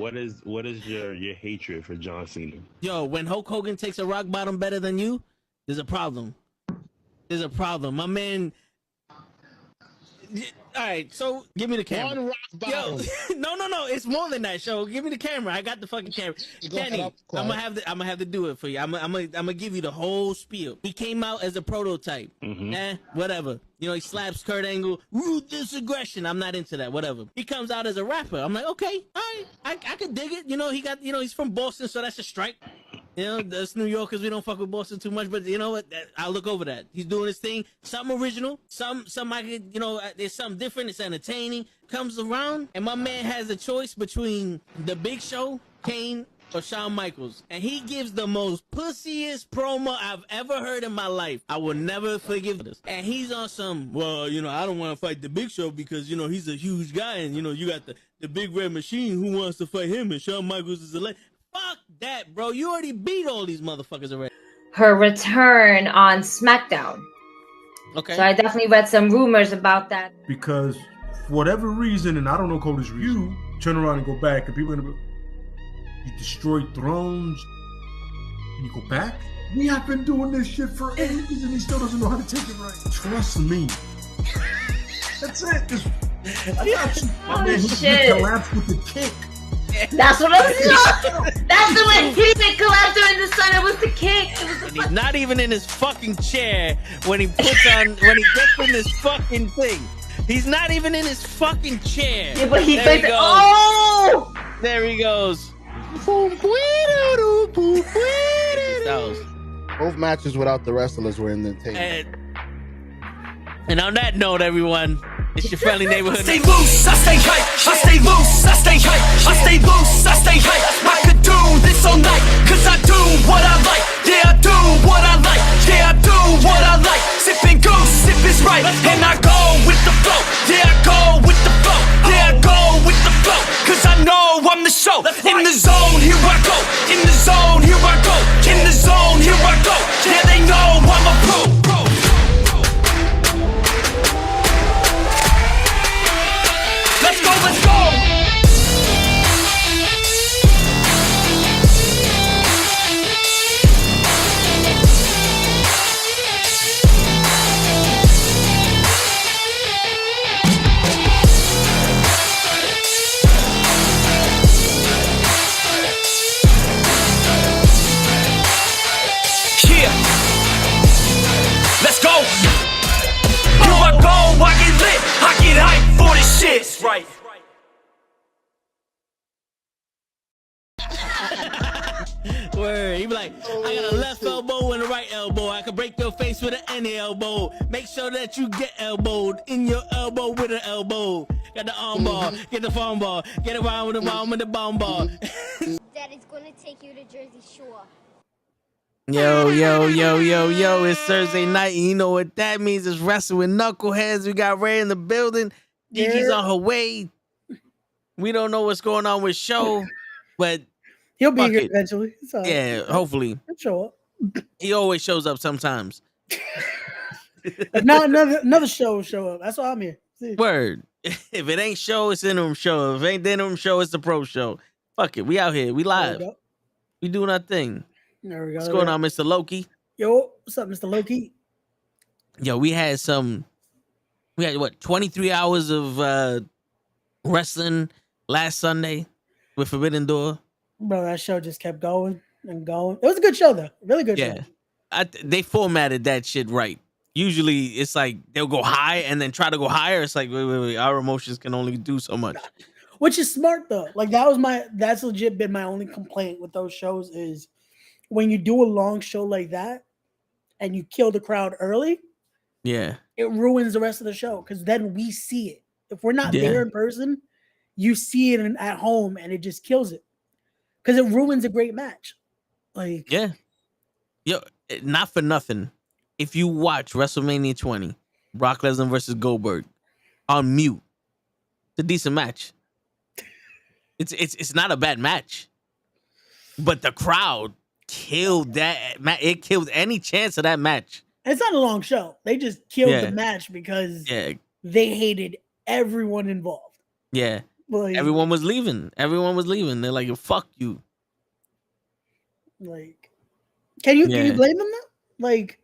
what is your hatred for John Cena? Yo, when Hulk Hogan takes a rock bottom better than you, there's a problem. There's a problem. My man. All right, so give me the camera. One rock bottom. Yo, no, it's more than that. Show, give me the camera. I got the fucking camera. Kenny, I'm gonna have to do it for you. I'm gonna give you the whole spiel. He came out as a prototype. Whatever. You know, he slaps Kurt Angle. Ruthless aggression. I'm not into that. Whatever. He comes out as a rapper. I'm like, okay, all right, I can dig it. You know, he's from Boston, so that's a strike. You know, us New Yorkers, we don't fuck with Boston too much, but you know what? I'll look over that. He's doing his thing. Something original. Some I could, you know, there's something different. It's entertaining. Comes around, and my man has a choice between The Big Show, Kane, or Shawn Michaels. And he gives the most pussiest promo I've ever heard in my life. I will never forgive this. And he's on some, well, you know, I don't want to fight The Big Show because, you know, he's a huge guy, and, you know, you got the big red machine. Who wants to fight him? And Shawn Michaels is a legend. Fuck that, bro. You already beat all these motherfuckers already. Her return on SmackDown. Okay. So I definitely read some rumors about that. Because for whatever reason, and I don't know Cody's reason, you turn around and go back, and people are gonna be, you destroyed thrones, and you go back? We have been doing this shit for ages, and he still doesn't know how to take it right. Trust me. That's it. My man, he collapsed with the kick. That's what I was saying. That's the way he didn't collapse during the sun. It was the kick. He's not even in his fucking chair when he gets in this fucking thing. He's not even in his fucking chair. Yeah, but he thinks, oh! There he goes. Both matches without the wrestlers were in the table. And on that note, everyone, it's your friendly neighborhood. I stay loose, I stay hype. I stay loose, I stay hype. I stay loose, I stay hype. I could do this all night, cause I do what I like. Yeah, I do what I like. Yeah, I do what I like. Sipping goose, sip is right. And I go with the flow. Yeah, I go with the flow. Yeah, I go with the flow. Cause I know I'm the show. In the zone, here I go. In the zone, here I go. In the zone, here I go. Yeah, they know I'm a pro. Let's go, let's go! Yeah! Let's go! Here I go, I get lit, I get hyped for this shit! That's right. Word. He be like, I got a left elbow and a right elbow. I can break your face with an any elbow. Make sure that you get elbowed in your elbow with an elbow. Got the arm bar, get the farm bar, get around with the bomb bar. Daddy's gonna take you to Jersey Shore. Yo, it's Thursday night, and you know what that means. It's Wrestling with Knuckleheads. We got Ray in the building. Gigi's on her way. We don't know what's going on with Show, but he'll be here eventually. Yeah, hopefully. He'll show up. He always shows up sometimes. Not another show will show up. That's why I'm here. See. Word. If it ain't Show, it's interim show. If it ain't the interim show, it's the pro show. Fuck it. We out here. We live. We doing our thing. There we go. What's going on, Mr. Loki? Yo, what's up, Mr. Loki? Yo, we had 23 hours of wrestling last Sunday with Forbidden Door. Bro, that show just kept going and going. It was a good show, though. Really good show. They formatted that shit right. Usually, it's like they'll go high and then try to go higher. It's like, wait. Our emotions can only do so much. Which is smart, though. Like, that's legit been my only complaint with those shows is when you do a long show like that and you kill the crowd early, it ruins the rest of the show because then we see it. If we're not there in person, you see it at home and it just kills it because it ruins a great match. Like, yo, not for nothing. If you watch WrestleMania 20, Brock Lesnar versus Goldberg on mute, it's a decent match. It's not a bad match, but the crowd killed that. It killed any chance of that match. It's not a long show. They just killed the match because they hated everyone involved. Yeah. Like, everyone was leaving. They're like, fuck you. Like, can you blame them though? Like,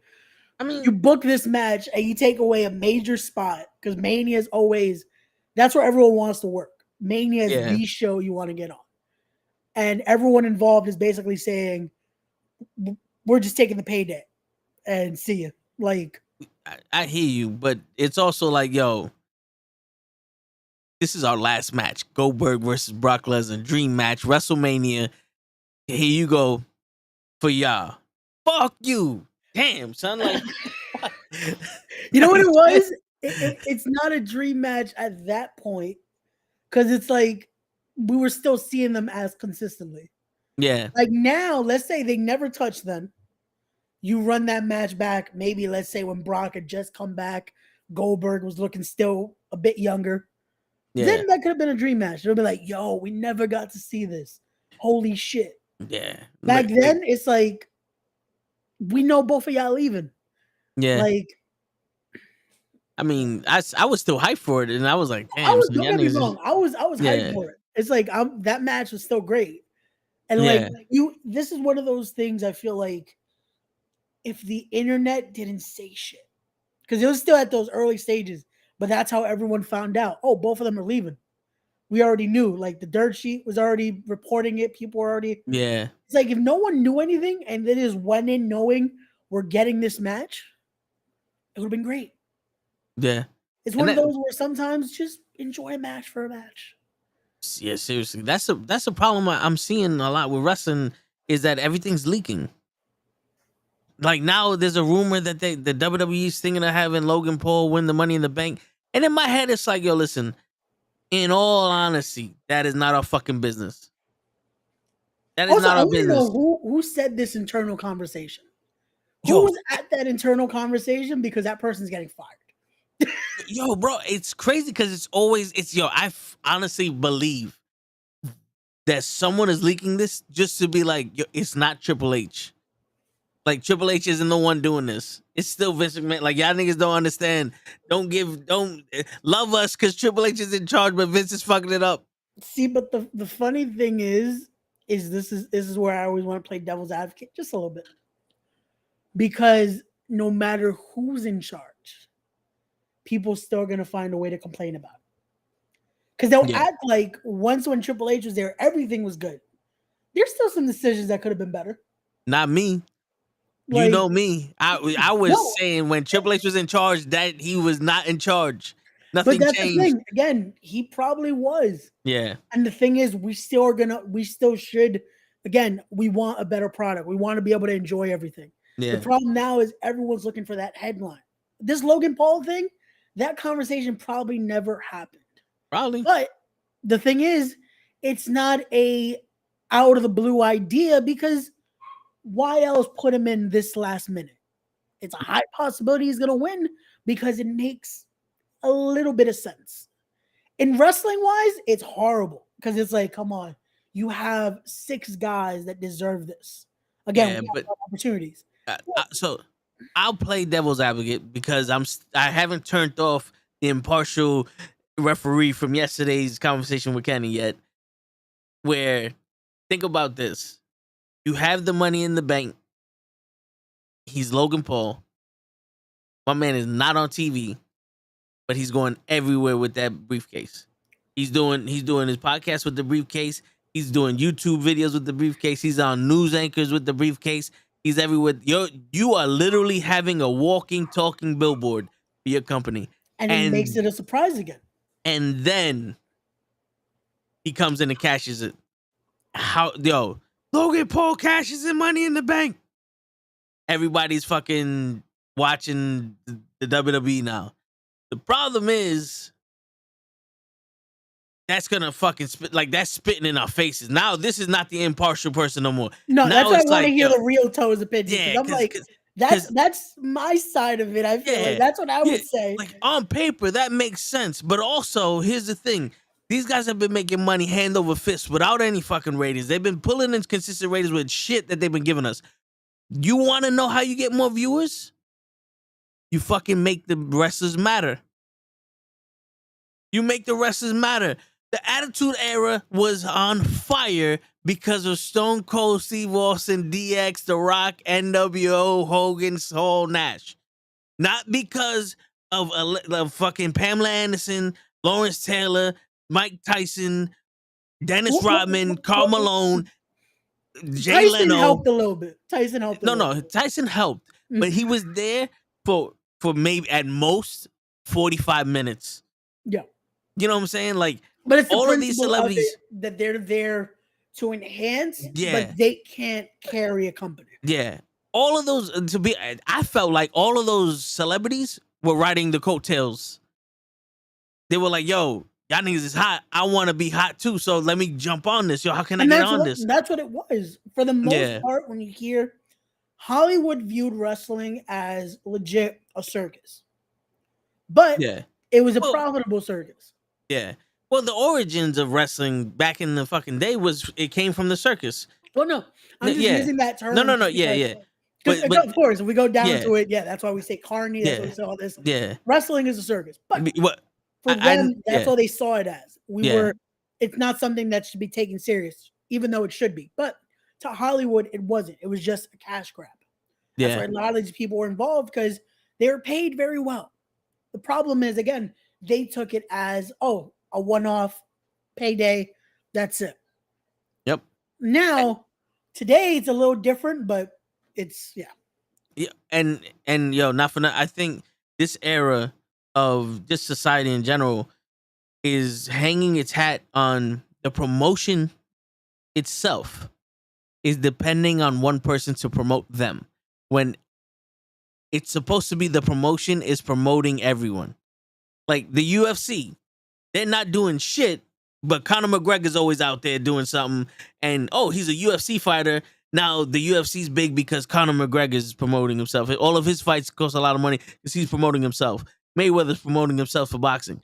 I mean, you book this match and you take away a major spot because Mania is always that's where everyone wants to work. Mania is the show you want to get on, and everyone involved is basically saying, "We're just taking the payday and see you." Like, I hear you, but it's also like, yo, this is our last match: Goldberg versus Brock Lesnar, dream match, WrestleMania. Here you go for y'all. Fuck you. Damn, son. Like, you know what it was? It's not a dream match at that point because it's like we were still seeing them as consistently. Yeah. Like now, let's say they never touched them. You run that match back. Maybe let's say when Brock had just come back, Goldberg was looking still a bit younger. Yeah. Then that could have been a dream match. It'll be like, yo, we never got to see this. Holy shit. Yeah. Back then, it's like we know both of y'all leaving. Yeah. Like, I mean, I was still hyped for it, and I was like, damn. Don't get me wrong. I was hyped for it. It's like that match was still great. And like this is one of those things I feel like if the internet didn't say shit, because it was still at those early stages, but that's how everyone found out. Oh, both of them are leaving. We already knew. Like the dirt sheet was already reporting it. People were already. Yeah. It's like if no one knew anything and they just went in knowing we're getting this match, it would have been great. Yeah. It's one of those where sometimes just enjoy a match for a match. Yeah, seriously. That's a problem I'm seeing a lot with wrestling is that everything's leaking. Like now there's a rumor that the WWE's thinking of having Logan Paul win the Money in the Bank. And in my head, it's like, yo, listen, in all honesty, that is not our fucking business. That is also, not our business. Know who said this internal conversation? Who was at that internal conversation? Because that person's getting fired. Yo, bro, it's crazy because I honestly believe that someone is leaking this just to be like, yo, it's not Triple H. Like Triple H isn't the one doing this. It's still Vince McMahon. Like y'all niggas don't understand. Don't love us because Triple H is in charge, but Vince is fucking it up. See, but the funny thing is this is where I always want to play devil's advocate just a little bit. Because no matter who's in charge, people still gonna find a way to complain about it. Because they'll act like once when Triple H was there, everything was good. There's still some decisions that could have been better. Not me. Like, you know me. I was saying when Triple H was in charge that he was not in charge. Nothing but that's changed. The thing. Again, he probably was. Yeah. And the thing is, we still should. Again, we want a better product. We want to be able to enjoy everything. Yeah. The problem now is everyone's looking for that headline. This Logan Paul thing, that conversation probably never happened. Probably. But the thing is, it's not a out of the blue idea because why else put him in this last minute? It's a high possibility he's going to win because it makes a little bit of sense. In wrestling wise, it's horrible because it's like, come on, you have 6 guys that deserve this. Again, we have opportunities. So I'll play devil's advocate because I haven't turned off the impartial referee from yesterday's conversation with Kenny yet. Where, think about this. You have the Money in the Bank. He's Logan Paul. My man is not on TV, but he's going everywhere with that briefcase. He's doing his podcast with the briefcase. He's doing YouTube videos with the briefcase. He's on news anchors with the briefcase. He's everywhere. You are literally having a walking, talking billboard for your company. And it makes it a surprise again. And then he comes in and cashes it. Logan Paul cashes in Money in the Bank. Everybody's fucking watching the WWE now. The problem is that's gonna fucking that's spitting in our faces. Now this is not the impartial person no more. No, now that's why I want to hear the real Toe's opinion. Yeah, I'm like, that's my side of it. I feel like that's what I would say. Like on paper, that makes sense. But also, here's the thing. These guys have been making money hand over fist without any fucking ratings. They've been pulling in consistent ratings with shit that they've been giving us. You want to know how you get more viewers? You fucking make the wrestlers matter. You make the wrestlers matter. The Attitude Era was on fire because of Stone Cold, Steve Austin, DX, The Rock, NWO, Hogan, Hall, Nash. Not because of fucking Pamela Anderson, Lawrence Taylor, Mike Tyson, Dennis Rodman, Karl Malone, Jay Tyson Leno. helped a little bit. Tyson helped. Tyson helped, but he was there for maybe at most 45 minutes. Yeah, you know what I'm saying? Like, but it's the all of these celebrities that they're there to enhance, Yeah. but they can't carry a company. Yeah. All of those I felt like all of those celebrities were riding the coattails. They were like, yo, y'all niggas is hot. I want to be hot too. So let me jump on this. Yo, how can I get on this? That's what it was. For the most part, when you hear Hollywood viewed wrestling as legit a circus. But it was a profitable circus. Yeah. Well, the origins of wrestling back in the fucking day it came from the circus. Well, no, I'm just using that term. No, yeah. But of course, if we go down to it, that's why we say carny. That's why we say all this. Yeah. Wrestling is a circus. But for them, that's all they saw it as. It's not something that should be taken serious, even though it should be. But to Hollywood, it wasn't. It was just a cash grab. That's why a lot of these people were involved because they were paid very well. The problem is, again, they took it as, a one-off payday. That's it. Yep. Now, today it's a little different, but it's Yeah, and yo, not for nothing. I think this era of just society in general is hanging its hat on the promotion itself is depending on one person to promote them, when it's supposed to be the promotion is promoting everyone. Like the UFC, they're not doing shit, but Conor McGregor's always out there doing something, and he's a UFC fighter. Now the UFC's big because Conor McGregor is promoting himself. All of his fights cost a lot of money because he's promoting himself. Mayweather's promoting himself for boxing.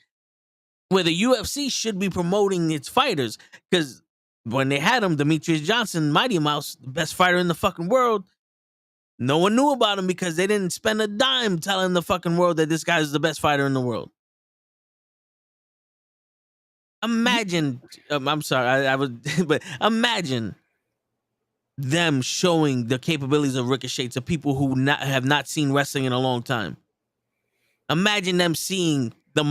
Where the UFC should be promoting its fighters, because when they had him, Demetrius Johnson, Mighty Mouse, the best fighter in the fucking world, no one knew about him because they didn't spend a dime telling the fucking world that this guy is the best fighter in the world. Imagine, I'm sorry, I would, but imagine them showing the capabilities of Ricochet to people who have not seen wrestling in a long time. Imagine them seeing the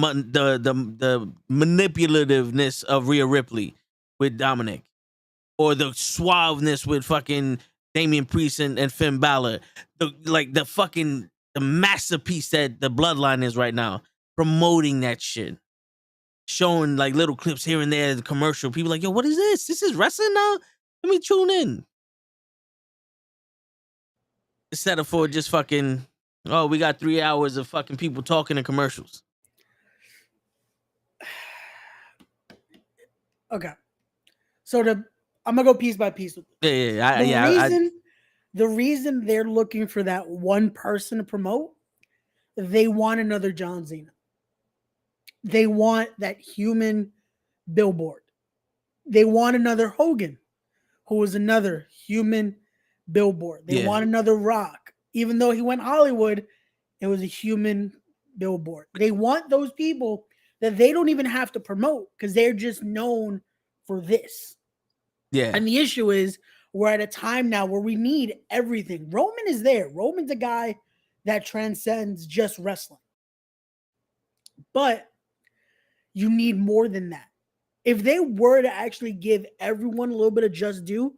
manipulativeness of Rhea Ripley with Dominic, or the suaveness with fucking Damian Priest and Finn Balor. The masterpiece that the Bloodline is right now, promoting that shit. Showing like little clips here and there, the commercial. People like, yo, what is this? This is wrestling now? Let me tune in. Instead of for just fucking, we got 3 hours of fucking people talking in commercials. Okay. So I'm gonna go piece by piece with this. The reason they're looking for that one person to promote, they want another John Cena. They want that human billboard. They want another Hogan, who is another human billboard. They want another Rock. Even though he went Hollywood, it was a human billboard. They want those people that they don't even have to promote because they're just known for this. Yeah. And the issue is we're at a time now where we need everything. Roman is there. Roman's a guy that transcends just wrestling. But you need more than that. If they were to actually give everyone a little bit of just due,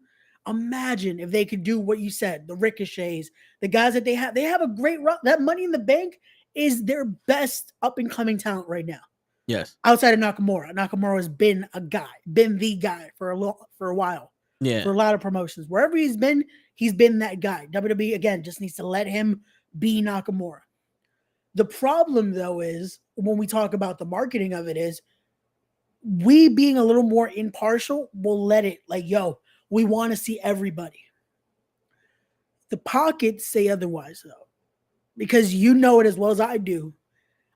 imagine if they could do what you said, the Ricochets, the guys that they have a great run. That Money in the Bank is their best up-and-coming talent right now. Yes. Outside of Nakamura. Nakamura has been the guy for a while. Yeah. For a lot of promotions. Wherever he's been that guy. WWE, again, just needs to let him be Nakamura. The problem, though, is when we talk about the marketing of it is we being a little more impartial will let it like, yo, we want to see everybody. The pockets say otherwise, though, because you know it as well as I do.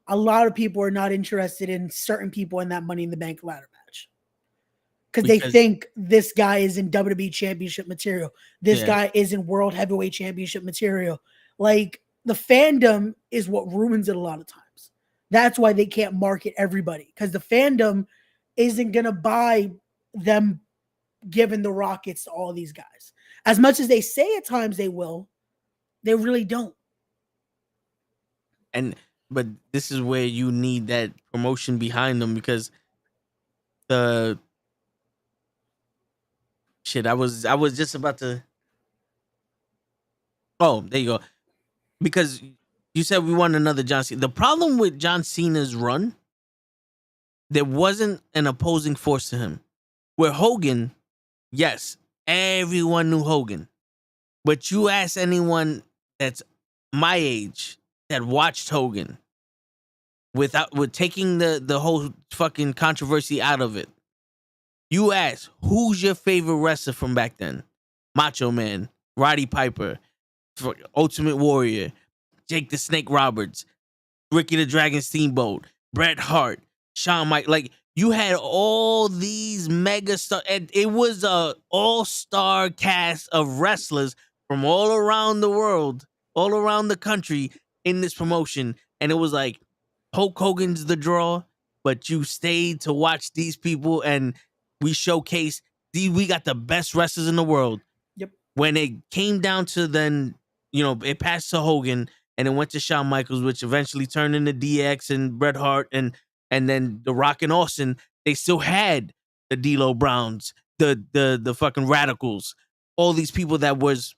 A lot of people are not interested in certain people in that Money in the Bank ladder match because they think this guy is in WWE Championship material. This guy is in World Heavyweight Championship material. Like, the fandom is what ruins it a lot of times. That's why they can't market everybody, because the fandom isn't gonna buy them giving the rockets to all these guys. As much as they say at times they will, they really don't. But this is where you need that promotion behind them, because the shit, I was just about to. Oh, there you go. Because you said we want another John Cena. The problem with John Cena's run, there wasn't an opposing force to him. Where Hogan, yes, everyone knew Hogan. But you ask anyone that's my age that watched Hogan, with taking the whole fucking controversy out of it, you ask, who's your favorite wrestler from back then? Macho Man, Roddy Piper, Ultimate Warrior, Jake the Snake Roberts, Ricky the Dragon Steamboat, Bret Hart, Shawn Michaels. Like, you had all these mega stars, and it was a all-star cast of wrestlers from all around the world, all around the country in this promotion. And it was like, Hulk Hogan's the draw, but you stayed to watch these people, and we showcase we got the best wrestlers in the world. Yep. When it came down to then, it passed to Hogan, and it went to Shawn Michaels, which eventually turned into DX and Bret Hart, and then The Rock and Austin. They still had the D'Lo Browns, the fucking Radicals, all these people that was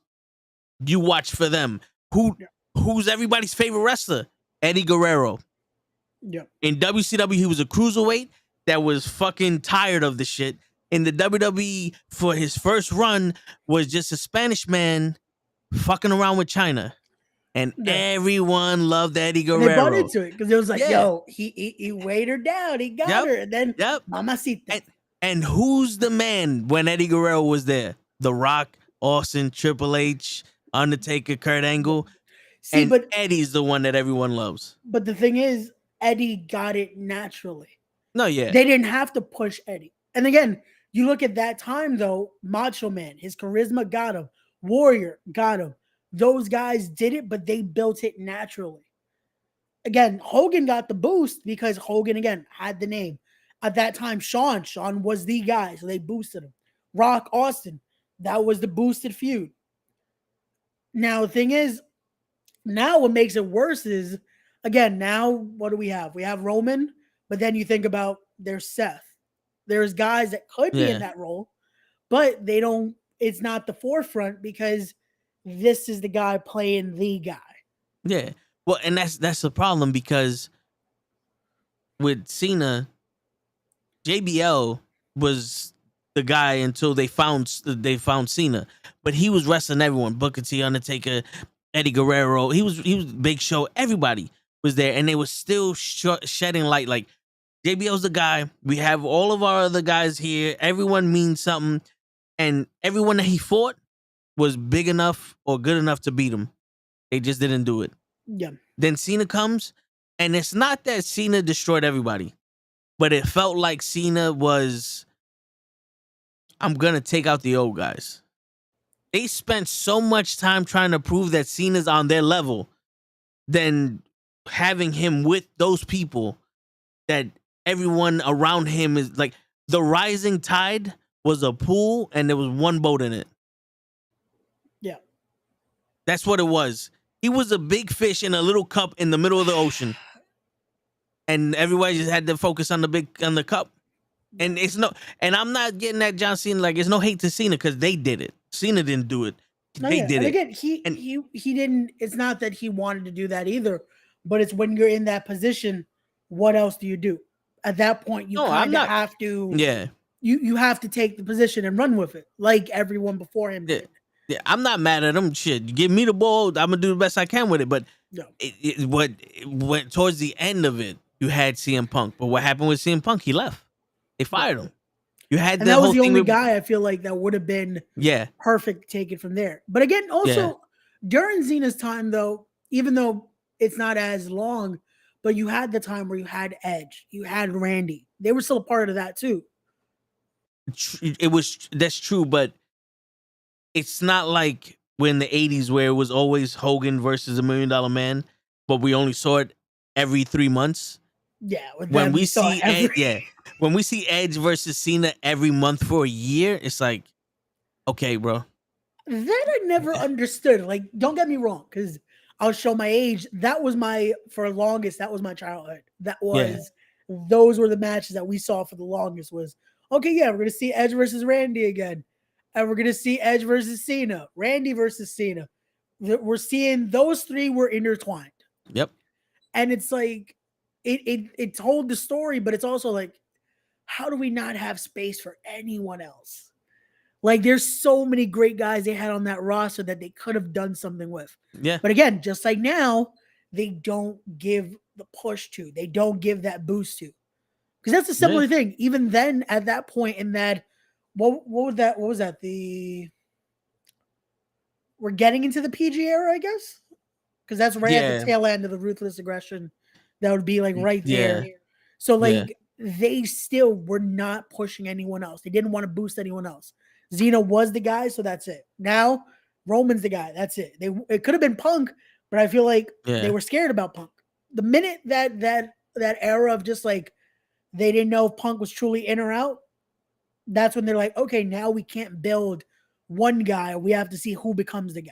you watch for them. Who's everybody's favorite wrestler? Eddie Guerrero. Yeah. In WCW, he was a cruiserweight that was fucking tired of the shit. In the WWE, for his first run, was just a Spanish man fucking around with China. And everyone loved Eddie Guerrero. And they bought into it because it was like, yo, he weighed her down. He got her. And then Mamacita. And who's the man when Eddie Guerrero was there? The Rock, Austin, Triple H, Undertaker, Kurt Angle. See, but Eddie's the one that everyone loves. But the thing is, Eddie got it naturally. No, yeah. They didn't have to push Eddie. And again, you look at that time, though, Macho Man, his charisma got him. Warrior got him. Those guys did it, but they built it naturally. Again, Hogan got the boost because Hogan, again, had the name. At that time, Shawn was the guy, so they boosted him. Rock, Austin, that was the boosted feud. Now, the thing is, now what makes it worse is, again, now what do we have? We have Roman, but then you think about there's Seth. There's guys that could be in that role, but they don't, it's not the forefront because this is the guy playing the guy. Yeah. Well, and that's the problem, because with Cena, JBL was the guy until they found Cena, but he was wrestling everyone. Booker T, Undertaker, Eddie Guerrero. He was Big Show. Everybody was there, and they were still shedding light. Like, JBL's the guy. We have all of our other guys here. Everyone means something, and everyone that he fought was big enough or good enough to beat him. They just didn't do it. Yeah. Then Cena comes, and it's not that Cena destroyed everybody, but it felt like Cena was, I'm going to take out the old guys. They spent so much time trying to prove that Cena's on their level than having him with those people that everyone around him is like, the rising tide was a pool and there was one boat in it. Yeah. That's what it was. He was a big fish in a little cup in the middle of the ocean. And everybody just had to focus on the cup. And and I'm not getting at John Cena, like, it's no hate to Cena because they did it. Cena didn't do it. They did and it. Again, he didn't, it's not that he wanted to do that either, but it's when you're in that position, what else do you do? At that point, you kind of have to, you have to take the position and run with it, like everyone before him did. Yeah, I'm not mad at him. Shit, you give me the ball, I'm gonna do the best I can with it. But what went towards the end of it, you had CM Punk. But what happened with CM Punk? He left. They fired him. You had and that was the only guy I feel like that would have been perfect to take it from there. But again, also during Cena's time, though, even though it's not as long, but you had the time where you had Edge, you had Randy. They were still a part of that too. That's true, but it's not like when the 80s where it was always Hogan versus $1 Million Man, but we only saw it every 3 months. Yeah, with When them, we saw see when we see Edge versus Cena every month for a year, it's like, okay, bro. That I never understood. Like, don't get me wrong, because I'll show my age. That was for longest, that was my childhood. Those were the matches that we saw for the longest was, okay, yeah, we're going to see Edge versus Randy again. And we're going to see Edge versus Cena, Randy versus Cena. We're seeing those three were intertwined. Yep. And it's like, it told the story, but it's also like, how do we not have space for anyone else? Like, there's so many great guys they had on that roster that they could have done something with. Yeah. But again, just like now, they don't give the push to. They don't give that boost to. Because that's a similar thing. Even then, at that point in that, what was that? What was that? We're getting into the PG era, I guess? Because that's right at the tail end of the Ruthless Aggression. That would be like right there. Yeah. So like they still were not pushing anyone else. They didn't want to boost anyone else. Zeno was the guy, so that's it. Now Roman's the guy. That's it. It could have been Punk, but I feel like they were scared about Punk. The minute that era of just like they didn't know if Punk was truly in or out, that's when they're like, okay, now we can't build one guy. We have to see who becomes the guy.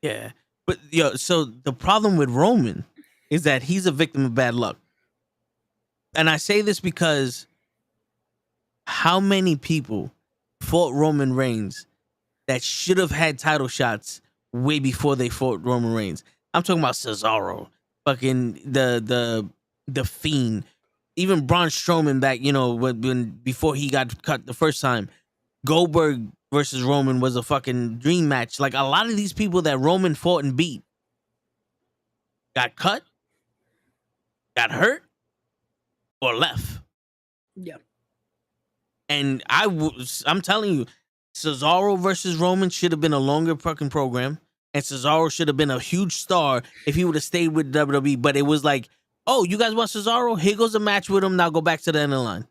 Yeah. But so the problem with Roman is that he's a victim of bad luck. And I say this because how many people fought Roman Reigns that should have had title shots way before they fought Roman Reigns? I'm talking about Cesaro, fucking the Fiend, even Braun Strowman back, when before he got cut the first time. Goldberg versus Roman was a fucking dream match. Like, a lot of these people that Roman fought and beat got cut, got hurt, or left. Yeah. And I'm telling you, Cesaro versus Roman should have been a longer fucking program, and Cesaro should have been a huge star if he would have stayed with WWE. But it was like, oh, you guys want Cesaro? Here goes a match with him. Now go back to the end of the line.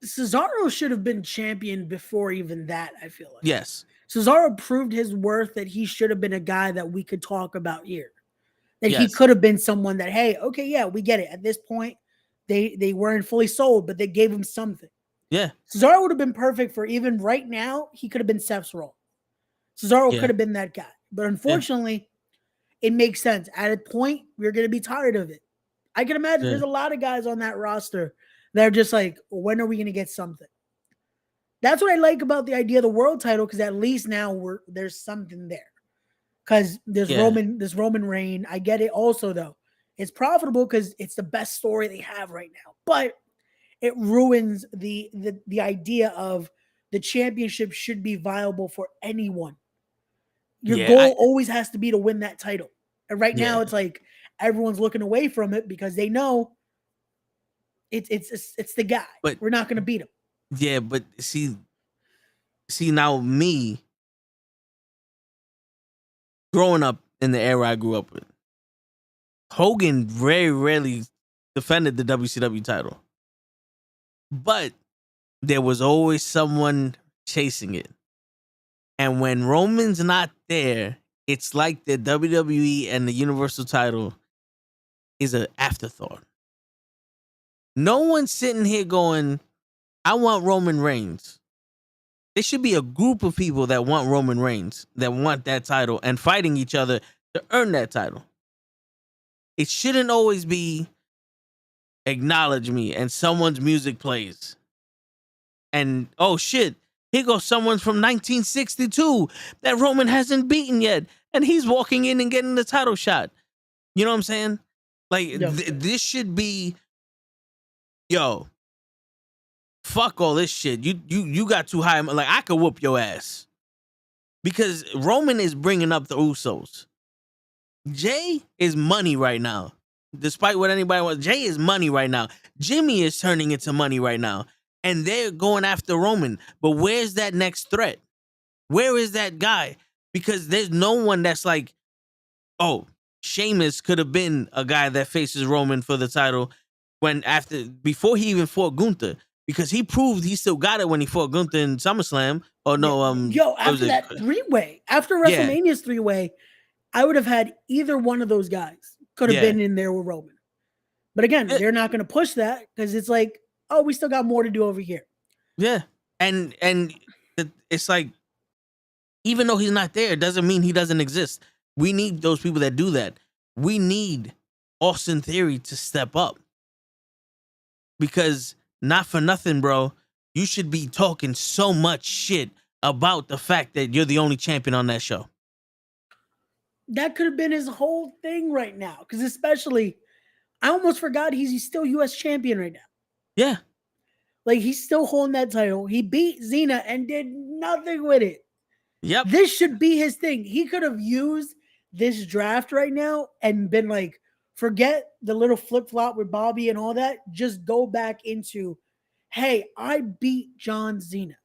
Cesaro should have been champion before even that, I feel like. Yes. Cesaro proved his worth that he should have been a guy that we could talk about here. That he could have been someone that, hey, okay, yeah, we get it. At this point, they weren't fully sold, but they gave him something. Yeah. Cesaro would have been perfect for even right now. He could have been Seth's role. Cesaro could have been that guy. But unfortunately, it makes sense. At a point, we're going to be tired of it. I can imagine there's a lot of guys on that roster that are just like, when are we going to get something? That's what I like about the idea of the world title, because at least now there's something there. Because there's Roman reign. I get it also, though. It's profitable because it's the best story they have right now. But it ruins the idea of the championship should be viable for anyone. Your goal always has to be to win that title. And right now it's like everyone's looking away from it because they know it's the guy. But we're not going to beat him. Yeah, but see now me growing up in the era I grew up with, Hogan very rarely defended the WCW title. But there was always someone chasing it. And when Roman's not there, it's like the WWE and the Universal title is an afterthought. No one's sitting here going, I want Roman Reigns. There should be a group of people that want Roman Reigns, that want that title, and fighting each other to earn that title. It shouldn't always be acknowledge me and someone's music plays. And, oh shit, here goes someone from 1962 that Roman hasn't beaten yet. And he's walking in and getting the title shot. You know what I'm saying? Like, this should be, fuck all this shit. You got too high. Like, I could whoop your ass. Because Roman is bringing up the Usos. Jay is money right now. Despite what anybody wants, Jay is money right now. Jimmy is turning into money right now. And they're going after Roman. But where's that next threat? Where is that guy? Because there's no one that's like, oh, Sheamus could have been a guy that faces Roman for the title before he even fought Gunther. Because he proved he still got it when he fought Gunther in SummerSlam. Or no, after that three-way, after WrestleMania's three-way, I would have had either one of those guys could have been in there with Roman. But again, they're not going to push that because it's like, oh, we still got more to do over here. Yeah, and it's like, even though he's not there, doesn't mean he doesn't exist. We need those people that do that. We need Austin Theory to step up. Because not for nothing, bro, you should be talking so much shit about the fact that you're the only champion on that show. That could have been his whole thing right now. Because especially, I almost forgot he's still U.S. champion right now. Yeah. Like, he's still holding that title. He beat Xena and did nothing with it. Yep. This should be his thing. He could have used this draft right now and been like, forget the little flip-flop with Bobby and all that. Just go back into, hey, I beat John Cena.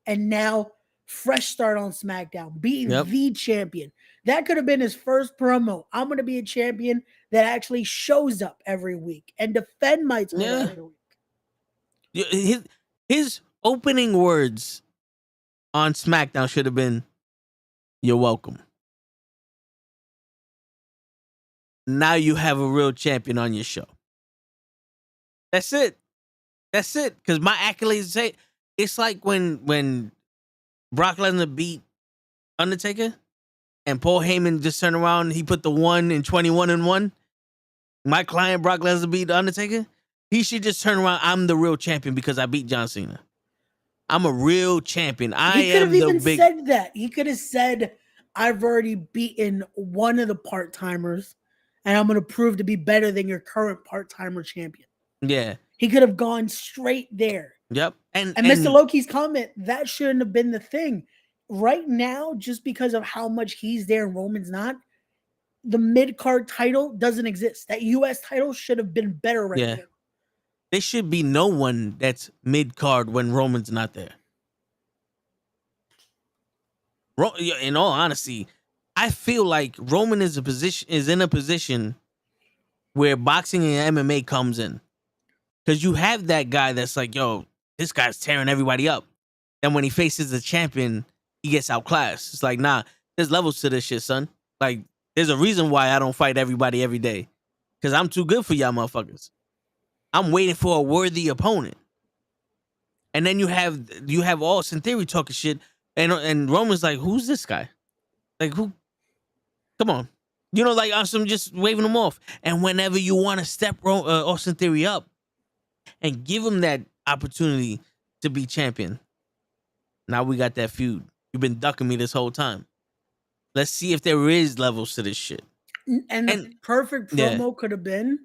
And now, fresh start on SmackDown. Beating the champion. That could have been his first promo. I'm going to be a champion that actually shows up every week and defend my title every week. His opening words on SmackDown should have been, "You're welcome. Now you have a real champion on your show." That's it. That's it. Because my accolades say, it's like when Brock Lesnar beat Undertaker and Paul Heyman just turned around and he put the 1 and 21 and 1. My client Brock Lesnar beat Undertaker. He should just turn around. I'm the real champion because I beat John Cena. I'm a real champion. He could have even said that. He could have said, I've already beaten one of the part-timers and I'm going to prove to be better than your current part-timer champion. Yeah. He could have gone straight there. Yep. And Mr. Loki's comment, that shouldn't have been the thing. Right now, just because of how much he's there and Roman's not, the mid-card title doesn't exist. That U.S. title should have been better right now. There should be no one that's mid-card when Roman's not there. In all honesty, I feel like Roman is in a position where boxing and MMA comes in. Because you have that guy that's like, yo, this guy's tearing everybody up. And when he faces the champion, he gets outclassed. It's like, nah, there's levels to this shit, son. Like, there's a reason why I don't fight everybody every day. Because I'm too good for y'all motherfuckers. I'm waiting for a worthy opponent. And then you have Austin Theory talking shit. And Roman's like, who's this guy? Like, who? Come on. You know, like, I'm just waving him off. And whenever you want to step Austin Theory up and give him that opportunity to be champion, now we got that feud. You've been ducking me this whole time. Let's see if there is levels to this shit. And the perfect promo could have been,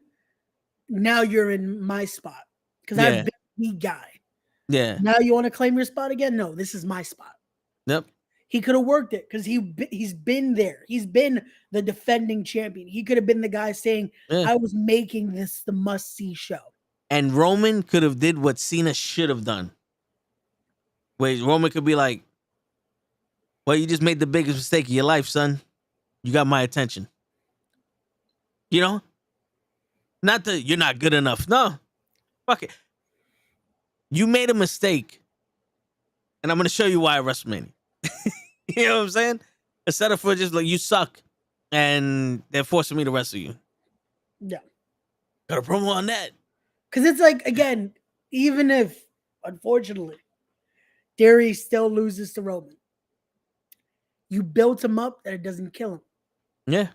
now you're in my spot. Because I've been the guy. Yeah. Now you want to claim your spot again? No, this is my spot. Yep. He could have worked it because he's been there. He's been the defending champion. He could have been the guy saying, I was making this the must-see show. And Roman could have did what Cena should have done. Wait, Roman could be like, well, you just made the biggest mistake of your life, son. You got my attention. You know? Not that you're not good enough. No. Fuck it. You made a mistake. And I'm going to show you why at WrestleMania. You know what I'm saying? Instead of for just like, you suck. And they're forcing me to wrestle you. Yeah. Got a promo on that. Because it's like, again, even if, unfortunately, Theory still loses to Roman, you built him up that it doesn't kill him. Yeah.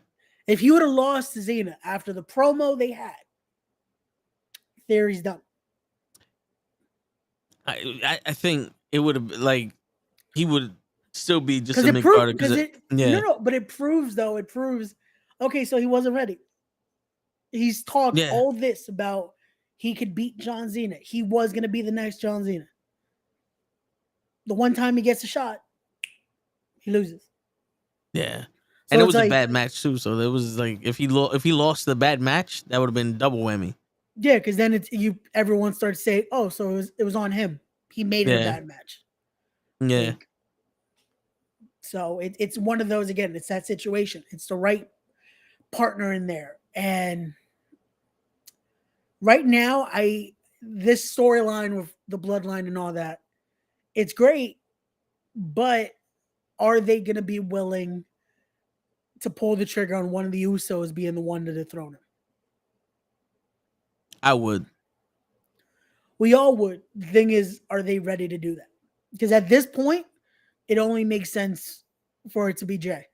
If you would have lost to Xena after the promo they had, Theory's done. I think it would have, like, he would still be just a mid-carder. No, but it proves, okay, so he wasn't ready. He's talked all this about he could beat John Cena. He was going to be the next John Cena. The one time he gets a shot, he loses. Yeah. So and it was a bad match too. So it was like, if he lost the bad match, that would have been double whammy. Yeah, because then everyone starts saying, oh, so it was on him. He made it a bad match. Yeah. Like, so it's one of those, again, it's that situation. It's the right partner in there. And right now, this storyline with the bloodline and all that, it's great, but are they going to be willing to pull the trigger on one of the Usos being the one to dethrone him? I would. We all would. The thing is, are they ready to do that? Because at this point, it only makes sense for it to be Jay.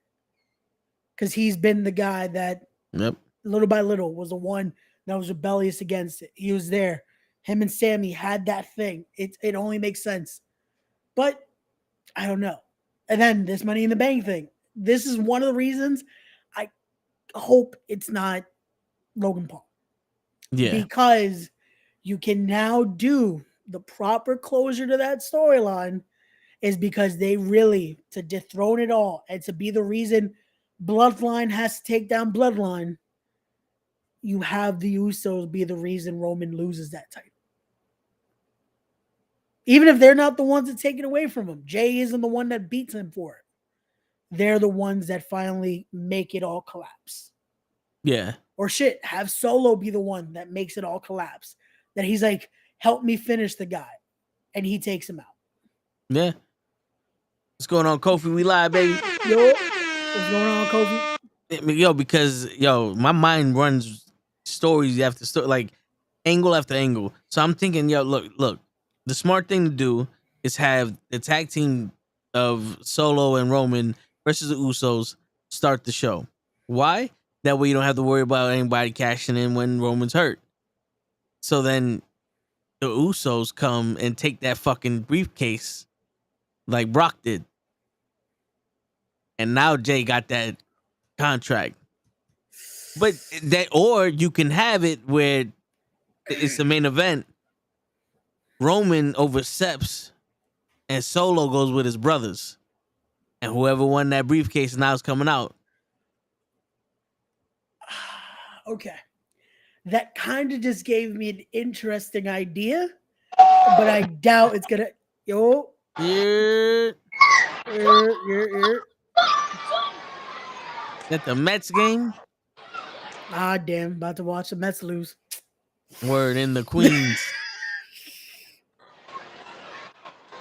Because he's been the guy that, little by little, was the one that was rebellious against it. He was there. Him and Sammy had that thing. It only makes sense. But I don't know. And then this Money in the Bank thing. This is one of the reasons I hope it's not Logan Paul. Yeah. Because you can now do the proper closure to that storyline is because they really, to dethrone it all and to be the reason Bloodline has to take down Bloodline, you have the Usos be the reason Roman loses that title. Even if they're not the ones that take it away from him, Jay isn't the one that beats him for it. They're the ones that finally make it all collapse. Yeah. Or shit, have Solo be the one that makes it all collapse. That he's like, help me finish the guy. And he takes him out. Yeah. What's going on, Kofi? We live, baby. Yo, what's going on, Kofi? Yo, because, my mind runs stories after story, like angle after angle. So I'm thinking, look. The smart thing to do is have the tag team of Solo and Roman versus the Usos start the show. Why? That way you don't have to worry about anybody cashing in when Roman's hurt. So then the Usos come and take that fucking briefcase like Brock did. And now Jay got that contract. But or you can have it where it's the main event. Roman oversteps and Solo goes with his brothers. And whoever won that briefcase now is coming out. Okay. That kind of just gave me an interesting idea, but I doubt it's gonna. Yo. Yeah. At the Mets game? Ah, damn. About to watch the Mets lose. Word in the Queens.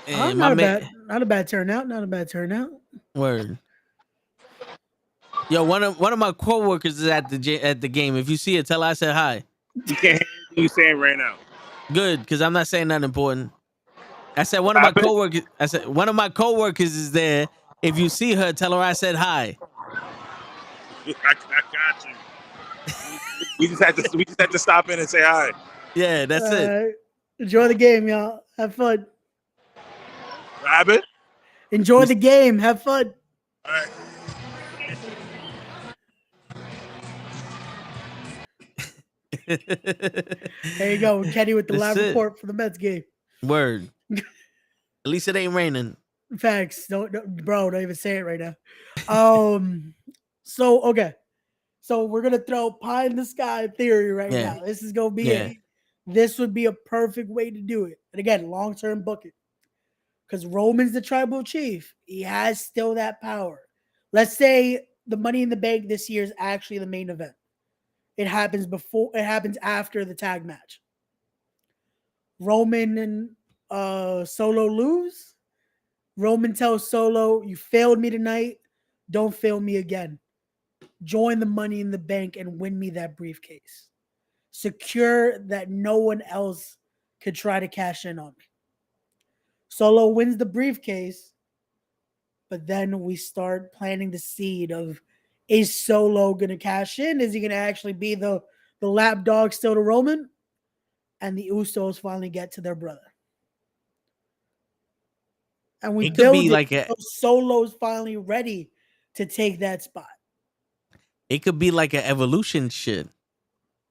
And not a bad turnout. Not a bad turnout. Word. Yo, one of my coworkers is at the game. If you see it, tell her I said hi. You can't hear what you saying right now. Good, because I'm not saying nothing important. I said one of my coworkers is there. If you see her, tell her I said hi. I got you. We just had to stop in and say hi. Yeah, that's it. Enjoy the game, y'all. Have fun. Rabbit. Enjoy the game. Have fun. All right. There you go, Kenny with the live report for the Mets game. Word. At least it ain't raining. Facts. Don't even say it right now. Okay. So we're gonna throw pie in the sky theory right now. This is gonna be this would be a perfect way to do it. And again, long-term booking. Because Roman's the tribal chief. He has still that power. Let's say the Money in the Bank this year is actually the main event. It happens after the tag match. Roman and Solo lose. Roman tells Solo, you failed me tonight. Don't fail me again. Join the Money in the Bank and win me that briefcase. Secure that no one else could try to cash in on me. Solo wins the briefcase, but then we start planting the seed of, is Solo going to cash in? Is he going to actually be the lapdog still to Roman? And the Usos finally get to their brother. And we build it like Solo's finally ready to take that spot. It could be like an Evolution shit.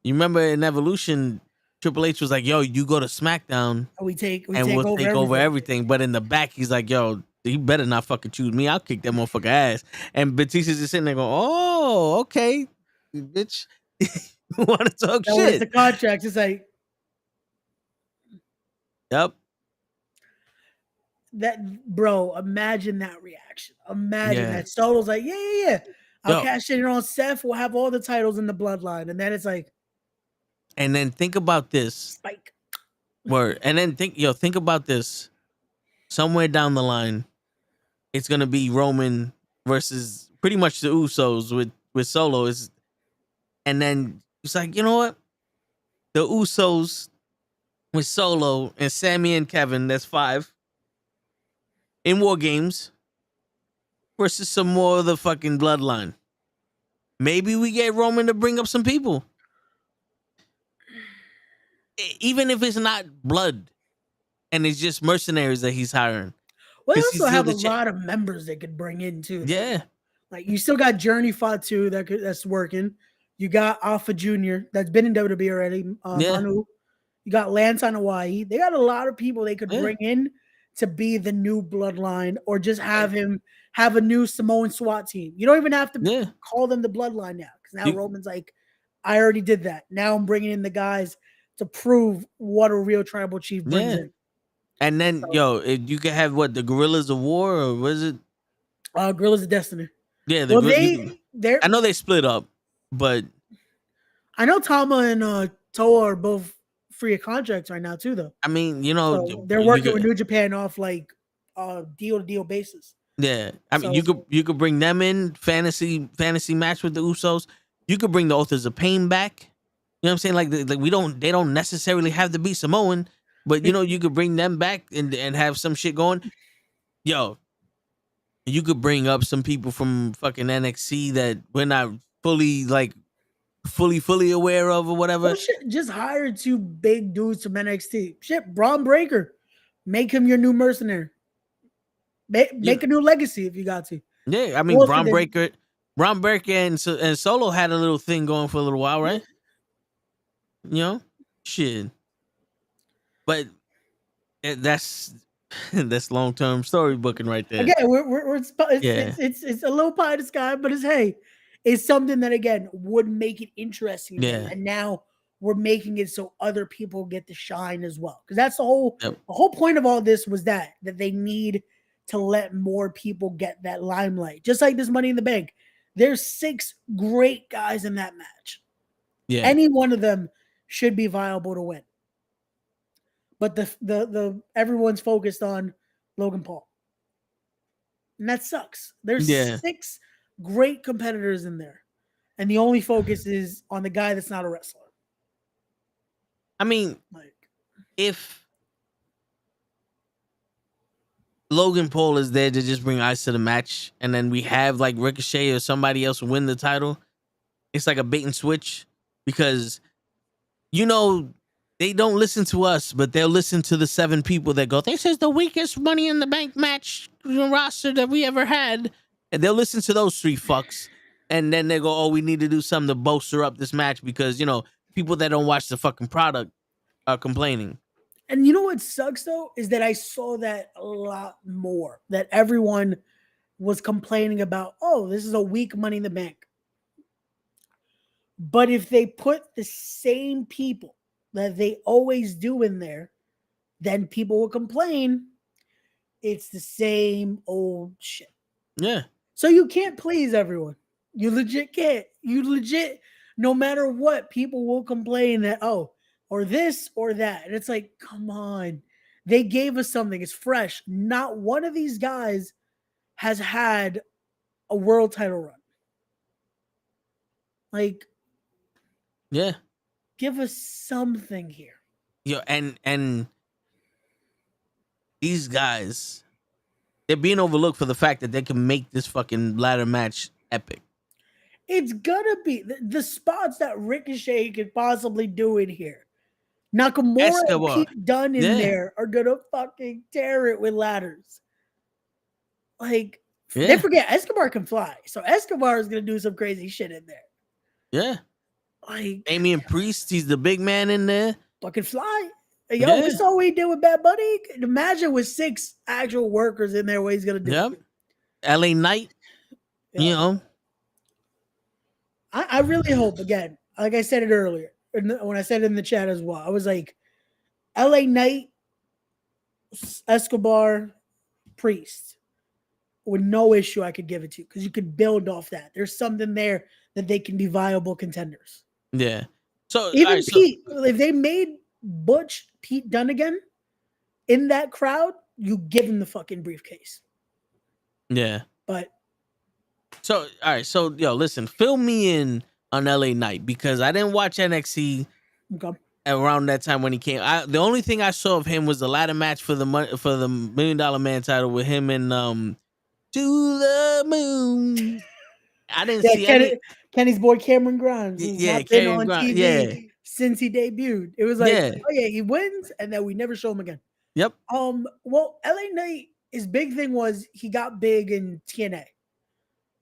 You remember in Evolution, Triple H was like, yo, you go to SmackDown and we'll take over everything. But in the back, he's like, yo, he better not fucking choose me. I'll kick that motherfucker ass. And Batista's just sitting there going, oh, okay, bitch. You want to talk shit? It's the contract. It's like, yep. That, bro, imagine that reaction. Imagine that Solo's like, yeah. I'll cash in on Seth. We'll have all the titles in the bloodline. And then it's like, and then think about this. Spike. Word. And then think about this. Somewhere down the line, it's gonna be Roman versus pretty much the Usos with Solo. And then it's like, you know what? the Usos with Solo and Sammy and Kevin. That's 5 in War Games versus some more of the fucking Bloodline. Maybe we get Roman to bring up some people, even if it's not blood and it's just mercenaries that he's hiring. Well, they also have a lot of members they could bring in too. Yeah, like you still got Journey Fatu that's working. You got Alpha Junior that's been in WWE already. Manu. You got Lance on Hawaii. They got a lot of people they could bring in to be the new Bloodline, or just have him have a new Samoan SWAT team. You don't even have to call them the Bloodline now, because now Roman's like, I already did that. Now I'm bringing in the guys to prove what a real tribal chief brings in. And then, you can have the Guerrillas of War, or what is it? Guerrillas of Destiny. Yeah, I know they split up, but I know Tama and Toa are both free of contracts right now too, though. I mean, so they're working with New Japan off like deal to deal basis. Yeah, I mean, you could bring them in fantasy match with the Usos. You could bring the Authors of Pain back. You know what I'm saying? Like they don't necessarily have to be Samoan, but you could bring them back and have some shit going. Yo, you could bring up some people from fucking NXT that we're not fully aware of or whatever. Well, shit, just hire 2 big dudes from NXT. Shit, Braun Breaker, make him your new mercenary. Make a new legacy if you got to. Yeah, I mean, Braun Breaker and Solo had a little thing going for a little while, right? Shit. But that's long-term story booking right there. Again, it's a little pie in the sky, but it's something that again would make it interesting. Yeah. And now we're making it so other people get to shine as well. Because that's the whole point of all this was that they need to let more people get that limelight. Just like this Money in the Bank. There's 6 great guys in that match. Yeah. Any one of them should be viable to win. But the everyone's focused on Logan Paul. And that sucks. There's 6 great competitors in there. And the only focus is on the guy that's not a wrestler. I mean, if Logan Paul is there to just bring ice to the match, and then we have like Ricochet or somebody else win the title, it's like a bait and switch, because they don't listen to us, but they'll listen to the 7 people that go, this is the weakest Money in the Bank match roster that we ever had. And they'll listen to those 3 fucks. And then they go, oh, we need to do something to bolster up this match because, people that don't watch the fucking product are complaining. And you know what sucks, though, is that I saw that a lot more. That everyone was complaining about, oh, this is a weak Money in the Bank. But if they put the same people that they always do in there, then people will complain. It's the same old shit. Yeah. So you can't please everyone. You legit can't. No matter what, people will complain that, or this or that. And it's like, come on. They gave us something. It's fresh. Not one of these guys has had a world title run. Like, yeah. Give us something here. And these guys, they're being overlooked for the fact that they can make this fucking ladder match epic. It's gonna be the spots that Ricochet could possibly do in here. Nakamura and Pete Dunne in there are gonna fucking tear it with ladders. Like, they forget Escobar can fly, so Escobar is gonna do some crazy shit in there. Yeah. Like Damian Priest, he's the big man in there. Fucking fly. Yo, we saw what he did with Bad Bunny. Imagine with 6 actual workers in there, what he's gonna do. Yep. LA Knight. I really hope, again, like I said it earlier, when I said it in the chat as well, I was like, LA Knight, Escobar, Priest, with no issue I could give it to, because you could build off that. There's something there that they can be viable contenders. Yeah. So even Pete, if they made Butch Pete Dunne again in that crowd, you give him the fucking briefcase. Yeah. But so all right, so listen, fill me in on LA Knight, because I didn't watch NXT. Okay. around that time when he came. The only thing I saw of him was the ladder match for the $1 Million Man title with him and To the Moon. I didn't see Kenny's boy Cameron Grimes. Who's not been on TV since he debuted. It was like, oh yeah, he wins, and then we never show him again. Yep. Well, LA Knight, his big thing was he got big in TNA.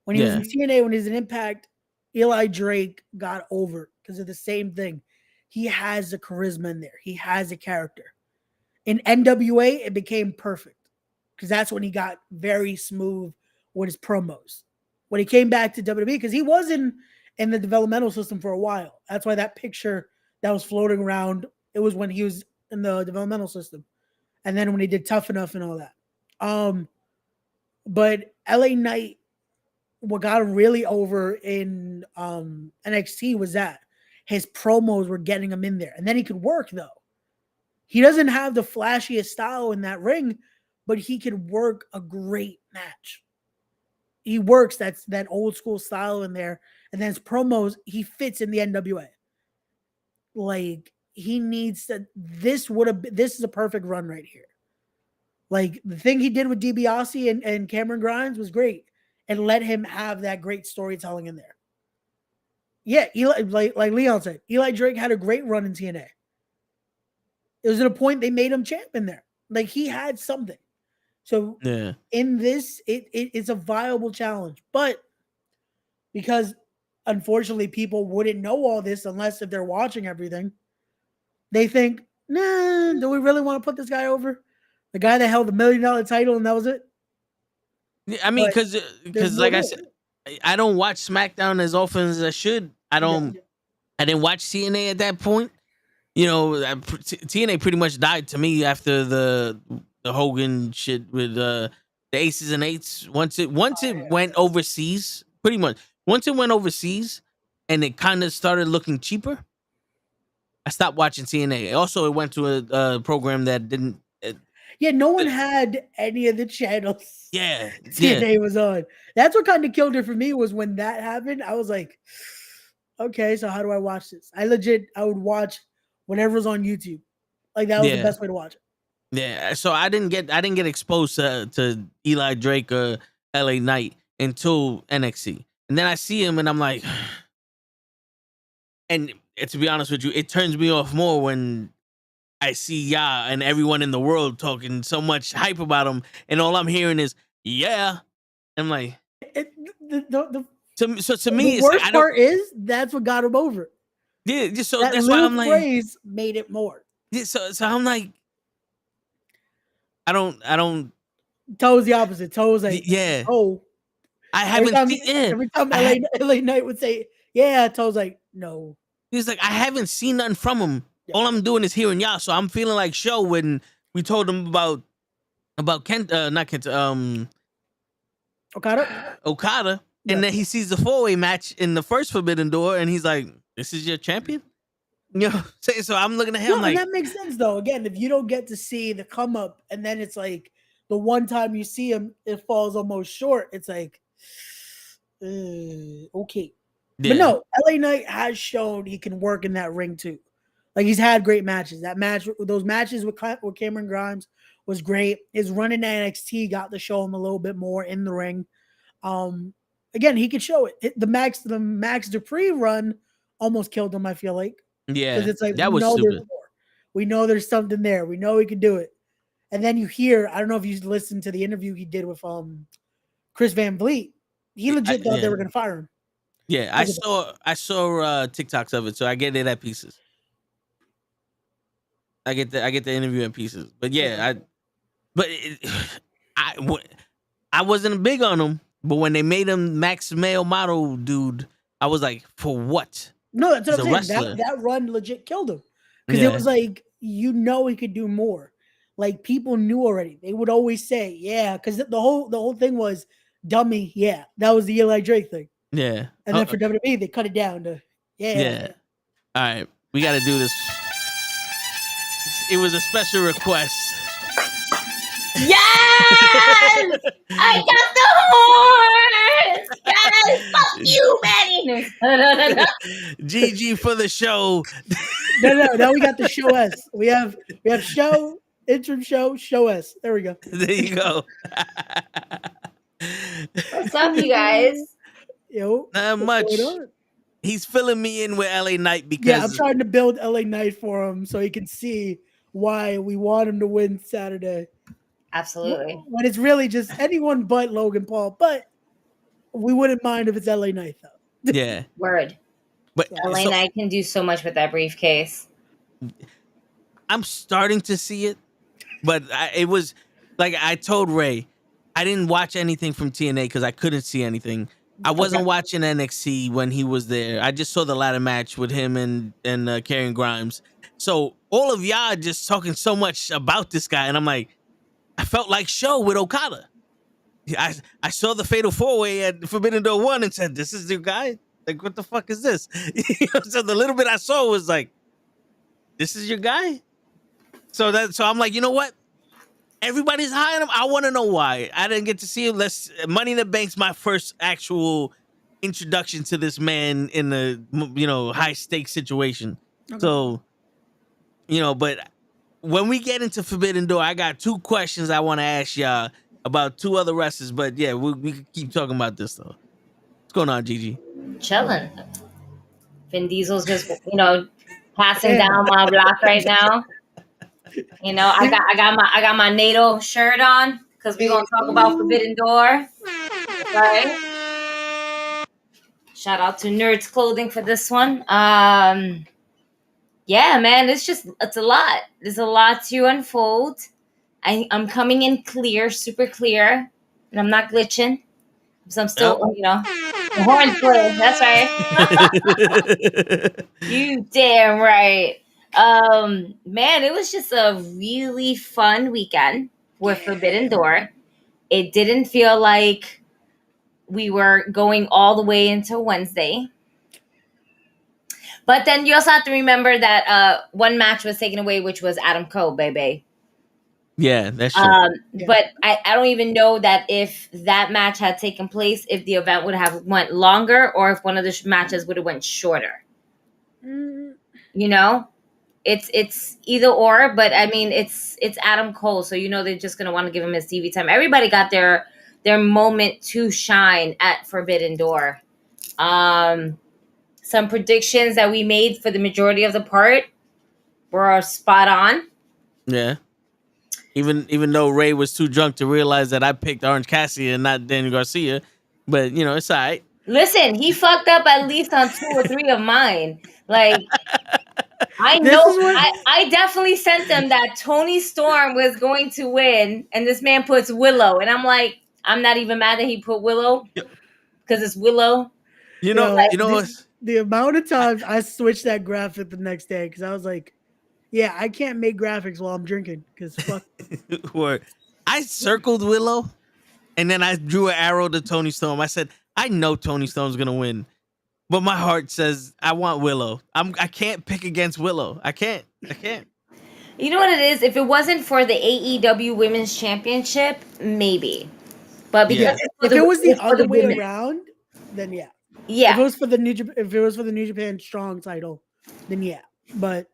When he was in TNA, when he was in Impact, Eli Drake got over because of the same thing. He has the charisma in there. He has a character. In NWA, it became perfect because that's when he got very smooth with his promos. When he came back to WWE, because he was in the developmental system for a while. That's why that picture that was floating around, it was when he was in the developmental system. And then when he did Tough Enough and all that. But LA Knight, what got him really over in NXT was that his promos were getting him in there. And then he could work, though. He doesn't have the flashiest style in that ring, but he could work a great match. He works that old school style in there. And then his promos, he fits in the NWA. Like, he needs to, this is a perfect run right here. Like, the thing he did with DiBiase and Cameron Grimes was great. And let him have that great storytelling in there. Yeah, Eli, like Leon said, Eli Drake had a great run in TNA. It was at a point they made him champ in there. Like, he had something. So in this, it's a viable challenge. But because unfortunately people wouldn't know all this unless if they're watching everything, they think, nah, do we really want to put this guy over? The guy that held the $1 million title and that was it? Yeah, I mean, because like I said, I don't watch SmackDown as often as I should. I didn't watch TNA at that point. You know, TNA pretty much died to me after the Hogan shit with the Aces and Eights. Once it went overseas, pretty much. Once it went overseas and it kind of started looking cheaper, I stopped watching TNA. Also, it went to a program that didn't. No one had any of the channels. Yeah, TNA was on. That's what kind of killed it for me was when that happened. I was like, okay, so how do I watch this? I would watch whatever's on YouTube. Like, that was the best way to watch it. Yeah, so I didn't get exposed to Eli Drake or LA Knight until NXT, and then I see him and I'm like, and to be honest with you, it turns me off more when I see Ya and everyone in the world talking so much hype about him, and all I'm hearing is I'm like, to me, the worst part is that's what got him over. Yeah, just so that that's why I'm like, phrase made it more. Yeah, so I'm like, I don't. Toe's the opposite. Toe's like, oh, I haven't. Every time LA Knight would say, yeah, Toe's like, no. He's like, I haven't seen nothing from him. Yeah. All I'm doing is hearing y'all. So I'm feeling like Show when we told him about Okada, and then he sees the 4-way match in the first Forbidden Door, and he's like, this is your champion? You know, so I'm looking at him like, that makes sense though. Again, if you don't get to see the come up, and then it's like the one time you see him, it falls almost short. It's like, okay, but no, LA Knight has shown he can work in that ring too. Like, he's had great matches. Those matches with Cameron Grimes was great. His run in NXT got to show him a little bit more in the ring. Again, he could show it. The Max Dupree run almost killed him, I feel like. Yeah, because it's like, that was stupid. We know there's something there. We know he can do it. And then you hear, I don't know if you listened to the interview he did with Chris Van Vliet. He legit thought they were going to fire him. Yeah, I saw TikToks of it, so I get it at pieces. I get the interview in pieces, but I wasn't big on him. But when they made him Max Male Model dude, I was like, for what? No, that's what I'm saying. That run legit killed him because it was like, he could do more. Like, people knew already. They would always say, yeah, because the whole thing was dummy. Yeah, that was the Eli Drake thing. Yeah, and then for WWE, they cut it down to yeah. All right, we got to do this. It was a special request. Yes! I got the horse! Yes! Fuck you, Manny! No. GG for the show. No. Now we got the show S. We have show, interim show S. There we go. There you go. What's up, you guys? Yo, Not what's much. going on? He's filling me in with LA Knight because Yeah, I'm trying to build LA Knight for him so he can see why we want him to win Saturday. Absolutely. When it's really just anyone but Logan Paul, but we wouldn't mind if it's LA Knight though. yeah. Word. But LA Knight can do so much with that briefcase. I'm starting to see it, but it was like I told Ray, I didn't watch anything from TNA because I couldn't see anything. I wasn't watching NXT when he was there. I just saw the ladder match with him and Karrion Grimes. So all of y'all just talking so much about this guy, and I'm like, I felt like Show with Okada. I saw the Fatal 4-Way at Forbidden Door 1 and said, "This is your guy." Like, what the fuck is this? So the little bit I saw was like, "This is your guy." So I'm like, you know what? Everybody's high on him. I want to know why. I didn't get to see him. Money in the Bank's my first actual introduction to this man in the high stakes situation. Okay. So, but when we get into Forbidden Door, I got 2 questions I want to ask y'all about 2 other wrestlers. But yeah, we can keep talking about this though. What's going on, Gigi? Chilling. Vin Diesel's just passing down my block right now. I got my NATO shirt on because we're gonna talk about Forbidden Door. Right. Shout out to Nerds Clothing for this one. Yeah, man, it's a lot. There's a lot to unfold. I'm coming in clear, super clear, and I'm not glitching. So I'm still, the horns play. That's right. You damn right. Man, it was just a really fun weekend with Forbidden Door. It didn't feel like we were going all the way into Wednesday. But then you also have to remember that one match was taken away, which was Adam Cole, baby. Yeah, that's true. But I don't even know that if that match had taken place, if the event would have went longer or if one of the matches would have went shorter. It's either or, but I mean, it's Adam Cole. So, they're just going to want to give him his TV time. Everybody got their moment to shine at Forbidden Door. Some predictions that we made for the majority of the part were spot on. Yeah. Even though Ray was too drunk to realize that I picked Orange Cassidy and not Daniel Garcia, but it's all right. Listen, he fucked up at least on 2 or 3 of mine. Like, I know, I definitely sent them that Tony Storm was going to win, and this man puts Willow, and I'm like, I'm not even mad that he put Willow because it's Willow. The amount of times I switched that graphic the next day because I was like, yeah, I can't make graphics while I'm drinking because fuck. I circled Willow, and then I drew an arrow to Tony Storm. I said, I know Tony Storm's gonna win, but my heart says I want Willow. I can't pick against Willow. I can't. You know what it is? If it wasn't for the AEW Women's Championship, maybe. But because if it was the other way around, then yeah. Yeah. If it was for the New Japan Strong title, then yeah. But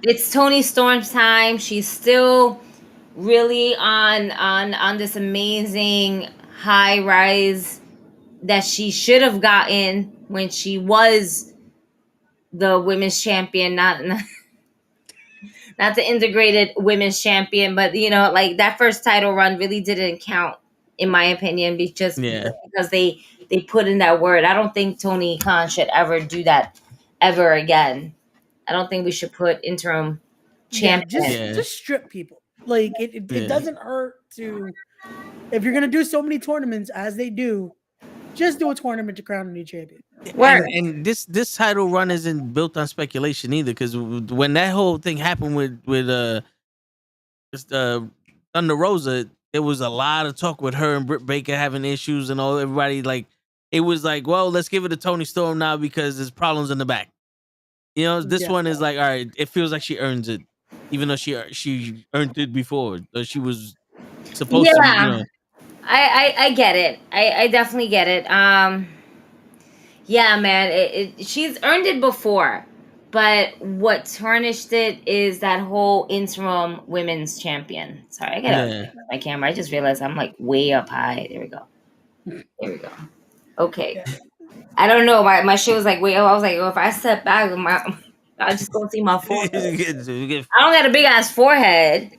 it's Tony Storm's time. She's still really on this amazing high rise that she should have gotten when she was the women's champion, not the integrated women's champion, but like that first title run really didn't count in my opinion because they put in that word. I don't think Tony Khan should ever do that ever again. I don't think we should put interim champion. Just strip people. Like it doesn't hurt to, if you're gonna do so many tournaments as they do, just do a tournament to crown a new champion. And this title run isn't built on speculation either, because when that whole thing happened with Thunder Rosa, there was a lot of talk with her and Britt Baker having issues and all. Everybody it was like, well, let's give it to Tony Storm now because there's problems in the back. This one is like, all right, it feels like she earns it, even though she earned it before. Or she was supposed to. I get it. I definitely get it. Yeah, man. She's earned it before, but what tarnished it is that whole interim women's champion. Sorry, I gotta my camera. I just realized I'm like way up high. There we go. There we go. Okay. Yeah. I don't know. My shit was like way up. I was like, if I step back, I just gonna see my forehead. I don't got a big ass forehead,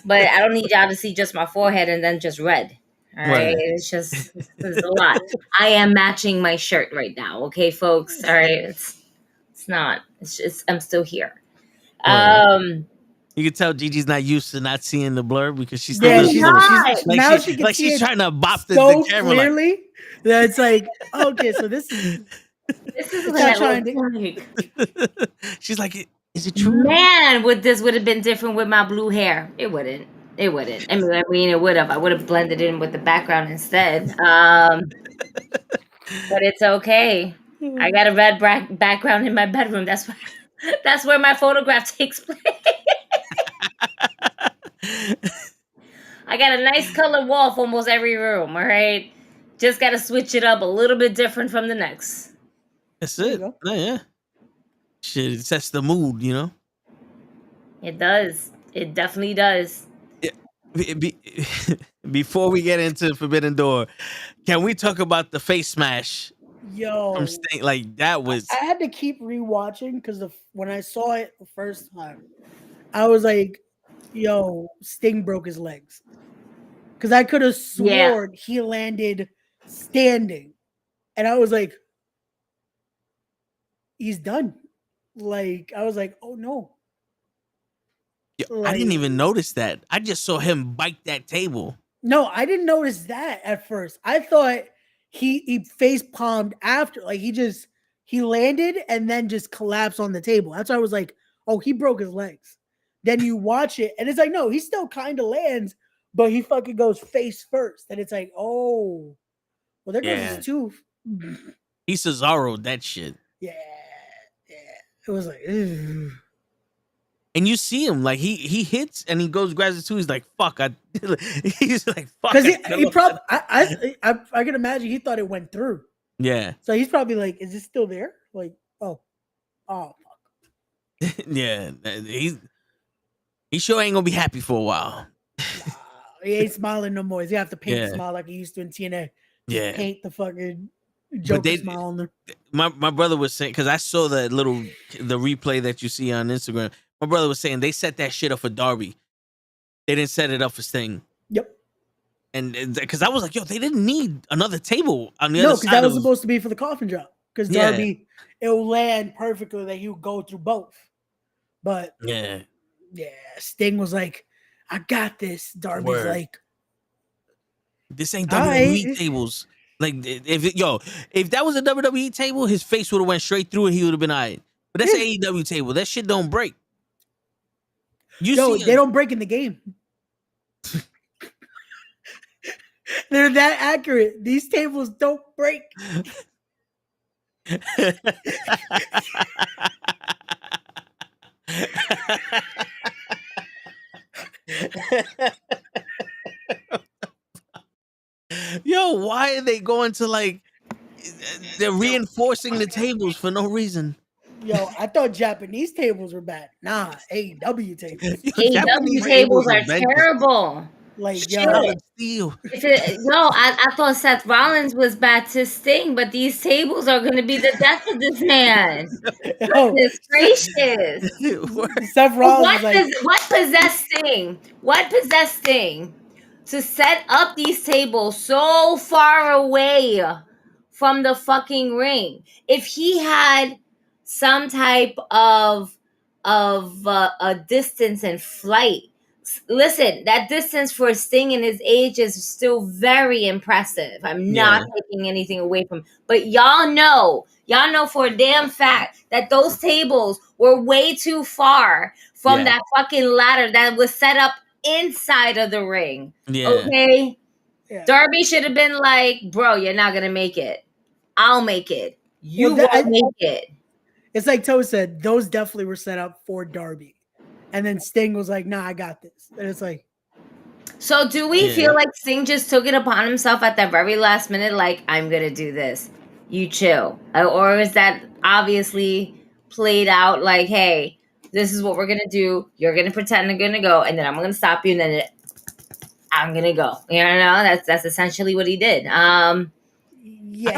but I don't need y'all to see just my forehead and then just red. All right, it's a lot. I am matching my shirt right now. Okay, folks. All right, it's not. It's just I'm still here. You can tell Gigi's not used to not seeing the blur because she's Yeah, she's she can see she's it trying to bop the so camera clearly that it's like, okay, so this is what trying to. She's like, is it true? Man, would have been different with my blue hair? It wouldn't. It wouldn't. I mean, it would have. I would have blended in with the background instead. But it's okay. I got a red background in my bedroom. That's where my photograph takes place. I got a nice color wall for almost every room. All right, just got to switch it up a little bit different from the next. That's it. Yeah. Shit, it sets the mood, you know. It does. It definitely does. Before we get into Forbidden Door, can we talk about the face smash? Yo, From Sting? Like that was. I had to keep rewatching because when I saw it the first time, I was like, "Yo, Sting broke his legs," because I could have sworn he landed standing, and I was like, "He's done." Like I was like, "Oh no." I didn't even notice that. I just saw him bite that table. No, I didn't notice that at first. I thought he face palmed after, like he landed and then just collapsed on the table. That's why I was like, oh, he broke his legs. Then you watch it and it's like, no, he still kind of lands, but he fucking goes face first. And it's like, oh, well, there goes his tooth. He Cesaro'd that shit. Yeah. It was like, ugh. And you see him like he hits and he goes grabs it too. He's like, "Fuck!" He's like, "Fuck!" Because he probably I can imagine he thought it went through. Yeah. So he's probably like, "Is it still there?" Like, oh, fuck. Yeah, he sure ain't gonna be happy for a while. He ain't smiling no more. He's gonna have to paint the smile like he used to in TNA. Yeah, paint the fucking Joker smile on there. My brother was saying, because I saw the replay that you see on Instagram. My brother was saying they set that shit up for Darby. They didn't set it up for Sting. Yep. And because I was like, yo, they didn't need another table on the other side. No, because that was supposed to be for the coffin drop. Because Darby, it'll land perfectly that he would go through both. But yeah, Sting was like, I got this. Darby's like, this ain't WWE tables. Like, if that was a WWE table, his face would have went straight through and he would have been all right. But that's an AEW table. That shit don't break. They don't break in the game. They're that accurate. These tables don't break. Yo, why are they going to they're reinforcing the tables for no reason? Yo, I thought Japanese tables were bad. Nah, AEW tables. AEW tables are terrible. Like, I thought Seth Rollins was bad to Sting, but these tables are going to be the death of this man. Goodness gracious. Seth Rollins what possessed Sting? What possessed Sting to set up these tables so far away from the fucking ring? If he had some type of a distance and flight. Listen, that distance for Sting and his age is still very impressive. I'm not taking anything away from, but y'all know for a damn fact that those tables were way too far from that fucking ladder that was set up inside of the ring. Yeah. Okay? Yeah. Darby should have been like, bro, you're not going to make it. I'll make it. You won't make it. It's like Toe said, those definitely were set up for Darby. And then Sting was like, nah, I got this. And it's like. So do we feel like Sting just took it upon himself at the very last minute? Like, I'm going to do this. you chill? Or is that obviously played out like, hey, this is what we're gonna do. You're gonna pretend I'm gonna go, and then I'm gonna stop you, and then I'm gonna go. You know, that's essentially what he did. Yeah,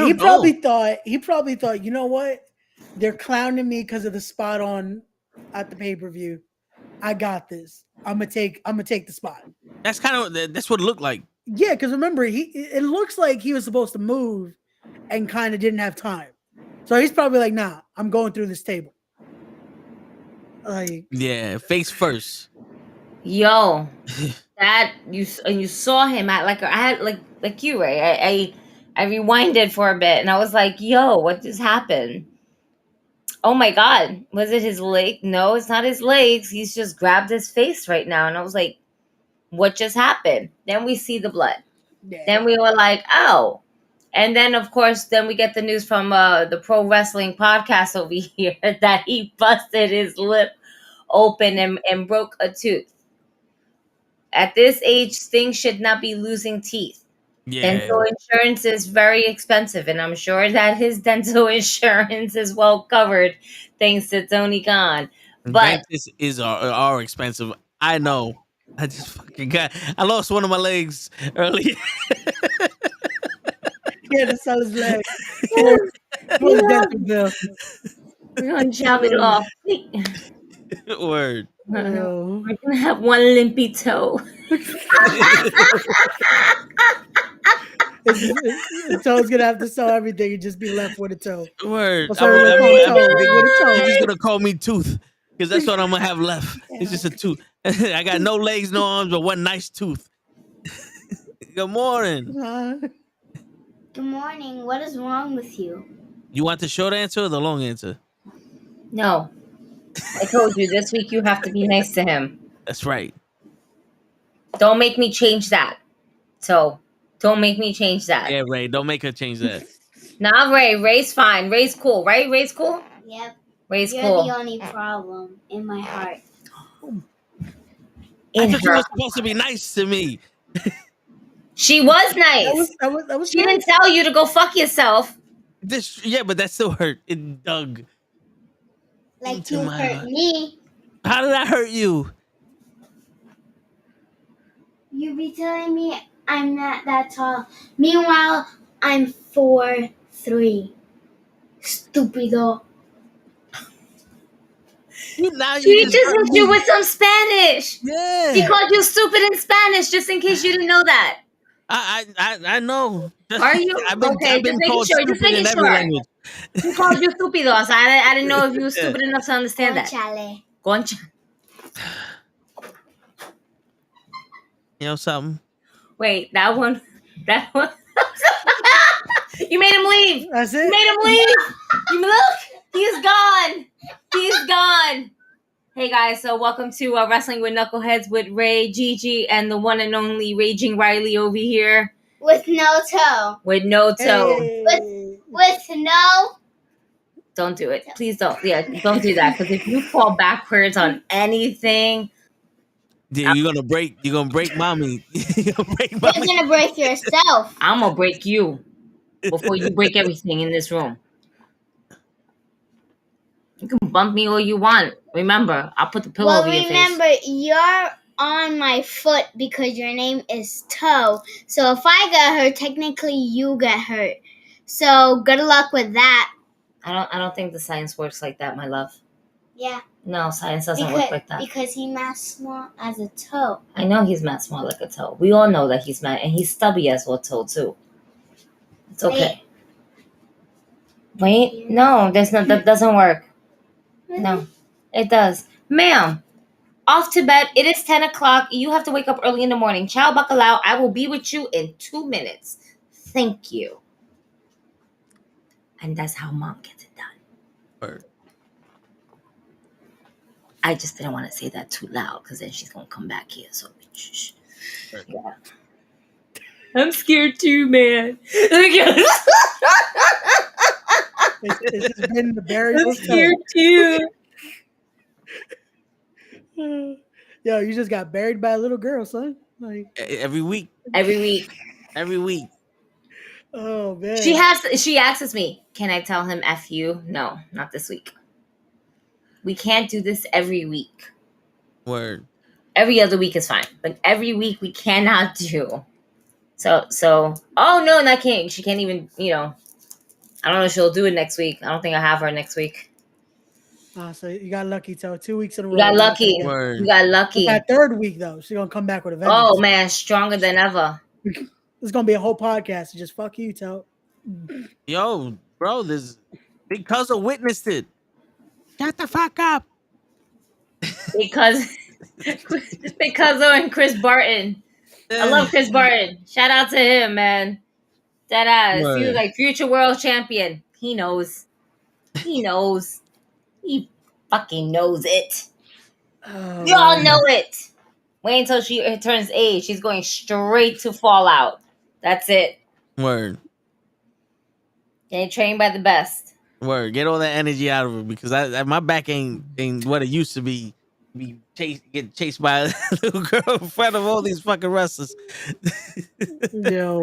he probably thought, you know what? They're clowning me because of the spot on at the pay-per-view. I got this. I'm gonna take the spot. That's what it looked like. Yeah, because remember, it looks like he was supposed to move and kind of didn't have time. So he's probably like, nah, I'm going through this table. Like, yeah, face first. Yo, that you saw him at I had like you, Ray. I rewinded for a bit and I was like, yo, what just happened? Oh my God, was it his leg? No, it's not his legs. He's just grabbed his face right now. And I was like, what just happened? Then we see the blood. yeah. Then we were like, oh. And then, of course, then we get the news from the Pro Wrestling Podcast over here that he busted his lip open and broke a tooth. At this age, things should not be losing teeth. Yeah. Dental insurance is very expensive, and I'm sure that his dental insurance is well covered thanks to Tony Khan. But dentists are expensive. I know. I just fucking I lost one of my legs earlier. Yeah, to sell his leg. Dental bill. We're gonna chop it off. Word. Oh. We're gonna have one limpy toe. The toe's gonna have to sell everything and just be left with a toe. Word. That's why we're gonna call it toe. With a toe. You're just gonna call me Tooth because that's what I'm gonna have left. It's just a tooth. I got no legs, no arms, but one nice tooth. Good morning. Good morning. What is wrong with you? You want the short answer or the long answer? No. I told you this week you have to be nice to him. That's right. Don't make me change that. So don't make me change that. Yeah, Ray. Don't make her change that. Nah, Ray. Ray's fine. Ray's cool, right? Ray's cool? Yep. Ray's You're cool. the only problem in my heart. I thought you were supposed to be nice to me. She was nice. That was she didn't tell you to go fuck yourself. But that still hurt. It dug. Like you hurt me. How did I hurt you? You be telling me I'm not that tall. Meanwhile, I'm 4'3". Stupido. She just hit you with some Spanish. Yeah. She called you stupid in Spanish, just in case you didn't know that. I know. Are you? I've been told Just making sure. language. She called you stupido, so I didn't know if you were stupid enough to understand that. Concha. You know something? Wait, that one. You made him leave. That's it. You made him leave. You look. He's gone. He's gone. Hey guys, so welcome to Wrestling with Knuckleheads with Ray, Gigi, and the one and only Raging Riley over here. With no toe. With no toe. Hey. With no. Don't do it. Please don't. Yeah, don't do that. Because if you fall backwards on anything, yeah, you're gonna break mommy. You're gonna break yourself. I'm gonna break you before you break everything in this room. You can bump me all you want. Remember, I'll put the pillow over your face. Remember, you're on my foot because your name is Toe. So if I get hurt, technically you get hurt. So good luck with that. I don't think the science works like that, my love. Yeah. No, science doesn't work like that. Because he's not small as a toe. I know he's not small like a toe. We all know that he's not, and he's stubby as a toe too. It's okay. Wait, no, that doesn't work. No, it does. Ma'am, off to bed. It is 10 o'clock. You have to wake up early in the morning. Ciao, bacalao. I will be with you in 2 minutes. Thank you. And that's how mom gets it done. Word. I just didn't want to say that too loud because then she's going to come back here. So, shh. Yeah. I'm scared too, man. It's been the buried. I'm scared too. Yo, you just got buried by a little girl, son. Like Every week. Every week. Every week. Oh man. She asks me, can I tell him F you? No, not this week. We can't do this every week. Word. Every other week is fine, but every week we cannot do. So oh no, and I can't. She can't even, I don't know if she'll do it next week. I don't think I have her next week. So you got lucky, so 2 weeks in a row. You got lucky. Word. You got lucky. That third week though, she's gonna come back with a vengeance. Oh man, stronger than ever. It's gonna be a whole podcast to just fuck you, Toe. Yo, bro, this Big Cousin witnessed it. Shut the fuck up. Because and Chris Barton. I love Chris Barton. Shout out to him, man. That ass. Word. He was like future world champion. He knows. He knows. He fucking knows it. Oh, Y'all know it. Wait until she turns age. She's going straight to Fallout. That's it. Word. Getting trained by the best. Word. Get all that energy out of her because my back ain't what it used to be. Get chased by a little girl in front of all these fucking wrestlers. Yo.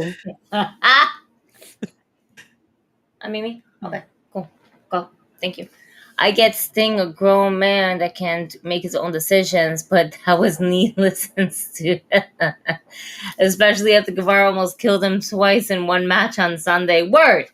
Mimi? Okay, cool. Go. Thank you. I get Sting, a grown man that can make his own decisions, but that was needless to especially after Guevara almost killed him twice in one match on Sunday. Word.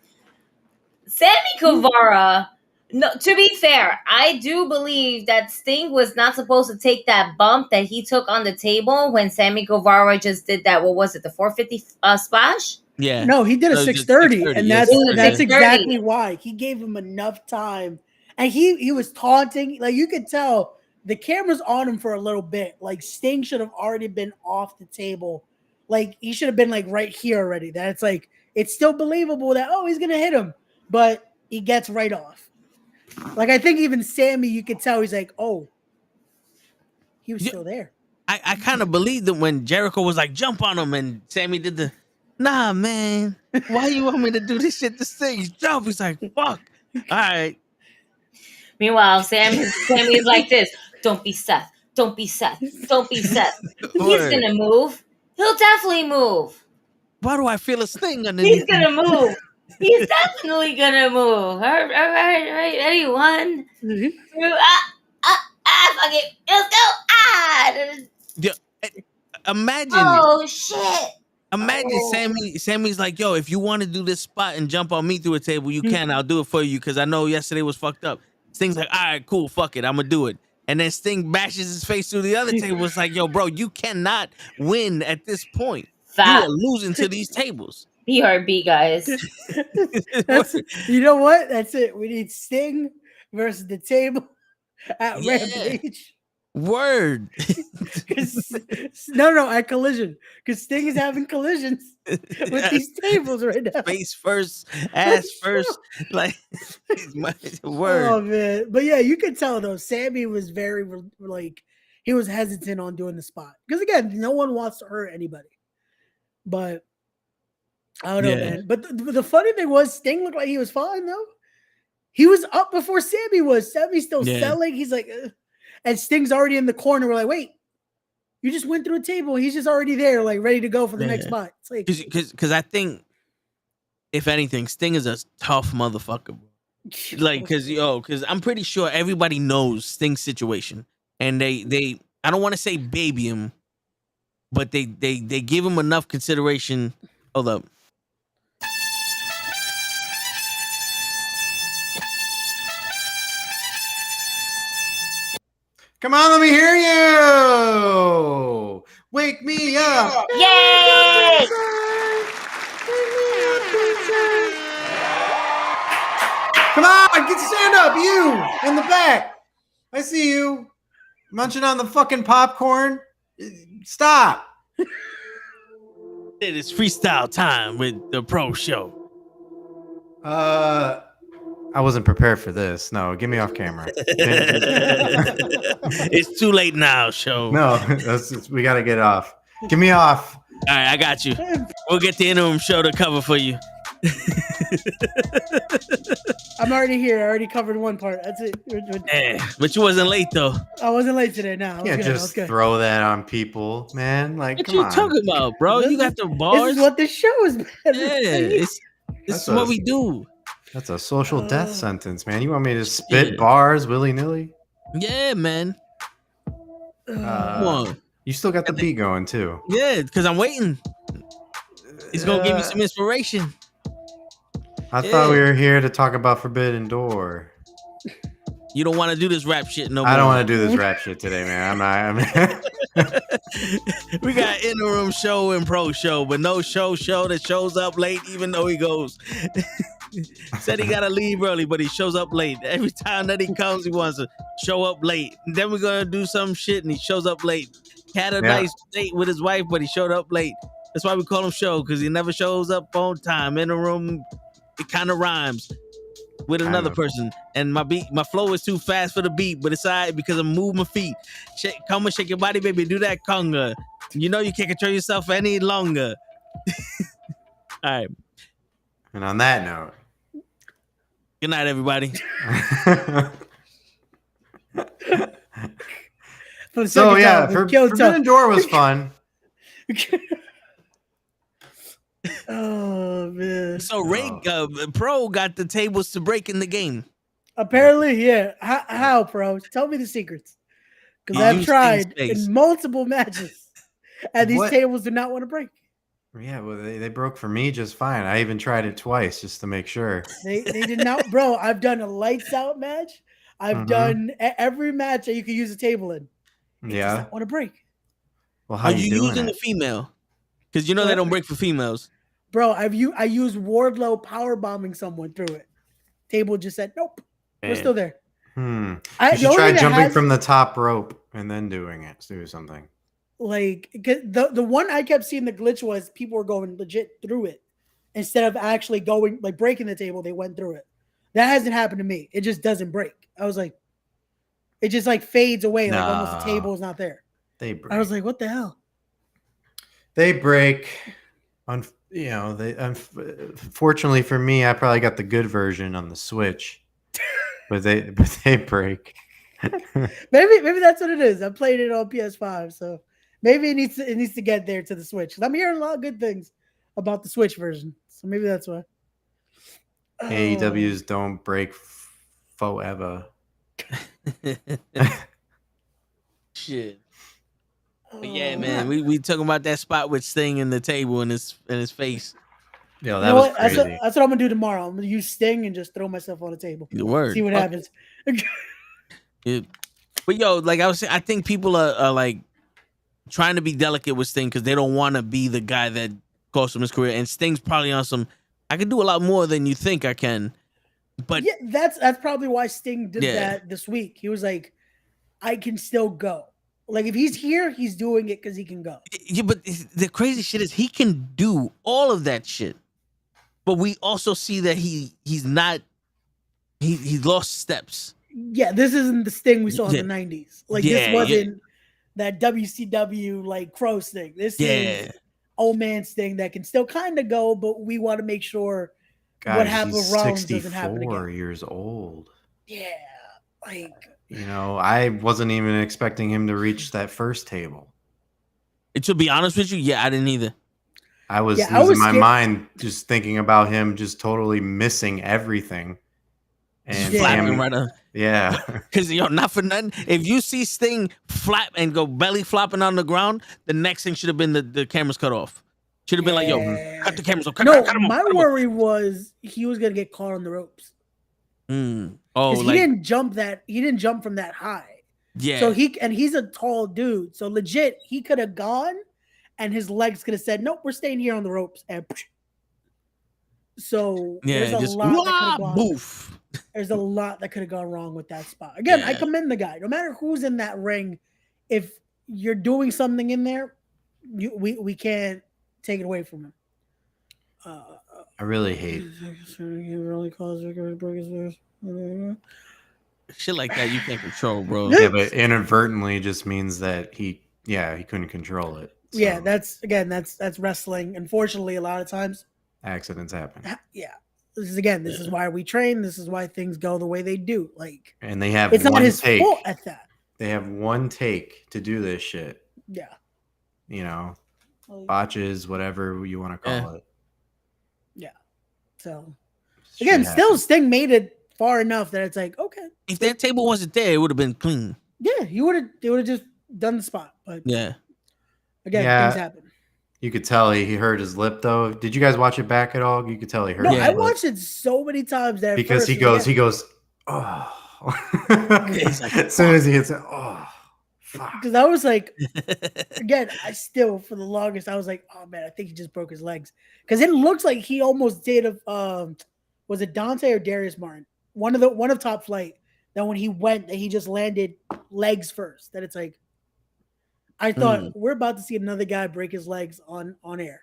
Sammy Guevara, no, to be fair, I do believe that Sting was not supposed to take that bump that he took on the table when Sammy Guevara just did that, what was it, the 450 splash? Yeah. No, he did a 630, and that's exactly why. He gave him enough time. And he was taunting. Like, you could tell the camera's on him for a little bit. Like, Sting should have already been off the table. Like, he should have been, like, right here already. That it's like, it's still believable that, oh, he's going to hit him. But he gets right off. Like, I think even Sammy, you could tell he's like, oh, he was still there. I kind of believed him when Jericho was like, jump on him. And Sammy did the, nah, man. Why you want me to do this shit to Sting? He's jump. He's like, fuck. All right. Meanwhile, Sammy's like this. Don't be Seth. Don't be Seth. Don't be Seth. He's gonna move. He'll definitely move. Why do I feel a sting underneath? He's gonna move. He's definitely gonna move. All right. Ready? 1, 2. Fuck it. Let's go. Yeah, imagine. Oh shit. Imagine Sammy's like, yo, if you want to do this spot and jump on me through a table, you can. I'll do it for you because I know yesterday was fucked up. Sting's like, all right, cool, fuck it, I'm gonna do it. And then Sting bashes his face through the other table. It's like, yo, bro, you cannot win at this point. You are losing to these tables. BRB, guys. You know what? That's it. We need Sting versus the table at Rampage. Word. No, at Collision. Because Sting is having collisions with these tables right now. Face first, ass first. Like, word. Oh, man. But yeah, you could tell, though, Sammy was very, like, he was hesitant on doing the spot. Because, again, no one wants to hurt anybody. But, I don't know, man. But the funny thing was, Sting looked like he was fine, though. He was up before Sammy was. Sammy's still selling. He's like... And Sting's already in the corner. We're like, wait, you just went through a table. He's just already there, like ready to go for the next spot. It's like, because I think, if anything, Sting is a tough motherfucker. Like, because I'm pretty sure everybody knows Sting's situation, and they I don't want to say baby him, but they give him enough consideration. Hold up. Come on, let me hear you. Wake me up. Yay! Come on, get stand up. You in the back. I see you munching on the fucking popcorn. Stop. It is freestyle time with the Pro Show. I wasn't prepared for this. No, get me off camera. It's too late now, show. No, we got to get off. Get me off. All right, I got you. We'll get the interim show to cover for you. I'm already here. I already covered one part. That's it. But you wasn't late though. I wasn't late today. No, You can't just throw that on people, man. Like, What come you on. talking about, bro? You got the bars. This is what this show is. Yeah, this is what we do. That's a social death sentence, man. You want me to spit bars willy-nilly? Yeah, man. Come on. You still got the beat going too. Yeah, because I'm waiting. He's gonna give me some inspiration. I thought we were here to talk about Forbidden Door. You don't want to do this rap shit no more. I don't want to do this rap shit today, man. We got interim show and pro show, but no show that shows up late, even though he goes. Said he gotta leave early, but he shows up late. Every time that he comes, he wants to show up late. And then we're gonna do some shit, and he shows up late. Had a nice date with his wife, but he showed up late. That's why we call him show, because he never shows up on time. Interim, it kind of rhymes with another person, and my flow is too fast for the beat, but it's alright because I move my feet. Come and shake your body, baby. Do that conga. You know you can't control yourself any longer. All right. And on that note, good night, everybody. Forbidden Door was fun. Oh man! So Ray Pro got the tables to break in the game. Apparently, yeah. How, Pro? Tell me the secrets, because I've tried in multiple matches, and these tables do not want to break. Yeah, well, they broke for me just fine. I even tried it twice just to make sure. They did not, bro. I've done a lights out match. I've done every match that you can use a table in. It does not want to break. Well, how are you using the female? Because you know they don't break for females. Bro, I used Wardlow power bombing someone through it. Table just said nope. We're still there. You should try jumping from the top rope and then doing it. Do something. Like the one I kept seeing the glitch was people were going legit through it instead of actually going like breaking the table. They went through it. That hasn't happened to me. It just doesn't break. I was like, it just like fades away. Like almost the table is not there. They break. I was like, what the hell? They break. Unfortunately for me, I probably got the good version on the Switch, but they break. maybe that's what it is. I played it on PS5, so maybe it needs to get there to the Switch. I'm hearing a lot of good things about the Switch version, so maybe that's why. AEWs don't break forever. Shit. But yeah, man, we talking about that spot with Sting in the table in his face. Yeah, that was crazy. That's what I'm gonna do tomorrow. I'm gonna use Sting and just throw myself on the table. The word. See what happens. Yeah. But yo, like I was saying, I think people are like trying to be delicate with Sting because they don't want to be the guy that cost him his career. And Sting's probably on some. I can do a lot more than you think I can. But yeah, that's probably why Sting did that this week. He was like, I can still go. Like if he's here, he's doing it because he can go. Yeah, but the crazy shit is he can do all of that shit. But we also see that he's not. He lost steps. Yeah, this isn't the Sting we saw in the 90s. Like this wasn't that WCW like Crow Sting. This is old man Sting that can still kind of go, but we want to make sure what happened with Rollins doesn't happen again. 64 years old. Yeah, like. You know, I wasn't even expecting him to reach that first table. To be honest with you, I didn't either. I was losing my mind just thinking about him just totally missing everything. And flapping right up. Yeah. Because, not for nothing. If you see Sting flap and go belly flopping on the ground, the next thing should have been the cameras cut off. Should have been like, yo, cut the cameras off. Cut my worry was he was going to get caught on the ropes. Oh, he didn't jump from that high. Yeah. So he's a tall dude. So legit, he could have gone and his legs could have said, nope, we're staying here on the ropes. And so there's a lot that could have gone wrong with that spot. Again, I commend the guy. No matter who's in that ring, if you're doing something in there, we can't take it away from him. I really hate shit like that. You can't control, bro. Yeah, but inadvertently just means that he couldn't control it. So. Yeah, that's wrestling. Unfortunately, a lot of times accidents happen. Yeah. This is why we train. This is why things go the way they do. Like, and they have it's not one his take. fault at that. They have one take to do this shit. Yeah. You know, botches, whatever you want to call it. Yeah. So again, still Sting made it far enough that it's like, okay. If that table wasn't there, it would have been clean. Yeah, they would have just done the spot. But yeah. Again, things happen. You could tell he hurt his lip though. Did you guys watch it back at all? You could tell he hurt. No, his I lip. watched it so many times that because he goes, oh. As soon as he hits it, oh, fuck. Because I was like, again, for the longest, I was like, oh man, I think he just broke his legs. Because it looks like he almost did was it Dante or Darius Martin? One of Top Flight. That when he went, that he just landed legs first. That it's like, I thought we're about to see another guy break his legs on air.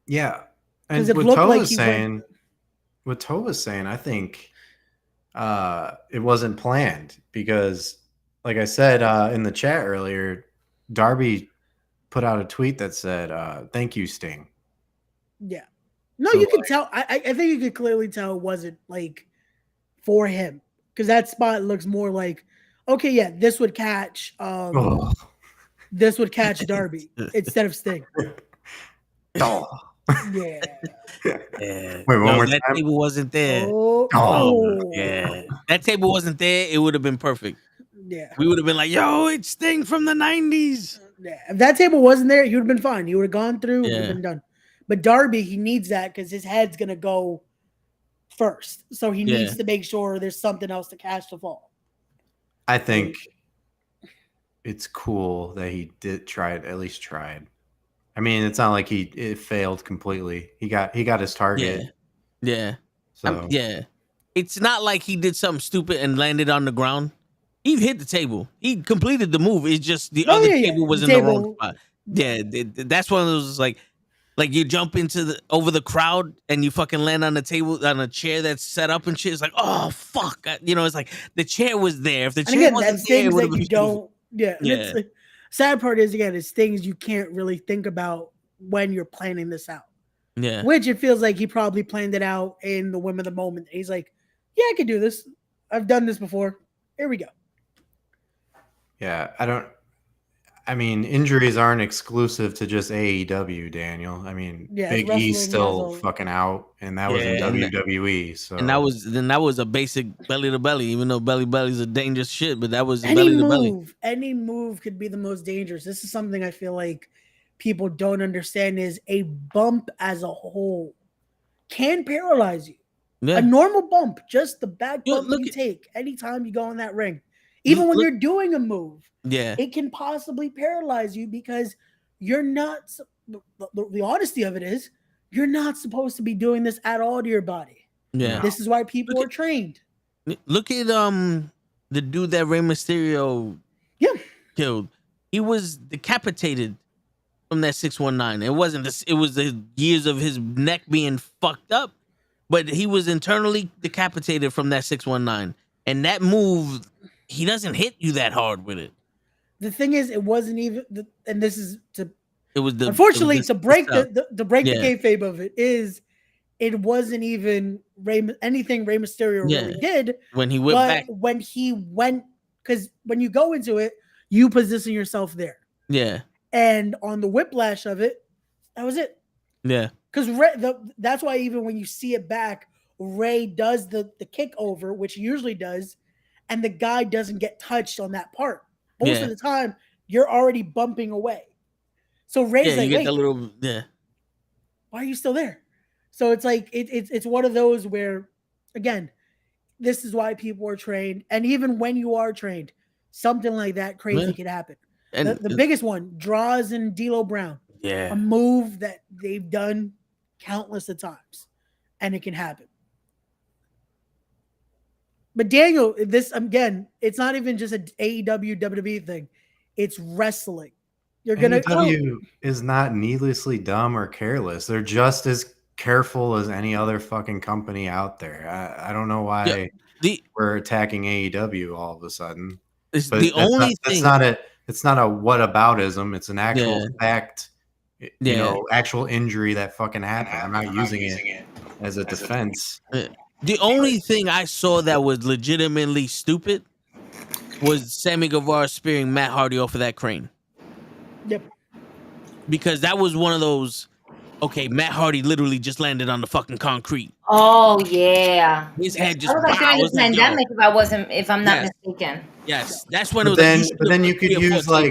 Yeah, and what Tova's saying, I think it wasn't planned because, like I said in the chat earlier, Darby put out a tweet that said, "Thank you, Sting." Yeah, no, so you can tell. I think you could clearly tell it wasn't like for him because that spot looks more like, okay, yeah, this would catch. This would catch Darby instead of Sting. Oh. Yeah. Wait, one more that time? table wasn't there. Yeah. That table wasn't there. It would have been perfect. Yeah. We would have been like, yo, it's Sting from the 90s. Yeah. If that table wasn't there, he would have been fine. He would have gone through, would have been done. But Darby, he needs that because his head's going to go first. So he needs to make sure there's something else to catch the fall. I think it's cool that he did try it, at least tried. I mean, it's not like it failed completely. He got his target. Yeah. So it's not like he did something stupid and landed on the ground. He hit the table. He completed the move. It's just the other table was in the wrong spot. Yeah, that's one of those like you jump over the crowd and you fucking land on the table on a chair that's set up and shit. It's like, oh fuck, it's like the chair was there. If the chair wasn't there, it would have been don't. Yeah. Sad part is it's things you can't really think about when you're planning this out. Yeah. Which it feels like he probably planned it out in the whim of the moment. He's like, yeah, I could do this. I've done this before. Here we go. Yeah, I mean, injuries aren't exclusive to just AEW, Daniel. I mean, Big E's still fucking out, and that was in WWE. So and that was a basic belly to belly, even though belly belly's a dangerous shit, but that was belly to belly. Any move could be the most dangerous. This is something I feel like people don't understand is a bump as a whole can paralyze you. Yeah. A normal bump, just the back bump you take anytime you go in that ring. Even when you're doing a move, it can possibly paralyze you because you're not. The honesty of it is, you're not supposed to be doing this at all to your body. Yeah, this is why people are trained. Look at the dude that Rey Mysterio killed. He was decapitated from that 619. It wasn't this. It was the years of his neck being fucked up, but he was internally decapitated from that 619. And that move, he doesn't hit you that hard with it. The thing is, it wasn't even, and this is to. It was unfortunately to break the kayfabe of it is, it wasn't even anything Rey Mysterio really did when he went back. When he went, because when you go into it, you position yourself there. Yeah. And on the whiplash of it, that was it. Yeah. Because that's why even when you see it back, Ray does the kick over, which he usually does, and the guy doesn't get touched on that part. Most of the time, you're already bumping away. So Ray's like, wait, why are you still there? So it's like it's one of those where, again, this is why people are trained, and even when you are trained, something like that crazy could happen. And the biggest one, Draws and D'Lo Brown. Yeah, a move that they've done countless of times, and it can happen. But Daniel, this again, it's not even just an AEW WWE thing; it's wrestling. You're gonna AEW is not needlessly dumb or careless. They're just as careful as any other fucking company out there. I don't know why we're attacking AEW all of a sudden. It's the only thing. It's not a whataboutism. It's an actual fact you know, actual injury that fucking happened. I'm not using it as a defense. The only thing I saw that was legitimately stupid was Sammy Guevara spearing Matt Hardy off of that crane. Yep. Because that was one of those, okay, Matt Hardy literally just landed on the fucking concrete. Oh yeah. His head just that was like during the pandemic, if I'm not mistaken. Yes, that's when it was. But then you could use like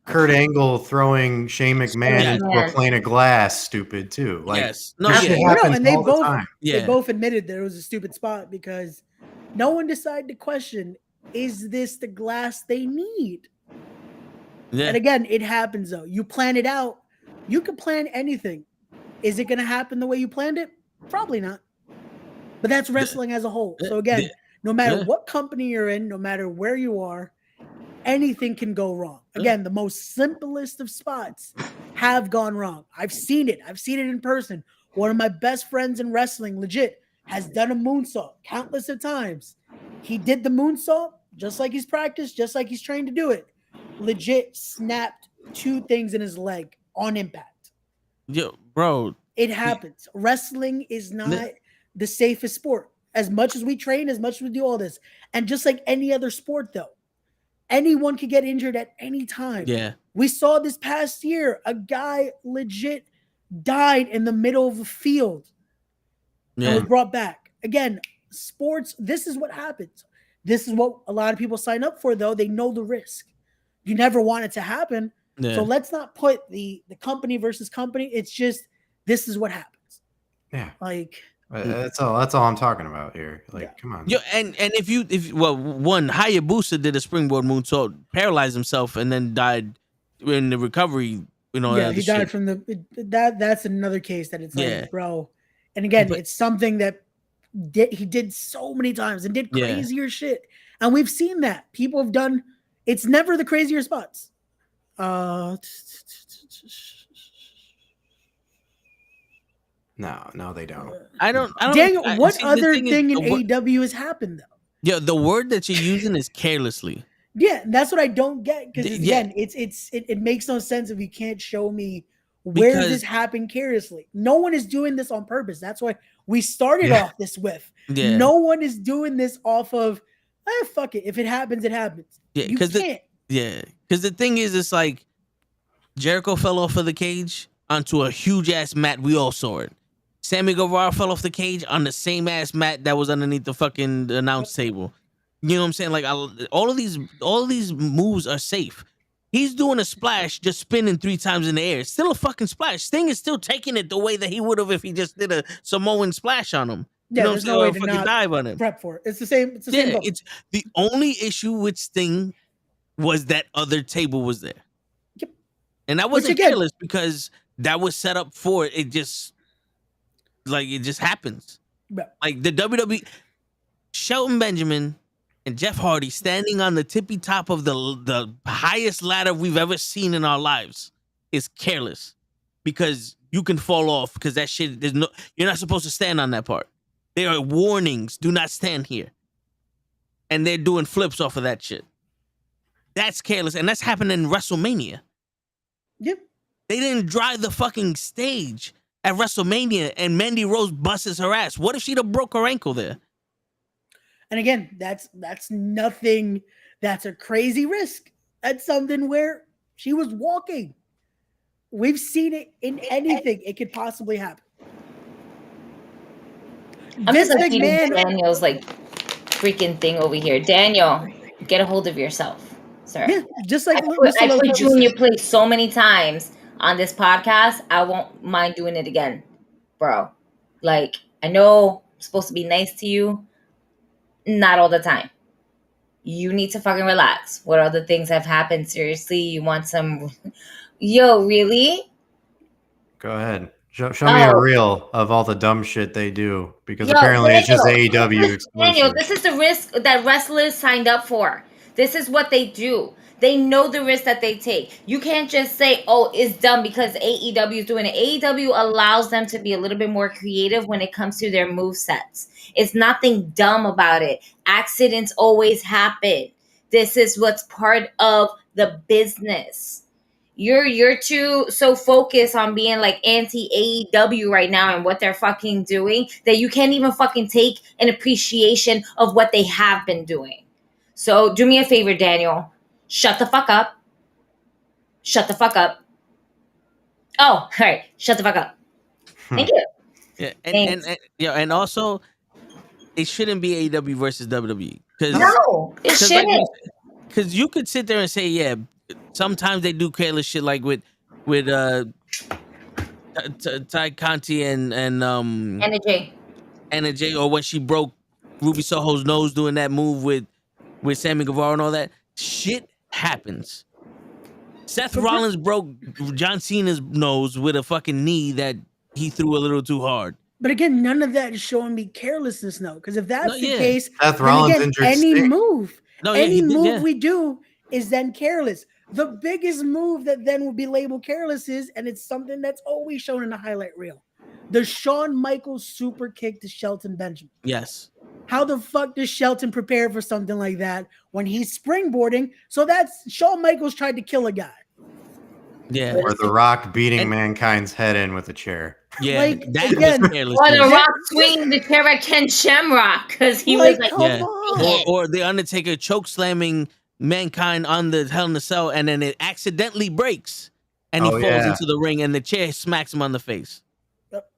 Kurt Angle throwing Shane McMahon into a plane of glass, stupid too. Like, and they both time. They both admitted that it was a stupid spot because no one decided to question, is this the glass they need? Yeah. And again, it happens though. You plan it out. You can plan anything. Is it going to happen the way you planned it? Probably not. But that's wrestling as a whole. So again, no matter what company you're in, no matter where you are, anything can go wrong. Again, the most simplest of spots have gone wrong. I've seen it. I've seen it in person. One of my best friends in wrestling, legit, has done a moonsault countless of times. He did the moonsault just like he's practiced, just like he's trained to do it. Legit snapped 2 things in his leg on impact. Yo, bro. It happens. Wrestling is not the safest sport. As much as we train, as much as we do all this. And just like any other sport, though, anyone could get injured at any time. Yeah. We saw this past year, a guy legit died in the middle of a field and was brought back. Again, sports, this is what happens. This is what a lot of people sign up for, though. They know the risk. You never want it to happen. Yeah. So let's not put the company versus company. It's just, this is what happens. Yeah. Like, that's all I'm talking about here. Like, come on. Yo, and if one Hayabusa did a springboard moonsault, paralyzed himself, and then died in the recovery. You know, yeah, he died from that's another case that it's like, bro. And again, it's something that he did so many times and did crazier shit, and we've seen that people have done. It's never the crazier spots. No, they don't. I don't. Daniel, what other thing in AEW has happened though? Yeah, the word that you're using is carelessly. Yeah, that's what I don't get because again, it makes no sense if you can't show me where this happened carelessly. No one is doing this on purpose. That's why we started off this with. Yeah. No one is doing this off of, fuck it. If it happens, it happens. Yeah, because the thing is, it's like Jericho fell off of the cage onto a huge ass mat. We all saw it. Sammy Guevara fell off the cage on the same ass mat that was underneath the fucking announce table. You know what I'm saying? Like all of these moves are safe. He's doing a splash, just spinning 3 times in the air. It's still a fucking splash. Sting is still taking it the way that he would have if he just did a Samoan splash on him. Yeah, there's no way to not dive on him. Prep for it. It's the same. It's the same. It's the only issue with Sting was that other table was there. Yep. And that wasn't careless because that was set up for it. It just happens. Yep. Like the WWE, Shelton Benjamin and Jeff Hardy standing on the tippy top of the highest ladder we've ever seen in our lives is careless because you can fall off because that shit, you're not supposed to stand on that part. There are warnings, do not stand here. And they're doing flips off of that shit. That's careless. And that's happened in WrestleMania. Yep. They didn't dry the fucking stage at WrestleMania and Mandy Rose busts her ass. What if she'd have broke her ankle there? And again, that's nothing. That's a crazy risk. That's something where she was walking. We've seen it in anything. It could possibly happen. I'm just like Daniel's like freaking thing over here. Daniel, get a hold of yourself, sir. Yeah, just like I put you in your place so many times on this podcast. I won't mind doing it again, bro. Like, I know I'm supposed to be nice to you. Not all the time. You need to fucking relax. What other things have happened? Seriously, you want some? Yo, really? Go ahead. Show me a reel of all the dumb shit they do because apparently Daniel, it's just AEW exclusive. Daniel, this is the risk that wrestlers signed up for. This is what they do. They know the risk that they take. You can't just say, oh, it's dumb because AEW is doing it. AEW allows them to be a little bit more creative when it comes to their movesets. It's nothing dumb about it. Accidents always happen. This is what's part of the business. You're too so focused on being like anti AEW right now and what they're fucking doing that you can't even fucking take an appreciation of what they have been doing. So do me a favor, Daniel. Shut the fuck up. Shut the fuck up. Oh, all right. Shut the fuck up. Thank you. Yeah, and also, it shouldn't be AEW versus WWE no, it shouldn't. Because you could sit there and say, yeah, sometimes they do careless shit like with Ty Conti and Anna Jay, or when she broke Ruby Soho's nose doing that move with Sammy Guevara and all that. Shit happens. Seth Rollins broke John Cena's nose with a fucking knee that he threw a little too hard. But again, none of that is showing me carelessness, no. Because if that's the case, Seth Rollins again, injured any Sting. move did, we do is then careless. The biggest move that then will be labeled careless is, and it's something that's always shown in the highlight reel, the Shawn Michaels super kick to Shelton Benjamin. Yes. How the fuck does Shelton prepare for something like that when he's springboarding? So that's Shawn Michaels tried to kill a guy. Yeah. Or The Rock beating Mankind's head in with a chair. Yeah. Like, that again, was careless. Or The Rock swinging the chair at Ken Shamrock because he was like, yeah. Or The Undertaker choke slamming Mankind on the Hell in a Cell, and then it accidentally breaks and he falls into the ring and the chair smacks him on the face.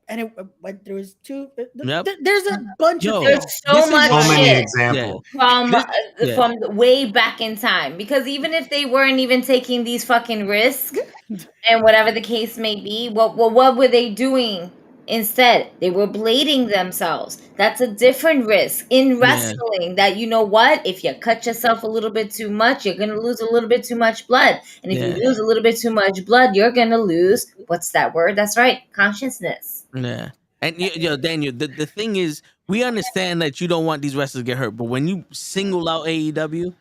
And it went through his tooth. Yep. There's a bunch of there's so much many shit examples from way back in time. Because even if they weren't even taking these fucking risks and whatever the case may be, what were they doing instead? They were blading themselves. That's a different risk in wrestling. That, you know what, if you cut yourself a little bit too much, you're gonna lose a little bit too much blood. And if you lose a little bit too much blood, you're gonna lose, what's that word? That's right, consciousness. Yeah. And Daniel, the thing is, we understand that you don't want these wrestlers to get hurt, but when you single out AEW,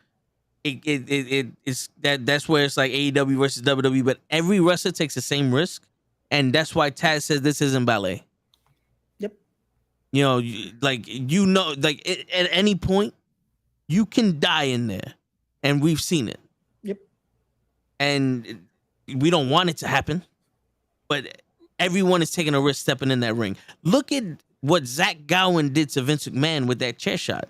that's where it's like AEW versus WWE, but every wrestler takes the same risk, and that's why Taz says this isn't ballet. Yep. At any point, you can die in there, and we've seen it. Yep. And we don't want it to happen, but everyone is taking a risk stepping in that ring. Look at what Zach Gowen did to Vince McMahon with that chair shot.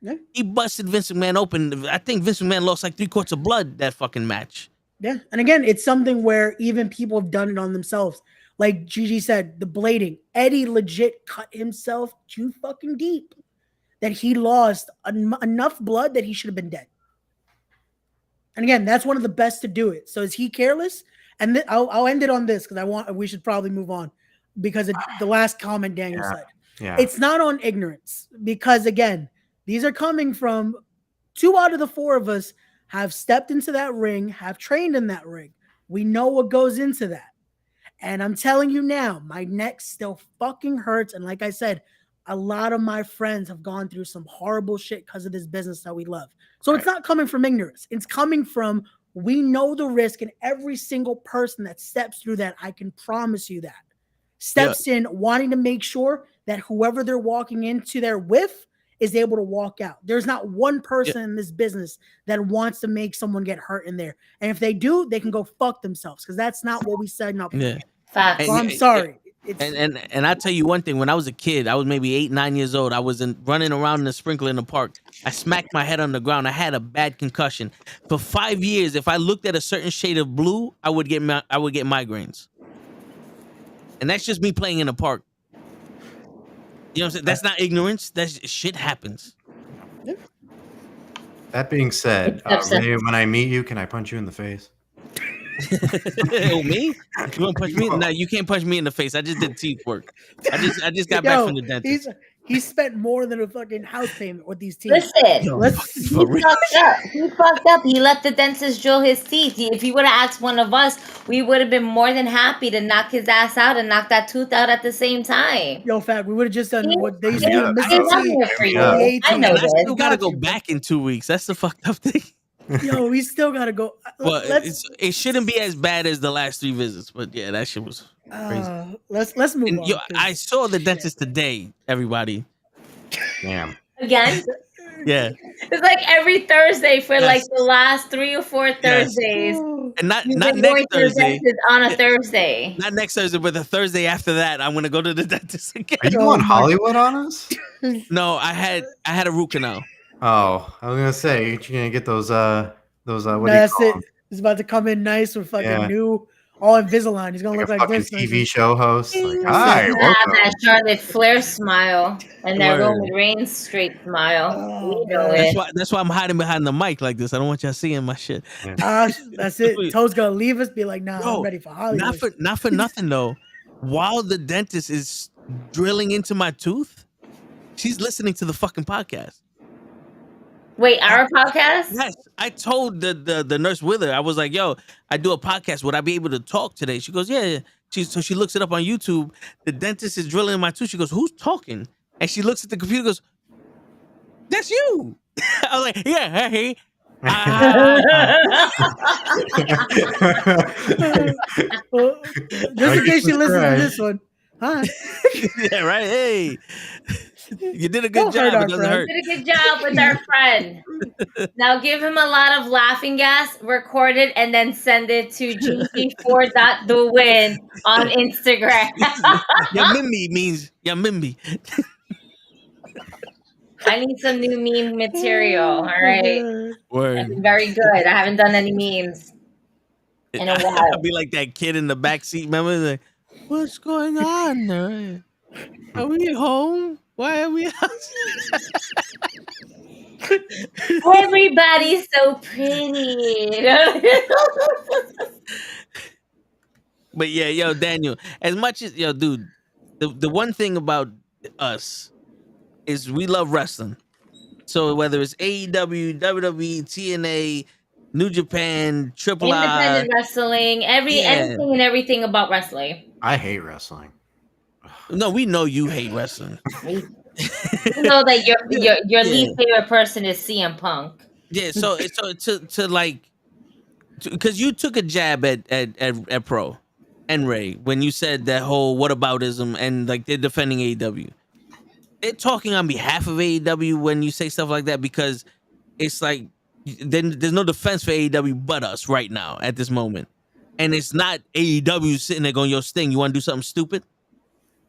Yeah. He busted Vince McMahon open. I think Vince McMahon lost like 3 quarts of blood that fucking match. Yeah. And again, it's something where even people have done it on themselves. Like Gigi said, the blading. Eddie legit cut himself too fucking deep that he lost enough blood that he should have been dead. And again, that's one of the best to do it. So is he careless? And I'll end it on this because we should probably move on because of the last comment Daniel said. Yeah. It's not on ignorance because, again, these are coming from 2 out of the 4 of us have stepped into that ring, have trained in that ring. We know what goes into that. And I'm telling you now, my neck still fucking hurts. And like I said, a lot of my friends have gone through some horrible shit because of this business that we love. So It's not coming from ignorance. It's coming from we know the risk, and every single person that steps through that, I can promise you that, steps in wanting to make sure that whoever they're walking into there with is able to walk out. There's not one person in this business that wants to make someone get hurt in there. And if they do, they can go fuck themselves because that's not what we signed up for. Yeah. Facts. So I'm sorry. And I tell you one thing, when I was a kid, I was maybe 8, 9 years old. I was running around in the sprinkler in the park. I smacked my head on the ground. I had a bad concussion. For 5 years, if I looked at a certain shade of blue, I would get migraines. And that's just me playing in the park. You know what I'm saying? That's not ignorance. That's shit happens. That being said, when I meet you, can I punch you in the face? Oh, me? You want to punch me? No, you can't punch me in the face. I just did teeth work. I just got back from the dentist. He spent more than a fucking house payment with these teeth. Listen, he fucked up. He fucked up. He let the dentist drill his teeth. If he would have asked one of us, we would have been more than happy to knock his ass out and knock that tooth out at the same time. Yo, fact, we would have just done what they used to do. I know. I still gotta go back in 2 weeks. That's the fucked up thing. Yo, we still gotta go. Well, it shouldn't be as bad as the last 3 visits, but yeah, that shit was crazy. Let's move on. Yo, I saw the dentist today. Everybody, damn. Again, Yeah. It's like every Thursday for like the last 3 or 4 Thursdays. And not You've not been next going to the Thursday. dentist on a Thursday. Not next Thursday, but the Thursday after that, I'm gonna go to the dentist again. Are you on Hollywood on us? No, I had a root canal. Oh, I was gonna say you're gonna get those what do you That's call it. them? He's about to come in nice with fucking Yeah. new, all Invisalign. He's gonna Like look a like fucking this. TV show host. Like, hi, Have welcome. that Charlotte Flair smile and that Word. Roman Reigns straight smile. Oh, We know man. it. That's why I'm hiding behind the mic like this. I don't want y'all seeing my shit. That's it. Toe's gonna leave us. Be like, nah, Yo, I'm ready for Hollywood. Not for nothing though. While the dentist is drilling into my tooth, she's listening to the fucking podcast. Wait, our podcast? Yes, I told the nurse with her. I was like, "Yo, I do a podcast. Would I be able to talk today?" She goes, "Yeah." So she looks it up on YouTube. The dentist is drilling in my tooth. She goes, "Who's talking?" And she looks at the computer. And goes, "That's you." I was like, "Yeah, hey." Just in case she listens to this one. Hi. Yeah, right. Hey, you did a good Don't hurt job. our It doesn't friend. hurt. Did a good job with our friend. Now give him a lot of laughing gas, record it, and then send it to GT4.TheWin on Instagram. Yamimbi means Yamimbi. I need some new meme material. All right. Word. That's very good. I haven't done any memes in a while. I'll be like that kid in the back seat. Remember? Like, what's going on? Are we home? Why are we outside? Everybody's so pretty. But yeah, yo, Daniel, as much as, yo, dude, the one thing about us is we love wrestling. So whether it's AEW, WWE, TNA, New Japan, Triple Independent I, wrestling, anything and everything about wrestling. I hate wrestling. No, we know you hate wrestling. You know that your least favorite person is CM Punk. Yeah, so to like, because you took a jab at Pro and Ray when you said that whole whataboutism and like they're defending AEW. They're talking on behalf of AEW when you say stuff like that because it's like then there's no defense for AEW but us right now at this moment, and it's not AEW sitting there going, "Yo, Sting, you want to do something stupid?"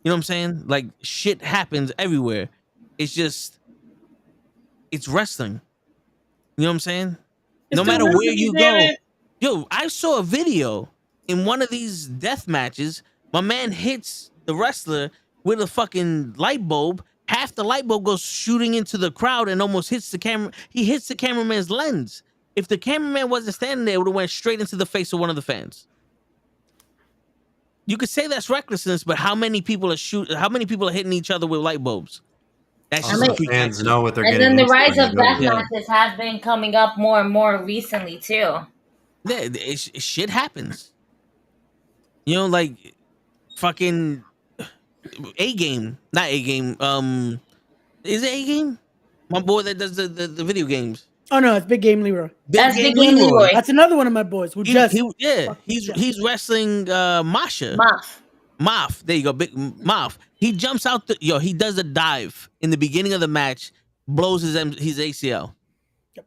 You know what I'm saying? Like shit happens everywhere. It's just it's wrestling. You know what I'm saying? No matter where you go. Yo, I saw a video in one of these death matches. My man hits the wrestler with a fucking light bulb. Half the light bulb goes shooting into the crowd and almost hits the camera. He hits the cameraman's lens. If the cameraman wasn't standing there, it would have went straight into the face of one of the fans. You could say that's recklessness, but how many people are How many people are hitting each other with light bulbs? That's just fans know what they're and getting. then the into rise when of you go death there. matches have been coming up more and more recently too. Yeah, shit happens. You know, like fucking A-Game, not A-Game. Is it A-Game? My boy that does the video games. Oh no, it's Big Game Leroy. That's Big Game Leroy. That's another one of my boys who He's wrestling Masha. Moff. There you go, Big Moff. He jumps out he does a dive in the beginning of the match, blows his ACL.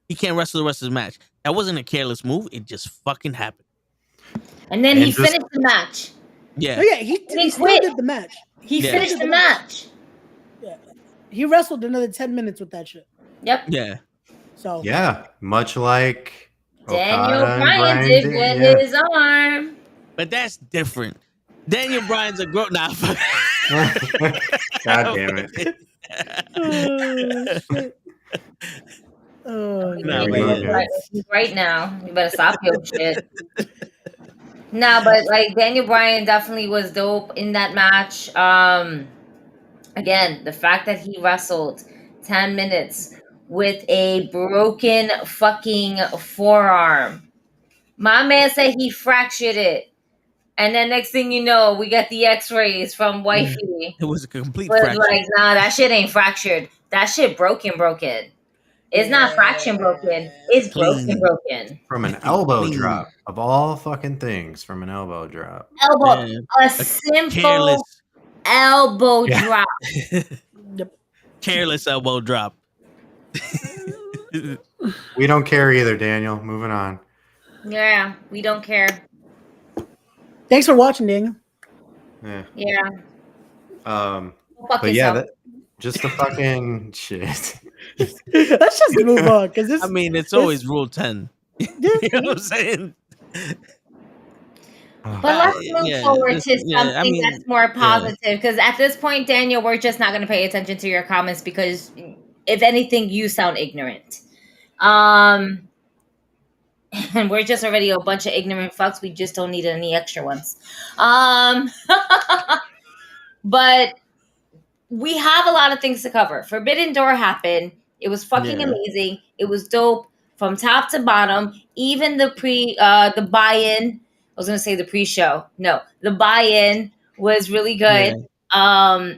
He can't wrestle the rest of his match. That wasn't a careless move. It just fucking happened. And then he finished the match. Yeah. Oh yeah, he still did the match. He finished the match. Yeah. He wrestled another 10 minutes with that shit. Yep. Yeah. So yeah, much like Daniel Okada and Bryan did with his arm. But that's different. Daniel Bryan's a grown. Nah. God damn it. Oh, no, right now. You better stop your shit. No, but like Daniel Bryan definitely was dope in that match. Again, the fact that he wrestled 10 minutes with a broken fucking forearm. My man said he fractured it. And then next thing you know, we got the x-rays from Wifey. It was a complete fracture. fracture. Like, nah, that shit ain't fractured. That shit broken. It's not fraction broken. It's broken. From an elbow drop. Of all fucking things, from an elbow drop. A simple elbow drop. Careless elbow drop. We don't care either, Daniel. Moving on. Yeah, we don't care. Thanks for watching, Daniel. Yeah. But yeah, just the fucking shit. Let's just move on because this. I mean, it's always Rule 10. You know what I'm saying? But let's move forward to something that's more positive. Because at this point, Daniel, we're just not going to pay attention to your comments because, if anything, you sound ignorant. And we're just already a bunch of ignorant fucks. We just don't need any extra ones. But we have a lot of things to cover. Forbidden Door happened. It was fucking amazing. It was dope from top to bottom. Even the buy-in. I was going to say the pre-show. No, the buy-in was really good. Yeah.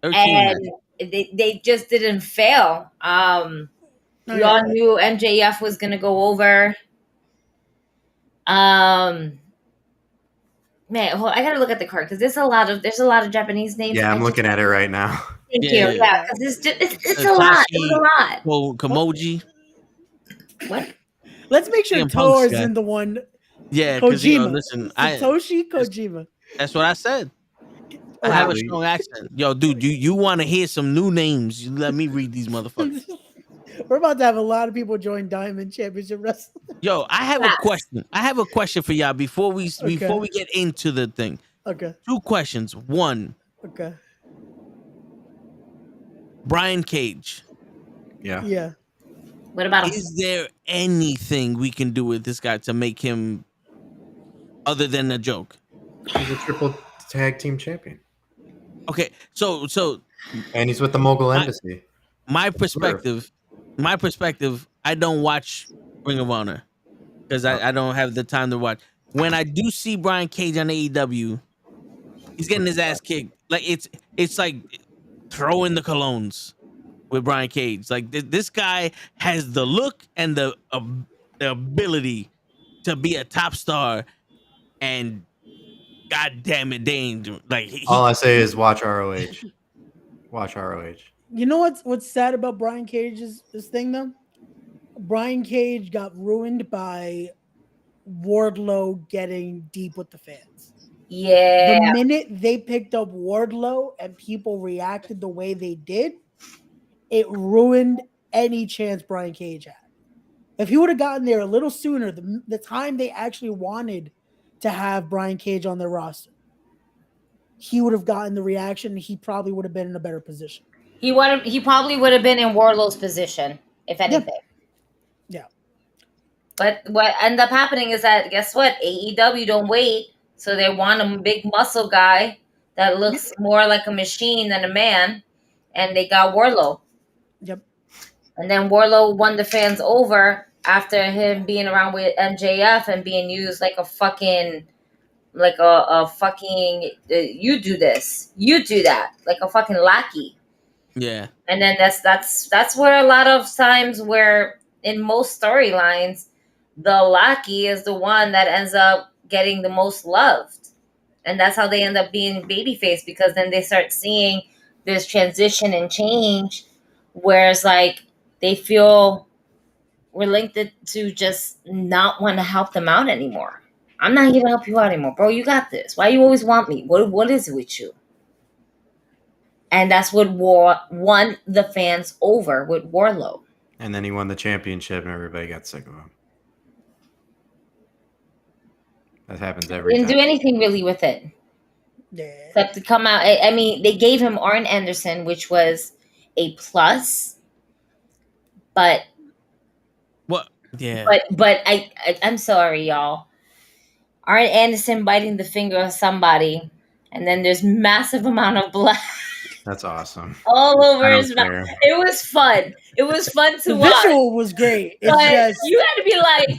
And they just didn't fail. We all knew MJF was going to go over. Man, I gotta look at the card because there's a lot of Japanese names. Yeah, I'm looking at it right now. Thank you. Yeah, because it's a lot. It was a lot. Well, Kamoji. What? Let's make sure Thor is in the one. Yeah, because listen, Satoshi Kojima. That's what I said. I have a strong accent. Yo, dude, you want to hear some new names? You let me read these motherfuckers. We're about to have a lot of people join Diamond Championship Wrestling. Yo, I have a question. I have a question for y'all before we get into the thing. Okay. 2 questions. 1. Okay. Brian Cage. Yeah. Yeah. What about him? Is there anything we can do with this guy to make him other than a joke? He's a triple tag team champion. Okay, so and he's with the Mogul Embassy. My perspective, I don't watch Ring of Honor because I don't have the time to watch. When I do see Brian Cage on AEW, he's getting his ass kicked. Like it's like throwing the colognes with Brian Cage. Like this guy has the look and the ability to be a top star, and God damn it, they ain't like. All I say is watch ROH. Watch ROH. You know what's sad about Brian Cage's thing though? Brian Cage got ruined by Wardlow getting deep with the fans. Yeah. The minute they picked up Wardlow and people reacted the way they did, it ruined any chance Brian Cage had. If he would have gotten there a little sooner, the time they actually wanted to have Brian Cage on their roster, he would have gotten the reaction. He probably would have been in a better position. He probably would have been in Wardlow's position, if anything. Yeah. But what ended up happening is that, guess what? AEW don't wait. So they want a big muscle guy that looks more like a machine than a man. And they got Wardlow. Yep. And then Wardlow won the fans over after him being around with MJF and being used like a fucking... Like a fucking... you do this. You do that. Like a fucking lackey. Yeah. And then that's where a lot of times where in most storylines, the lackey is the one that ends up getting the most loved. And that's how they end up being babyface, because then they start seeing this transition and change, whereas like they feel reluctant to just not want to help them out anymore. I'm not here to help you out anymore. Bro, you got this. Why you always want me? What is it with you? And that's what won the fans over with Wardlow. And then he won the championship and everybody got sick of him. That happens every time. Didn't do anything really with it. Yeah. Except to come out. I mean, they gave him Arn Anderson, which was a plus. But... What? Yeah. But I'm sorry, y'all. Arn Anderson biting the finger of somebody, and then there's massive amount of blood. That's awesome. All over his mouth. It was fun. It was fun to watch. The visual was great. But you had to be like,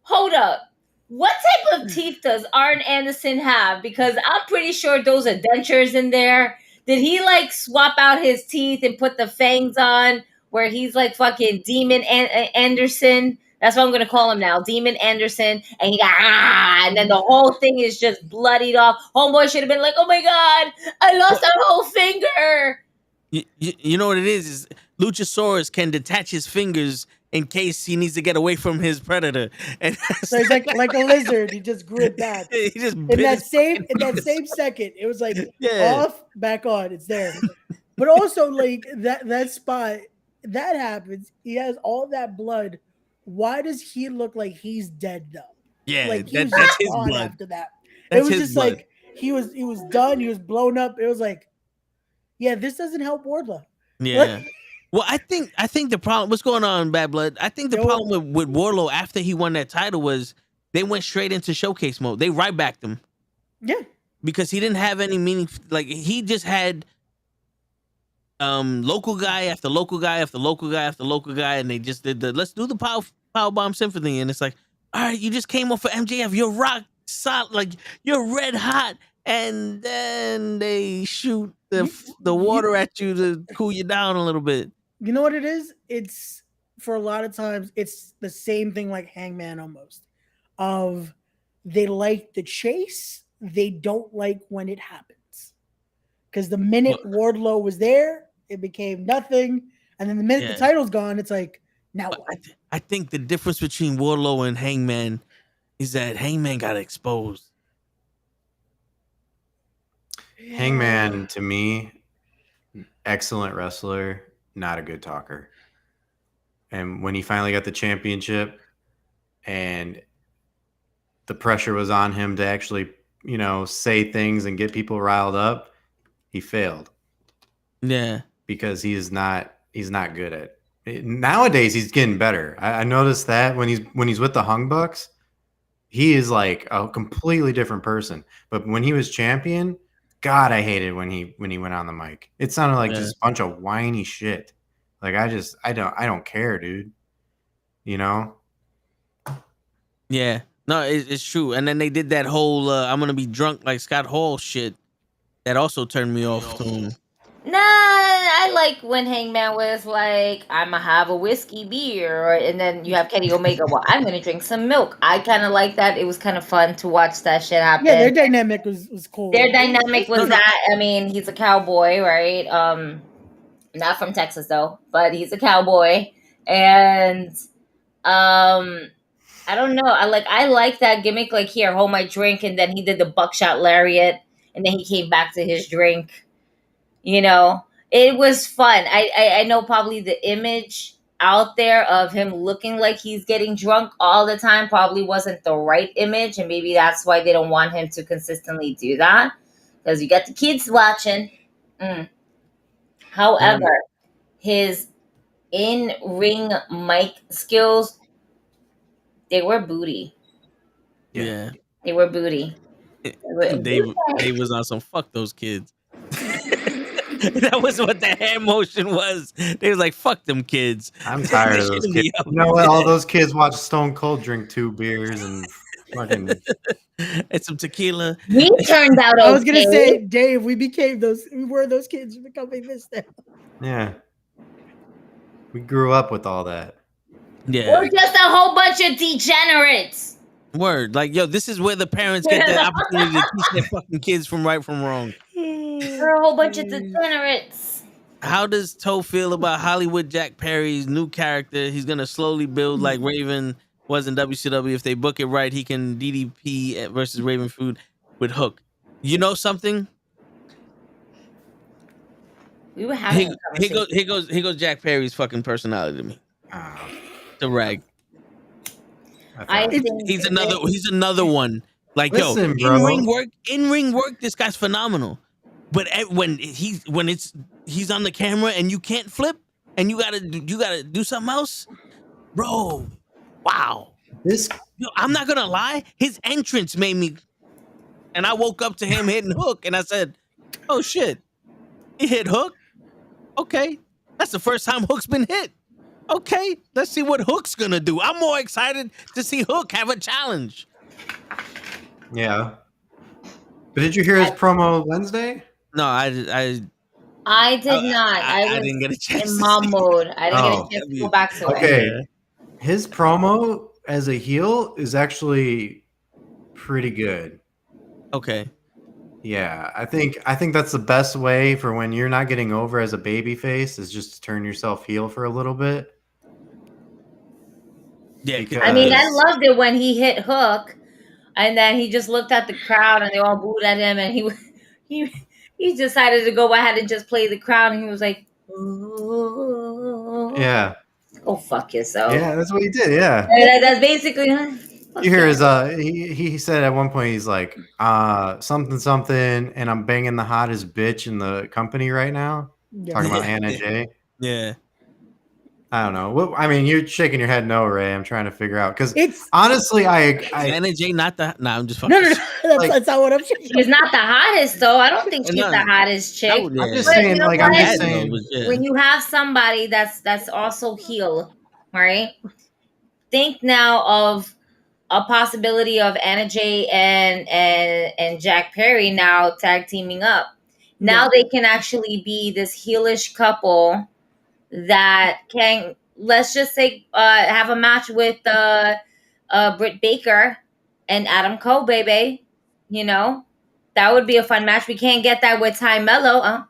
hold up. What type of teeth does Arn Anderson have? Because I'm pretty sure those are dentures in there. Did he like swap out his teeth and put the fangs on where he's like fucking Demon Anderson? That's what I'm going to call him now. Demon Anderson. And he got, and then the whole thing is just bloodied off. Homeboy should have been like, oh my God, I lost that whole finger. You know what it is Luchasaurus can detach his fingers in case he needs to get away from his predator, and so he's like a lizard. He just grew it back. He just in that same second, it was like off, back on. It's there, but also like that spot that happens. He has all that blood. Why does he look like he's dead though? Yeah, like that's his blood. After that, That's it was his just blood. like he was done. He was blown up. It was like, yeah, this doesn't help Wardlow. Yeah. Well, I think the problem. What's going on, Bad Blood? I think the problem with Wardlow after he won that title was they went straight into showcase mode. They right backed him. Yeah. Because he didn't have any meaning. Like he just had local guy after local guy after local guy after local guy, and they just did let's do the power bomb symphony, and it's like, all right, you just came off of MJF, you're rock solid, like you're red hot, and then they shoot the water at you to cool you down a little bit. You know what it is? It's for a lot of times it's the same thing like Hangman almost. Of they like the chase, they don't like when it happens. Because the minute Wardlow was there, it became nothing. And then the minute the title's gone, it's like, now what? I think the difference between Wardlow and Hangman is that Hangman got exposed. Hangman, to me, excellent wrestler, not a good talker. And when he finally got the championship and the pressure was on him to actually, say things and get people riled up, he failed. Yeah. Because he's not good at it. Nowadays he's getting better. I noticed that when he's with the Hung Bucks, he is like a completely different person. But when he was champion, God, I hated when he went on the mic. It sounded like just a bunch of whiny shit. Like I don't care, dude. Yeah. No, it's true. And then they did that whole I'm gonna be drunk like Scott Hall shit. That also turned me off to him. Nah, I like when Hangman was like, I'm gonna have a whiskey beer, and then you have Kenny Omega. Well, I'm gonna drink some milk. I kind of like that. It was kind of fun to watch that shit happen. Yeah, their dynamic was cool. Their dynamic was that. I mean, he's a cowboy, right? Not from Texas though, but he's a cowboy, and I don't know. I like that gimmick. Like, here, hold my drink, and then he did the buckshot lariat, and then he came back to his drink. It was fun. I know probably the image out there of him looking like he's getting drunk all the time probably wasn't the right image, and maybe that's why they don't want him to consistently do that, because you got the kids watching. However, his in-ring mic skills, they were booty. Yeah. They were booty. Dave was on some fuck those kids. That was what the hand motion was. They was like, fuck them kids. I'm tired of those kids. You know what? All those kids watch Stone Cold drink 2 beers and fucking and some tequila. We turned out okay. I was gonna say, Dave, we were those kids becoming this now. Yeah. We grew up with all that. Yeah. We're just a whole bunch of degenerates. Word. Like, yo, this is where the parents get the opportunity to teach their fucking kids from right from wrong. We're a whole bunch of degenerates. How does Toe feel about Hollywood Jack Perry's new character? He's going to slowly build like Raven was in WCW. If they book it right, he can DDP versus Raven feud with Hook. You know something? We were having here goes Jack Perry's fucking personality to me. The rag. He's another one. Like, listen, yo, in ring work, this guy's phenomenal. But when he's on the camera and you can't flip and you gotta do something else, bro. Wow. I'm not gonna lie. His entrance made me, and I woke up to him hitting Hook, and I said, "Oh shit, he hit Hook. Okay, that's the first time Hook's been hit. Okay, let's see what Hook's gonna do. I'm more excited to see Hook have a challenge." Yeah. But did you hear his promo Wednesday? No, I did not. I didn't get a chance in mom mode. I didn't get a chance to go back to it. Okay. His promo as a heel is actually pretty good. Okay. Yeah, I think that's the best way for when you're not getting over as a baby face is just to turn yourself heel for a little bit. Yeah, I mean, I loved it when he hit Hook, and then he just looked at the crowd, and they all booed at him, and he decided to go ahead and just play the crowd, and he was like, "Ooh. Yeah. Go fuck yourself." Yeah, that's what he did. Yeah. That's basically. You hear his he said at one point he's like something, and I'm banging the hottest bitch in the company right now. Talking about Anna Jay. Yeah. I don't know. What I mean, you're shaking your head no, Ray. I'm trying to figure out because honestly, I Anna Jay not the. Nah, I'm just fucking. No. That's not what I'm saying. She's not the hottest though. I don't think she's the hottest chick. I'm just saying, like, I'm just saying, when you have somebody that's also heel, right? Think now of a possibility of Anna Jay and Jack Perry now tag teaming up. Now they can actually be this heelish couple that can, let's just say, have a match with Britt Baker and Adam Cole, baby. You know, that would be a fun match. We can't get that with Ty Mello,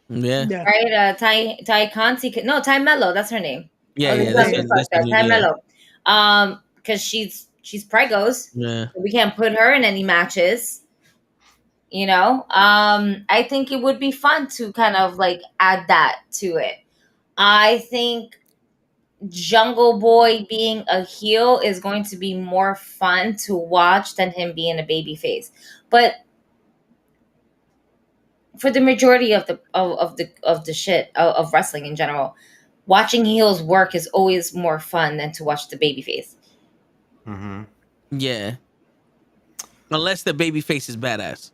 Yeah. right? Ty Conti. No, Ty Mello. That's her name. Yeah, that's Ty Mello. Because she's pregos. Yeah. So we can't put her in any matches. You know, I think it would be fun to kind of like add that to it. I think Jungle Boy being a heel is going to be more fun to watch than him being a babyface. But for the majority of the shit of wrestling in general, watching heels work is always more fun than to watch the babyface. Mm-hmm. Yeah. Unless the babyface is badass.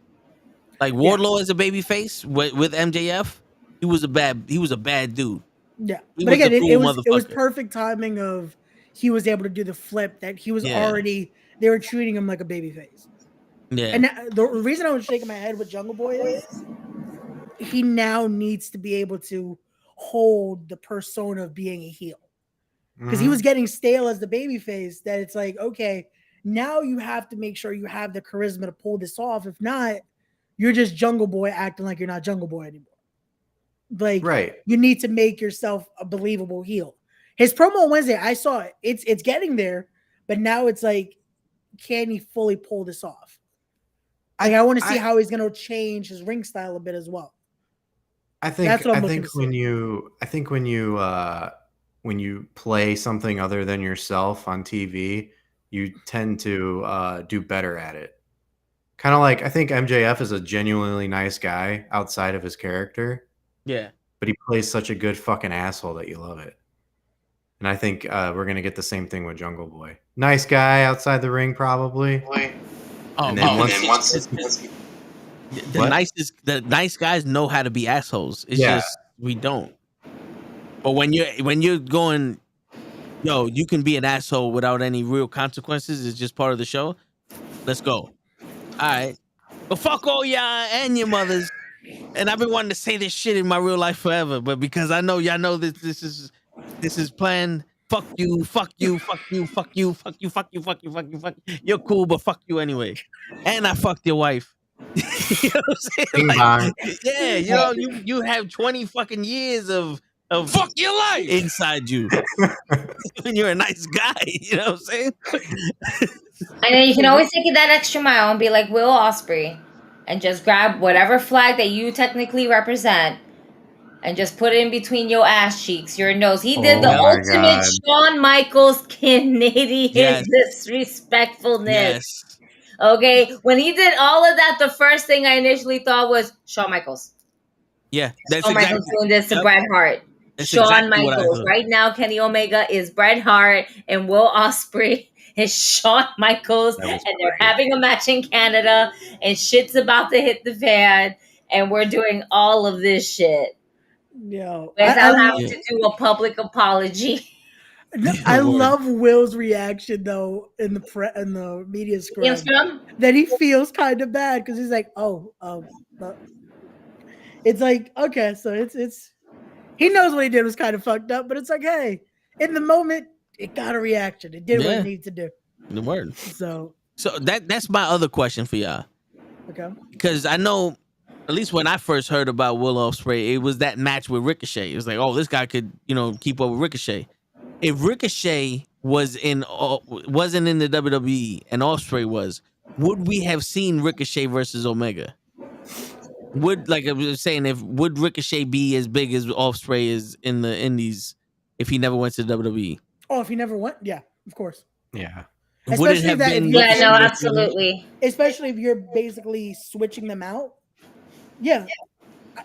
Like Wardlow is a babyface with MJF. He was a bad dude. Yeah, He but was again, a cool it was motherfucker. perfect timing of he was able to do the flip that he was already. They were treating him like a babyface. Yeah, and the reason I was shaking my head with Jungle Boy is he now needs to be able to hold the persona of being a heel because he was getting stale as the babyface. That it's like, okay, now you have to make sure you have the charisma to pull this off. If not, you're just Jungle Boy acting like you're not Jungle Boy anymore. Like, you need to make yourself a believable heel. His promo on Wednesday, I saw it. It's getting there, but now it's like, can he fully pull this off? I want to see how he's going to change his ring style a bit as well. I think when you play something other than yourself on TV, you tend to do better at it. Kind of like I think MJF is a genuinely nice guy outside of his character. Yeah. But he plays such a good fucking asshole that you love it. And I think we're going to get the same thing with Jungle Boy. Nice guy outside the ring, probably. The nice guys know how to be assholes. It's just we don't. But when you're going, yo, you can be an asshole without any real consequences. It's just part of the show. Let's go. All right. But fuck all y'all and your mothers. And I've been wanting to say this shit in my real life forever, but because I know y'all know that this is planned. Fuck you, fuck you, fuck you, fuck you, fuck you, fuck you, fuck you, fuck you, fuck you. You're cool, but fuck you anyway. And I fucked your wife. You know what I'm saying? Like, yeah, you know, you have 20 fucking years of fuck your life inside you. When you're a nice guy, you know what I'm saying? And then you can always take it that extra mile and be like Will Ospreay. And just grab whatever flag that you technically represent and just put it in between your ass cheeks, your nose. He did the ultimate Shawn Michaels Canadian disrespectfulness. Yes. Okay? When he did all of that, the first thing I initially thought was Shawn Michaels. Yeah. That's Shawn Michaels doing this to Bret Hart. That's Shawn exactly Michaels. Right now, Kenny Omega is Bret Hart and Will Ospreay is Shawn Michaels, and they're having a match in Canada, and shit's about to hit the fan, and we're doing all of this shit. Yo, without having to do a public apology. I love Will's reaction though in the media scrum that he feels kind of bad because he's like, it's like, okay, so it's he knows what he did was kind of fucked up, but it's like, hey, in the moment. It got a reaction. It did what it needed to do. The word. So that's my other question for y'all. Okay. Because I know, at least when I first heard about Will Ospreay, it was that match with Ricochet. It was like, oh, this guy could, keep up with Ricochet. If Ricochet wasn't in the WWE and Ospreay was, would we have seen Ricochet versus Omega? Like I was saying, would Ricochet be as big as Ospreay is in the Indies if he never went to WWE? Oh, if he never went, yeah, of course. Yeah. Especially if that, yeah, no, absolutely. Especially if you're basically switching them out. Yeah.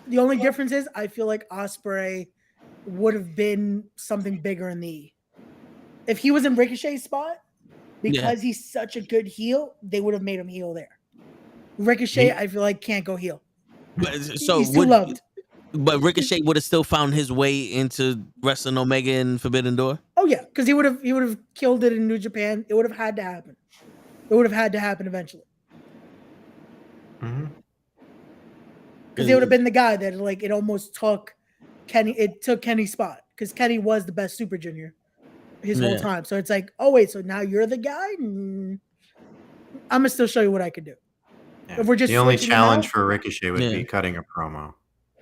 The only difference is I feel like Ospreay would have been something bigger in the. If he was in Ricochet's spot, because he's such a good heel, they would have made him heel there. Ricochet, I feel like can't go heel. He's too loved. But Ricochet would have still found his way into wrestling Omega in Forbidden Door. Oh yeah, because he would have killed it in New Japan. It would have had to happen. It would have had to happen eventually. Because he would have been the guy that it almost took Kenny. It took Kenny's spot because Kenny was the best Super Junior his whole time. So it's like, oh wait, so now you're the guy. I'm gonna still show you what I could do. Yeah. If we're just the only challenge for Ricochet would be cutting a promo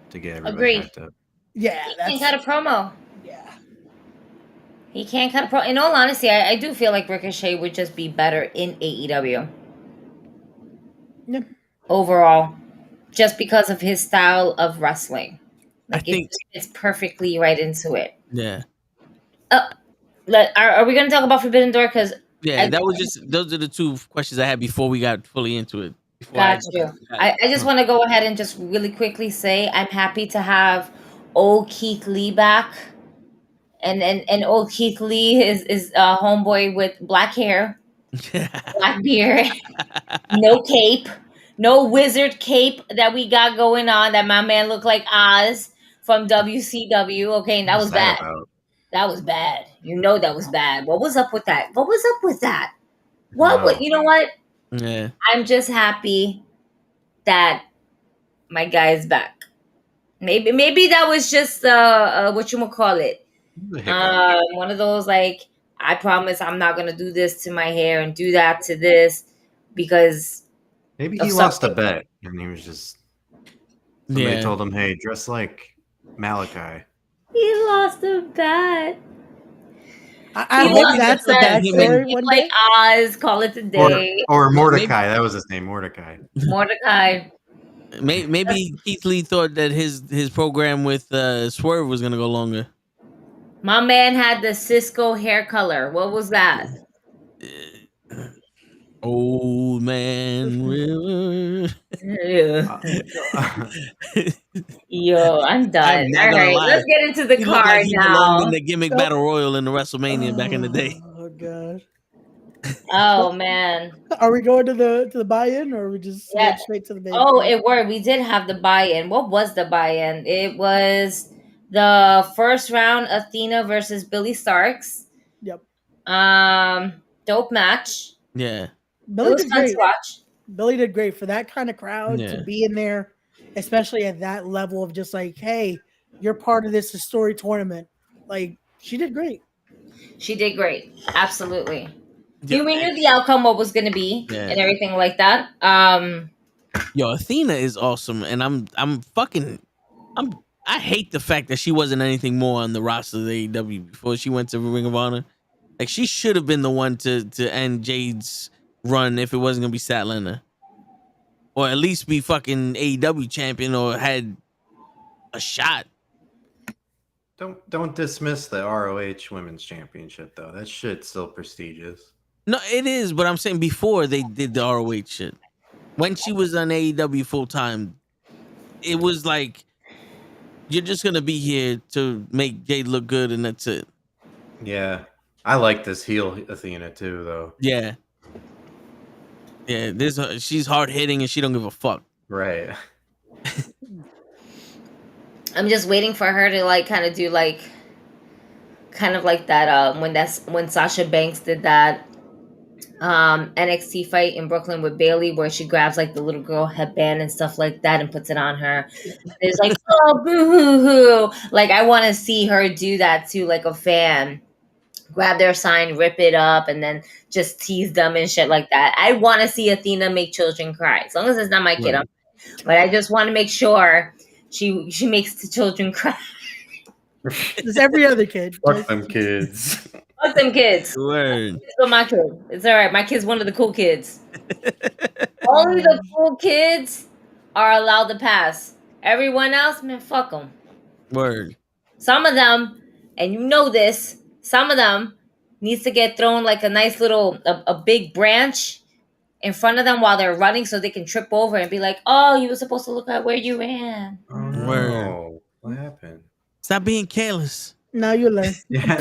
to get everybody hyped up. Yeah, he can't cut a promo. Yeah, he can't cut a promo. In all honesty, I do feel like Ricochet would just be better in AEW. Yeah. Overall, just because of his style of wrestling, I think it's perfectly right into it. Yeah. Are we going to talk about Forbidden Door? Because those are the two questions I had before we got fully into it. Got you. I just want to go ahead and just really quickly say I'm happy to have old Keith Lee back, and old Keith Lee is a homeboy with black hair, black beard, no cape, no wizard cape that we got going on. That my man looked like Oz from WCW. Okay, and that was bad. That was bad. That was bad. What was up with that? What? You know what? Yeah. I'm just happy that my guy is back. Maybe that was just what you call it. One of those like, I promise I'm not gonna do this to my hair and do that to this because maybe he lost a bet and he was just somebody told him, hey, dress like Malachi. He lost a bet. I hope that's the backstory. Like Oz, call it a day. Or Mordecai. That was his name, Mordecai. Mordecai. Maybe Keith Lee thought that his program with Swerve was gonna go longer. My man had the Cisco hair color. What was that? Old man River. Yo, I'm done. All right, let's get into the card now. In the gimmick battle royal in the WrestleMania back in the day. Oh god. Oh man. Are we going to the buy-in or are we just going straight to the main? Oh, we did have the buy-in. What was the buy-in? It was the first round, Athena versus Billy Starks. Yep. Dope match. Yeah. Billy did great. Billy did great for that kind of crowd to be in there, especially at that level of just like, hey, you're part of this story tournament. Like, she did great. She did great. Absolutely. Yeah. We knew the outcome, what was going to be, and everything like that. Yo, Athena is awesome, and I hate the fact that she wasn't anything more on the roster of the AEW before she went to Ring of Honor. Like, she should have been the one to end Jade's run if it wasn't gonna be Statlander, or at least be fucking AEW champion or had a shot. Don't dismiss the ROH Women's Championship though. That shit's still prestigious. No, it is, but I'm saying before they did the ROH shit, when she was on AEW full time, it was like, you're just gonna be here to make Jade look good and that's it. Yeah, I like this heel Athena too, though. Yeah. She's hard hitting and she don't give a fuck. Right. I'm just waiting for her to like kind of do like that when Sasha Banks did that NXT fight in Brooklyn with Bayley where she grabs like the little girl headband and stuff like that and puts it on her. It's like, oh boo hoo hoo. Like I want to see her do that to like a fan. grab their sign, rip it up, and then just tease them and shit like that. I want to see Athena make children cry. As long as it's not my kid, but I just want to make sure she makes the children cry. It's every other kid. Fuck them kids. Fuck them kids. Word. It's my kid. It's all right. My kid's one of the cool kids. Only the cool kids are allowed to pass. Everyone else, man, fuck them. Word. Some of them, and you know this, some of them needs to get thrown like a nice little, a big branch in front of them while they're running so they can trip over and be like, oh, you were supposed to look at where you ran. Oh, no. Word. What happened? Stop being careless. Now you learn. Yeah.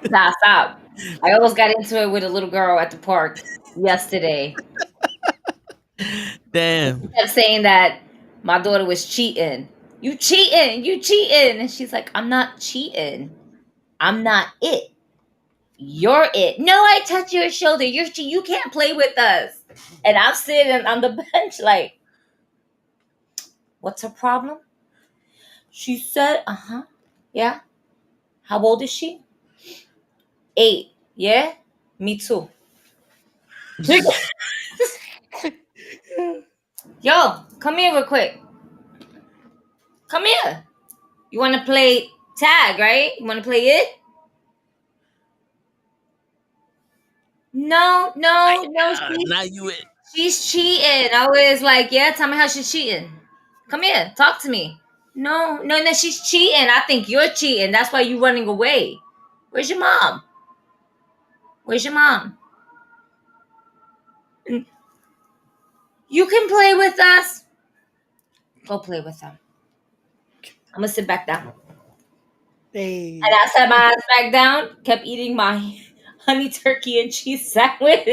Stop. I almost got into it with a little girl at the park yesterday. Damn. She kept saying that my daughter was cheating. You cheating. And she's like, I'm not cheating. I'm not it. You're it. No, I touch your shoulder. You can't play with us. And I'm sitting on the bench like, what's her problem? She said, yeah. How old is she? 8. Yeah? Me too. Yo, come here real quick. Come here. You want to play tag, right? You want to play it? No. Now you it. She's cheating. I was like, yeah, tell me how she's cheating. Come here, talk to me. No, she's cheating. I think you're cheating. That's why you're running away. Where's your mom? You can play with us. Go play with them. I'm going to sit back down. Hey. And I sat my ass back down, kept eating my honey turkey and cheese sandwich.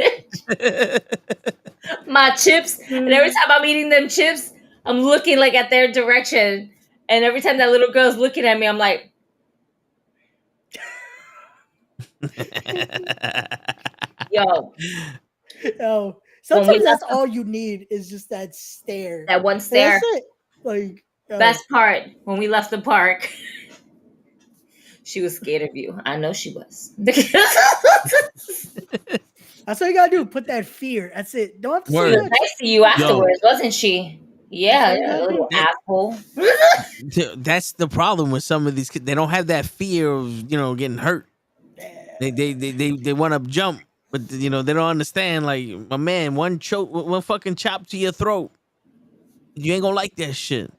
My chips. And every time I'm eating them chips, I'm looking like at their direction. And every time that little girl's looking at me, I'm like, yo. Sometimes that's all you need is just that stare. That one stare. That's it. Like, best part, when we left the park, she was scared of you. I know she was. That's all you gotta do. Put that fear. That's it. Don't have to say much. Nice to you afterwards, wasn't she? Yeah, little asshole. That's the problem with some of these kids. They don't have that fear of getting hurt. They want to jump, but they don't understand. Like, my man, one fucking chop to your throat, you ain't gonna like that shit.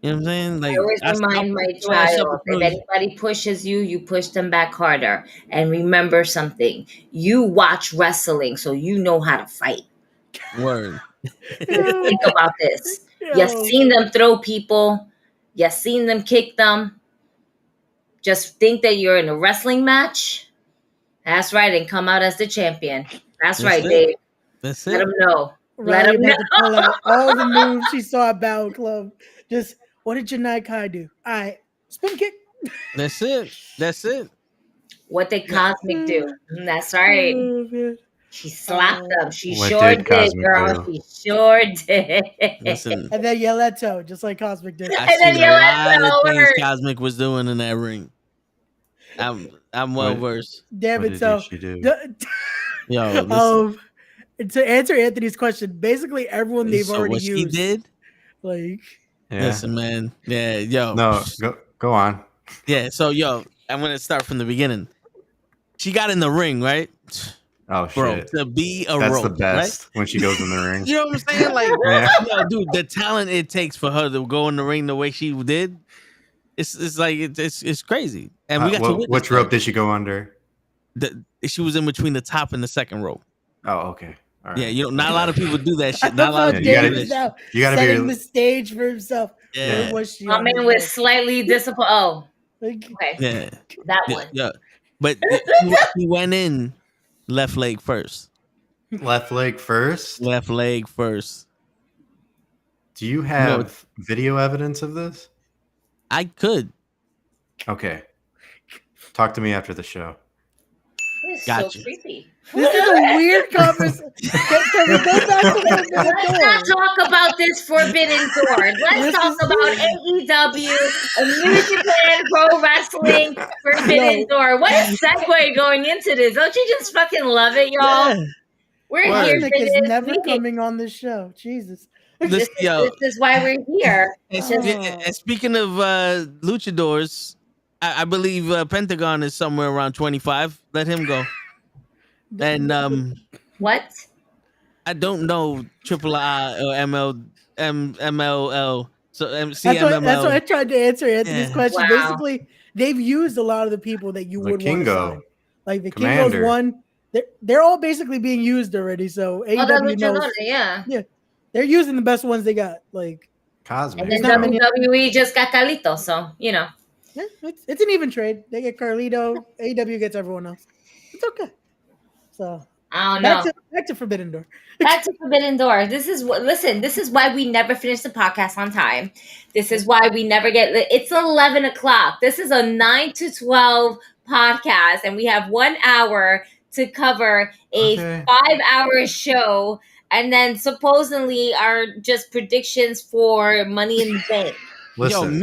You know what I'm saying? Like, I always remind my child, if anybody pushes you, you push them back harder. And remember something: you watch wrestling, so you know how to fight. Word. Think about this. You've seen them throw people. You've seen them kick them. Just think that you're in a wrestling match. That's right, and come out as the champion. That's right, Dave. That's it. Let them know. Let them know. Pull out all the moves she saw at Battle Club. Just, what did your NuKKle do? All right, spin kick. That's it. What did Cosmic do? That's right. She slapped them. She What sure did did, Cosmic girl. do? She sure did. Listen, And then yell at Toe, just like Cosmic did. I seen a lot of things Cosmic was doing in that ring. I'm well versed. Damn it, so she do? Yo, to answer Anthony's question, basically everyone they've already what used. she did? Like, listen, man. Yeah, yo. No, go on. Yeah, so I'm gonna start from the beginning. She got in the ring, right? Oh shit! To be a That's rope, the best right? when she goes in the ring. You know what I'm saying? Like, dude, the talent it takes for her to go in the ring the way she did, it's like it's crazy. And we got to witness which rope did she go under? She was in between the top and the second rope. Oh, okay. All right. Yeah, not a lot of people do that shit. Not a lot of you people do gotta that. setting the stage for himself. Yeah. My man was slightly disappointed. Oh, okay. Yeah, that one. Yeah, but he went in left leg first. Left leg first. Left leg first. Do you have video evidence of this? I could. Okay. Talk to me after the show. It's Gotcha. so creepy. This is a weird conversation. Can we go back to Forbidden Let's Door? not talk about this Forbidden Door. Let's talk about AEW, New Japan Pro Wrestling Forbidden Door. What a segue going into this. Don't you just fucking love it, y'all? Yeah. We're here Cosmic for is this. never coming on this show. Jesus. This is why we're here. And speaking of luchadors, I believe Pentagon is somewhere around 25. Let him go. And what? I don't know III or MLL. So CMML. That's what I tried to answer Anthony's question. Wow. Basically, they've used a lot of the people that you would want to sign. Like the Commander. Kingo's one. They're all basically being used already. So AEW knows. Yeah. They're using the best ones they got. Like Cosmic. And then WWE just got Carlito, so you know. Yeah, it's an even trade. They get Carlito. AEW gets everyone else. It's okay. So I don't know. Back to Forbidden Door. Back to Forbidden Door. This is why we never finish the podcast on time. This is why we never get. It's 11 o'clock. This is a 9 to 12 podcast, and we have 1 hour to cover a 5-hour show, and then supposedly are just predictions for Money in the Bank. Listen.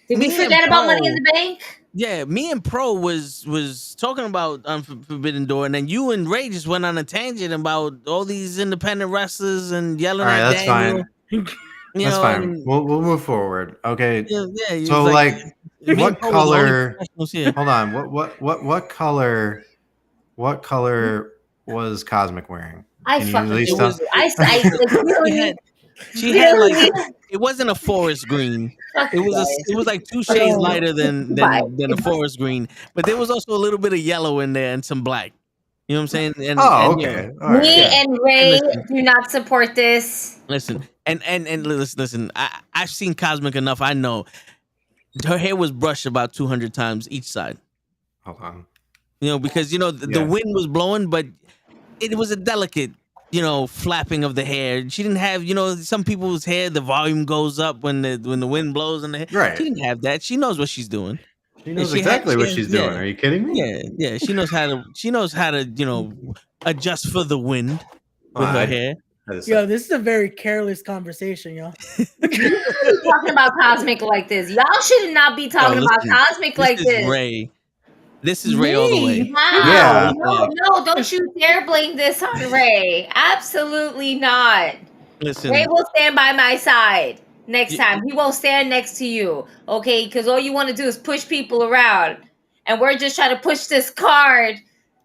Did we forget about Money in the Bank? Yeah, me and Pro was talking about Forbidden Door, and then you and Ray just went on a tangent about all these independent wrestlers and yelling at Daniel. Fine. That's fine. We'll move forward. Okay. Yeah. So like what color? Hold on. What color? What color was Cosmic wearing? She had like it wasn't a forest green. It was like 2 shades lighter than a forest green, but there was also a little bit of yellow in there and some black. You know what I'm saying? Okay. Right. Me and Ray do not support this. Listen, and listen. I've seen Cosmic enough. I know her hair was brushed about 200 times each side. Hold on. You know, because the wind was blowing, but it was a delicate, flapping of the hair. She didn't have, some people's hair, the volume goes up when the wind blows in the hair. Right. She didn't have that. She knows what she's doing. She knows exactly what she's doing. Are you kidding me? Yeah. She knows how to, adjust for the wind with her hair. Yo, this is a very careless conversation, y'all. Talking about Cosmic like this. Y'all should not be talking about Cosmic like this. Ray. This is Ray all the way. Wow. Yeah. No, don't you dare blame this on Ray. Absolutely not. Listen. Ray will stand by my side next time. He won't stand next to you, okay? Because all you want to do is push people around. And we're just trying to push this card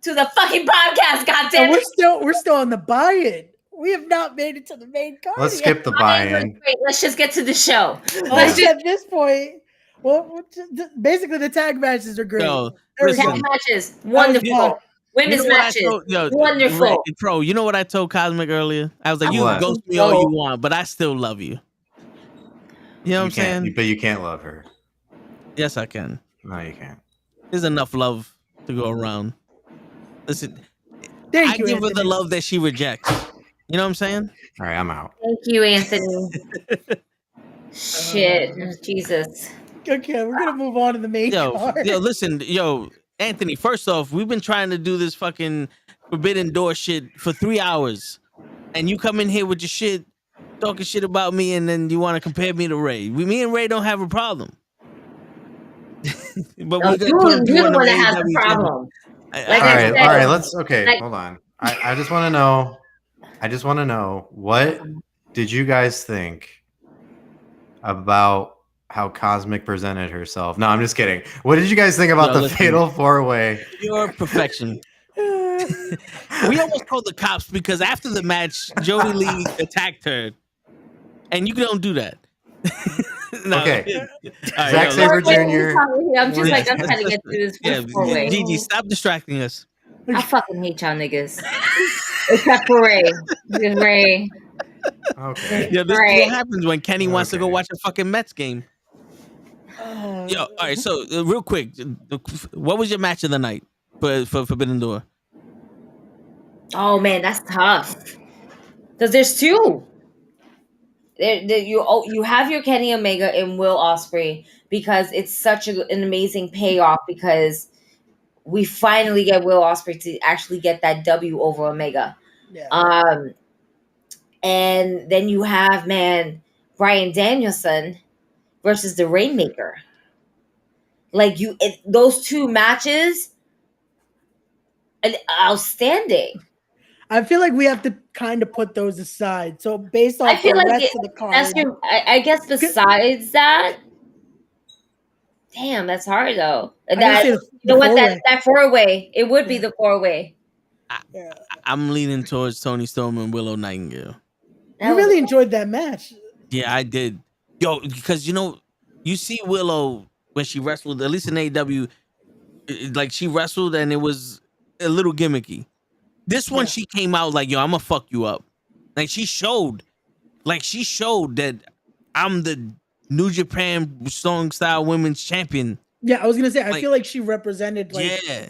to the fucking podcast, goddamn it. We're still on the buy-in. We have not made it to the main card. Let's skip the buy-in. Let's just get to the show. At this point, well, basically the tag matches are great. Tag matches, wonderful. Women's matches, wonderful. Pro, you know what I told Cosmic earlier? I was like, you can ghost me all you want, but I still love you. You know what I'm saying? But you can't love her. Yes, I can. No, you can't. There's enough love to go around. Listen, I give her the love that she rejects. You know what I'm saying? All right, I'm out. Thank you, Anthony. Shit, Jesus. Okay, we're gonna move on to the main card. Listen, Anthony. First off, we've been trying to do this fucking Forbidden Door shit for 3 hours, and you come in here with your shit, talking shit about me, and then you want to compare me to Ray. Me and Ray don't have a problem. But you're the one that has the problem. All right. Let's. Hold on. I just want to know. What did you guys think about how Cosmic presented herself? No, I'm just kidding. What did you guys think about the Fatal 4-Way? You're perfection. We almost called the cops because after the match, Jody Lee attacked her, and you don't do that. Okay. Zack Sabre Jr. I'm trying to get through this. Gigi, stop distracting us. I fucking hate y'all niggas. Except for Ray. Because Ray. Okay. Yeah, this is what happens when Kenny wants to go watch a fucking Mets game. All right. So, real quick, what was your match of the night for Forbidden Door? Oh man, that's tough. Because there's two. You have your Kenny Omega and Will Ospreay because it's such an amazing payoff. Because we finally get Will Ospreay to actually get that W over Omega. Yeah. And then you have Bryan Danielson versus the Rainmaker. Like those two matches, outstanding. I feel like we have to kind of put those aside. So based on the rest of the card, I guess besides that, damn, that's hard though. That 4-way, it would be the 4-way. I'm leaning towards Toni Storm and Willow Nightingale. You really enjoyed that match. Yeah, I did. Yo, because you see Willow when she wrestled, at least in AEW, like she wrestled and it was a little gimmicky. This one, she came out like, yo, I'm gonna fuck you up. Like she showed that I'm the New Japan Strong Style Women's Champion. Yeah, I was gonna say, I feel like she represented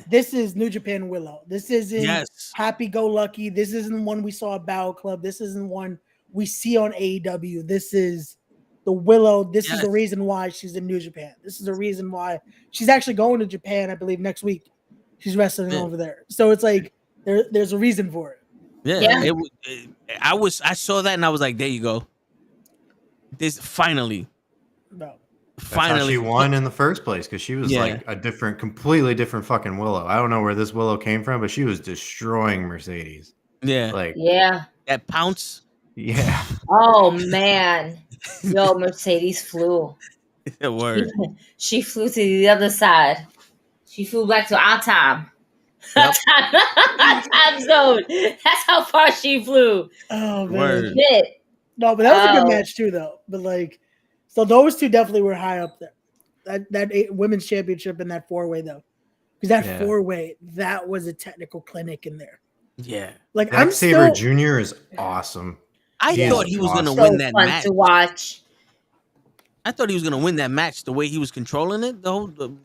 this is New Japan Willow. This isn't Happy Go Lucky. This isn't one we saw at Battle Club. This isn't one we see on AEW. This is the Willow. This is the reason why she's in New Japan. This is the reason why she's actually going to Japan, I believe, next week. She's wrestling over there. So it's like there's a reason for it. I saw that and I was like, there you go. This finally. No. That's how she won in the first place, because she was like a completely different fucking Willow. I don't know where this Willow came from, but she was destroying Mercedes. Yeah. Like that pounce. Yeah. Oh man. Yo, Mercedes flew. Word. She flew to the other side. She flew back to our time. Yep. Our time zone. That's how far she flew. Oh man. Word. Shit. No, but that was a good match too, though. But like, so those two definitely were high up there. That women's championship and that 4-way though, because that 4-way, that was a technical clinic in there. Yeah, like Zack Sabre Jr. is awesome. I thought he was gonna win that match. To watch. I thought he was gonna win that match the way he was controlling it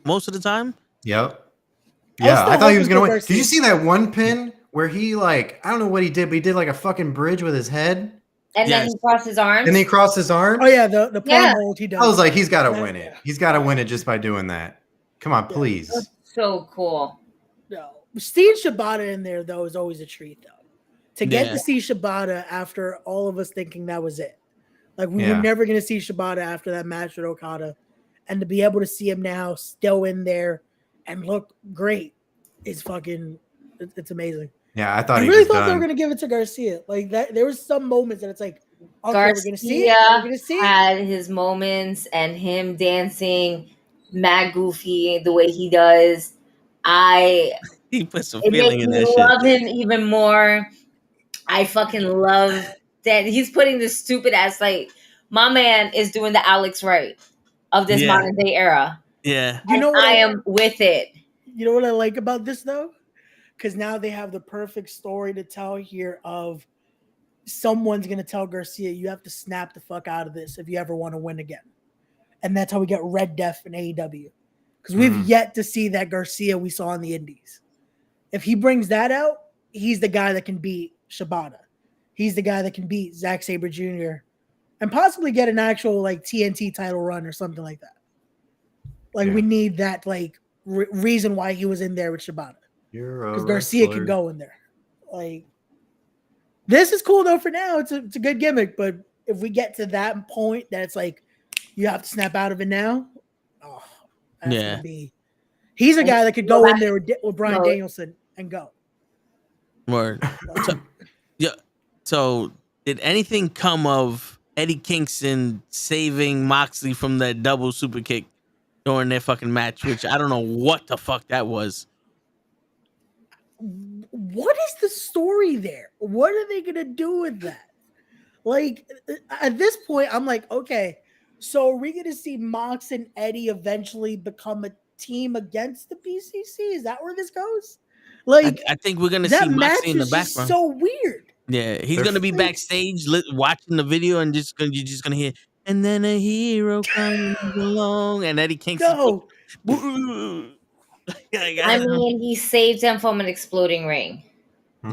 most of the time. Yep. Yeah, I thought he was gonna win. Did you see that one pin where he I don't know what he did, but he did like a fucking bridge with his head? And then he crossed his arms. And he crossed his arms. Oh yeah, the palm hold he does. I was like, he's got to win it. He's got to win it just by doing that. Come on, please. That's so cool. No, seeing Shibata in there though is always a treat though. To get to see Shibata after all of us thinking that was it, like we were never going to see Shibata after that match with Okada, and to be able to see him now still in there and look great is fucking. It's amazing. Yeah, I thought I really thought they were gonna give it to Garcia. Like that, there was some moments that it's like, okay, Garcia we're gonna see it. We're gonna see it. Had his moments and him dancing, mad goofy the way he does. He put some feeling in that shit. Love him even more. I fucking love that he's putting this stupid ass my man is doing the Alex Wright of this modern day era. Yeah, you know what I am with it. You know what I like about this though? Because now they have the perfect story to tell here of someone's going to tell Garcia, you have to snap the fuck out of this if you ever want to win again. And that's how we get Red Death in AEW. Because we've yet to see that Garcia we saw in the Indies. If he brings that out, he's the guy that can beat Shibata. He's the guy that can beat Zack Sabre Jr. and possibly get an actual TNT title run or something like that. We need that reason why he was in there with Shibata. Because Garcia can go in there. This is cool though for now. It's a good gimmick, but if we get to that point that it's you have to snap out of it now, that's gonna be. He's a guy that could go in there with Bryan Danielson and go. Word. So did anything come of Eddie Kingston saving Moxley from that double super kick during their fucking match? Which I don't know what the fuck that was. What is the story there? What are they gonna do with that? At this point, I'm like, okay, so are we gonna see Mox and Eddie eventually become a team against the BCC? Is that where this goes? I think we're gonna see Moxley in the background. So weird. Yeah, he's gonna be backstage watching the video and you're just gonna hear, and then a hero comes along, and Eddie Kingston. No. I mean, he saved him from an exploding ring.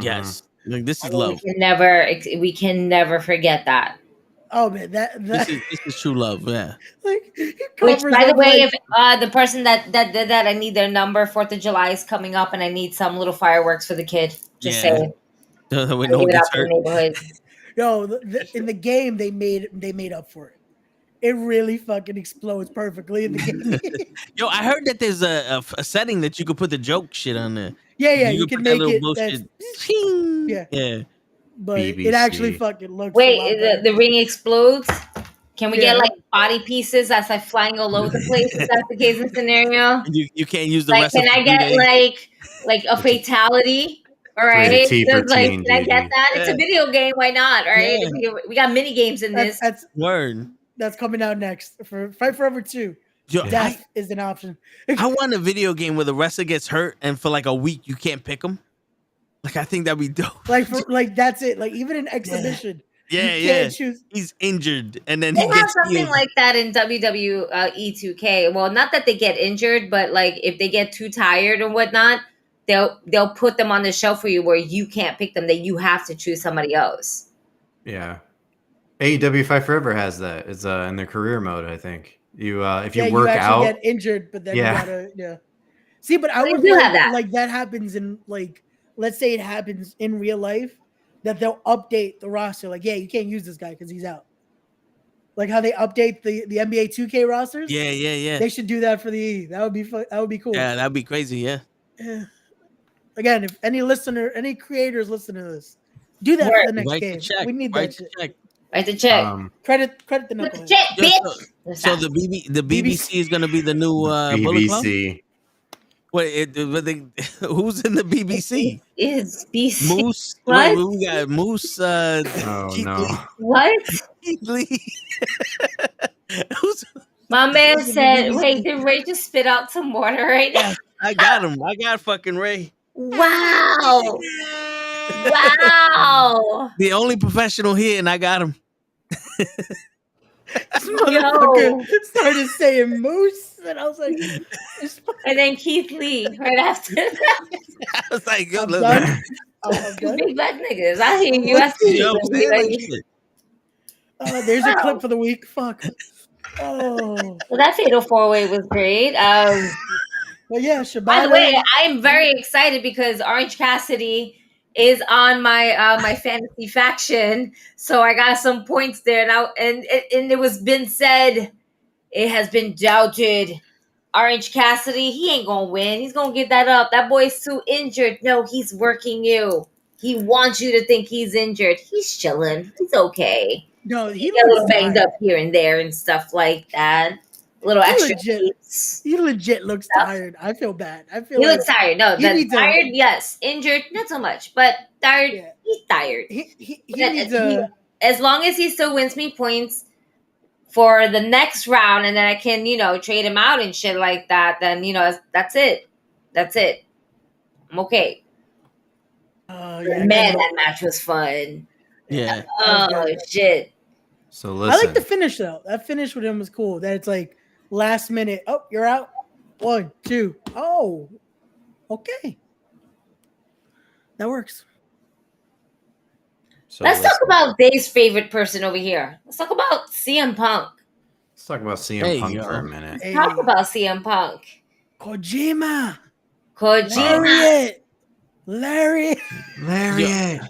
Yes, this is love. We can never forget that. Oh man, this is true love. Yeah. Like, which, by the way, if the person that did that, I need their number. 4th of July is coming up, and I need some little fireworks for the kid. Just saying. We don't get hurt. Yo, in the game they made up for it. It really fucking explodes perfectly in the game. Yo, I heard that there's a setting that you could put the joke shit on there. Yeah, you can make it. Yeah. But BBC. it actually fucking looks. Wait, the ring explodes. Can we get like body pieces that's like flying all over the place? If that's the case in scenario, you can't use the like. rest. Can I get like a fatality? All right, just like, can I get that? It's a video game. Why not? All right, we got mini games in this. That's word. That's coming out next for Fight Forever 2. Death is an option. I want a video game where the wrestler gets hurt and for like a week you can't pick him. Like, I think that'd be dope. Like that's it. Like even in exhibition. Yeah. He's injured, and then they he have gets something healed. like that in WWE 2K. Well, not that they get injured, but like if they get too tired or whatnot, they'll put them on the shelf for you where you can't pick them. That you have to choose somebody else. Yeah, AEW Fight Forever has that. It's in the career mode, I think. You if you work you actually out, get injured, but then you gotta See, but I would do feel have that. Like that happens in like, let's say it happens in real life, that they'll update the roster. Like, you can't use this guy because he's out. Like how they update the NBA 2K rosters. Yeah. They should do that for the E. That would be fun. That would be cool. Yeah, that'd be crazy. Yeah. Again, if any creators listen to this, do that for the next game. We need that shit. Write the check. Credit the NuKKle. Check, bitch. So the BBC is gonna be the new Bullet Club? BBC. Who's in the BBC? Is BC Moose? What? Wait, we got Moose. Oh no! What? Keith Lee. My man said, "Wait, did Ray just spit out some water right now?" I got him. I got fucking Ray. Wow! Wow! The only professional here, and I got him. This motherfucker started saying Moose, and I was like, and then Keith Lee right after that. I was like, yo, look, big black niggas. I hear you. I see you. There's a clip for the week. Fuck. Oh. Well, that Fatal 4-Way was great. Well, yeah, Shibata. By the way, I'm very excited because Orange Cassidy is on my fantasy faction, so I got some points there. Now, and it was been said, it has been doubted. Orange Cassidy, he ain't gonna win. He's gonna give that up. That boy's too injured. No, he's working you. He wants you to think he's injured. He's chilling. He's okay. No, he got a little banged up here and there and stuff like that. A little extra. He legit looks tired. I feel bad. He looks tired. No, that's tired. Yes, injured, not so much, but tired. Yeah. He's tired. He needs as long as he still wins me points for the next round, and then I can, trade him out and shit like that. Then that's it. That's it. I'm okay. Man, that match was fun. Yeah. Oh shit. So listen. I like the finish though. That finish with him was cool. That it's like last minute. Oh, you're out. 1, 2. Oh, okay. That works. So let's talk about Dave's favorite person over here. Let's talk about CM Punk. Let's talk about CM Punk for a minute. Talk about CM Punk. Kojima. Lariat.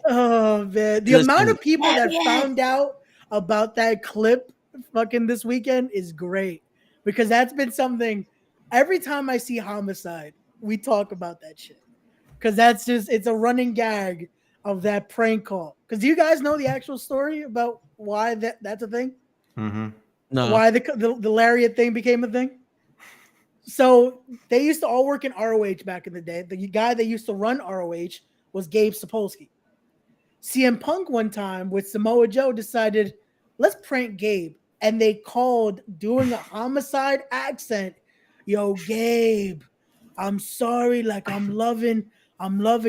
Oh man, the amount of people that found out about that clip fucking this weekend is great, because that's been something. Every time I see Homicide, we talk about that shit, because it's a running gag of that prank call. Because do you guys know the actual story about why that's a thing? Mm-hmm. No. Why the Lariat thing became a thing? So they used to all work in ROH back in the day. The guy that used to run ROH was Gabe Sapolsky. CM Punk one time with Samoa Joe decided, let's prank Gabe. And they called, doing a Homicide accent, yo, Gabe, I'm sorry. Like, I'm loving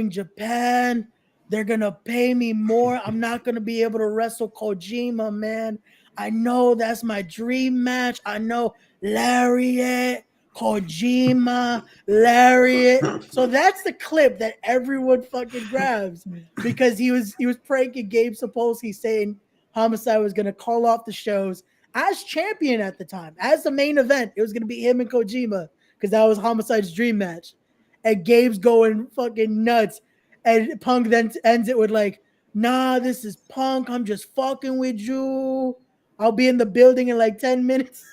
Japan. They're going to pay me more. I'm not going to be able to wrestle Kojima, man. I know that's my dream match. I know Lariat. Kojima, Lariat. So that's the clip that everyone fucking grabs, because he was pranking Gabe Sapolsky saying Homicide was going to call off the shows as champion at the time. As the main event, it was going to be him and Kojima because that was Homicide's dream match. And Gabe's going fucking nuts. And Punk then ends it with like, nah, this is Punk. I'm just fucking with you. I'll be in the building in like 10 minutes.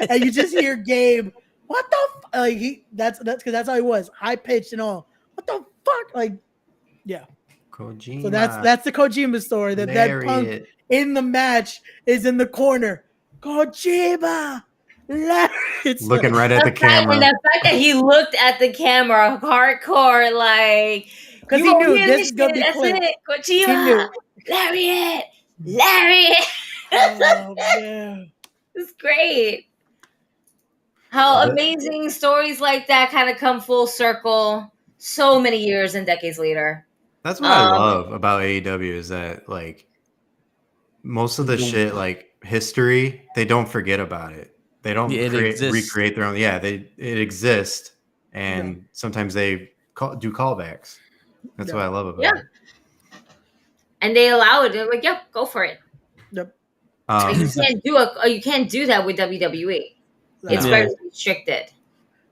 And you just hear Gabe, what the like that's because that's how he was, high pitched and all. What the fuck? Like, yeah. Kojima. So that's the Kojima story. That Punk in the match is in the corner. Kojima. Looking right at the camera. And the fact that he looked at the camera hardcore, like, because he knew this is gonna be quick. Kojima, Lariat. Oh man, it's great. How amazing stories like that kind of come full circle so many years and decades later. That's what I love about AEW is that like most of the shit, like history, they don't forget about it. They don't recreate their own. Yeah, it exists, and sometimes they do callbacks. That's what I love about it. And they allow it. They're like, "Yep, go for it." Yep. You can't do that with WWE. It's very restricted.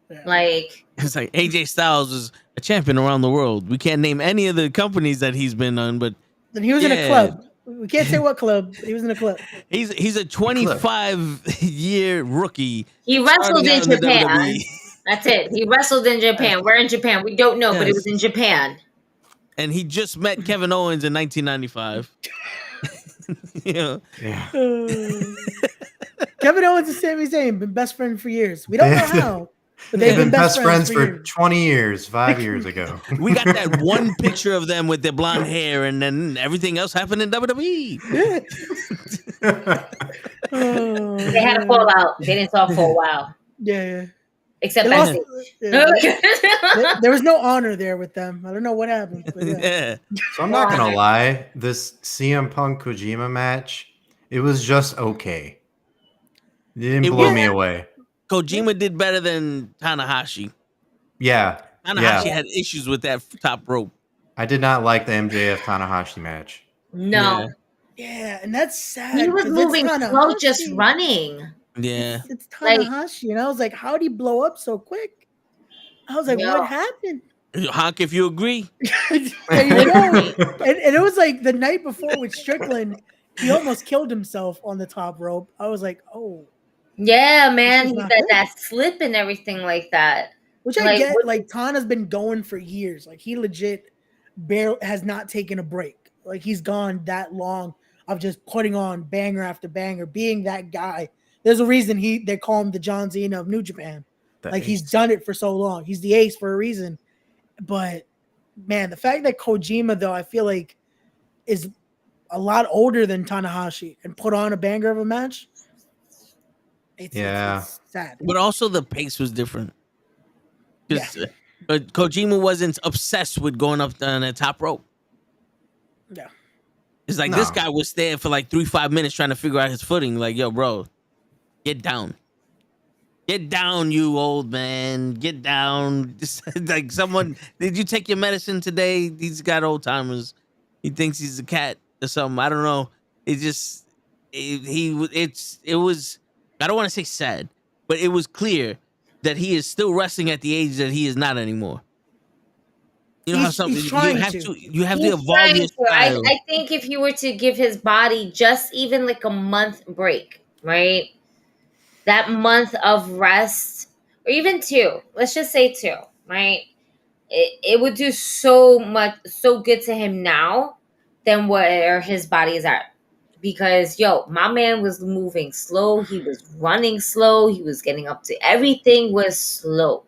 Yeah. Like it's like AJ Styles is a champion around the world. We can't name any of the companies that he's been on, but then he was in a club. We can't say what club. He was in a club. He's a 25-year rookie. He wrestled in Japan. That's it. He wrestled in Japan. We're in Japan. We don't know, but it was in Japan. And he just met Kevin Owens in 1995. Yeah. Kevin Owens and Sami Zayn been best friends for years. We don't know how. But they've been best friends for 20 years, 5 years ago. We got that one picture of them with their blonde hair, and then everything else happened in WWE. They had a fallout. They didn't talk for a while. Yeah. Except there was no honor there with them. I don't know what happened. But So I'm not gonna lie. This CM Punk Kojima match, it was just okay. It didn't blow me away. Kojima did better than Tanahashi. Yeah. Tanahashi had issues with that top rope. I did not like the MJF Tanahashi match. No. Yeah, and that's sad. He was moving slow, just running. Yeah. It's Tanahashi. And I was like, how did he blow up so quick? I was like, what happened? Honk if you agree. And it was like the night before with Strickland, he almost killed himself on the top rope. I was like, oh. Yeah, man. He said that slip and everything like that. Which I get, like Tana's been going for years. Like he legit barely has not taken a break. Like he's gone that long of just putting on banger after banger, being that guy. There's a reason they call him the John Cena of New Japan. He's done it for so long. He's the ace for a reason. But man, the fact that Kojima though, I feel like is a lot older than Tanahashi and put on a banger of a match. It's sad. But also the pace was different. But Kojima wasn't obsessed with going up on the top rope. Yeah. It's like this guy was there for like 3-5 minutes trying to figure out his footing. Like, yo, bro, get down. Get down, you old man. Get down. Just like someone, did you take your medicine today? He's got old timers. He thinks he's a cat or something. I don't know. It just, it was, I don't want to say sad, but it was clear that he is still wrestling at the age that he is not anymore. You know how something you have to evolve your style. I think if you were to give his body just even like a month break, right? That month of rest, or even 2, let's just say 2, right? It would do so good to him now than where his body is at. Because, my man was moving slow. He was running slow. He was getting up to everything was slow.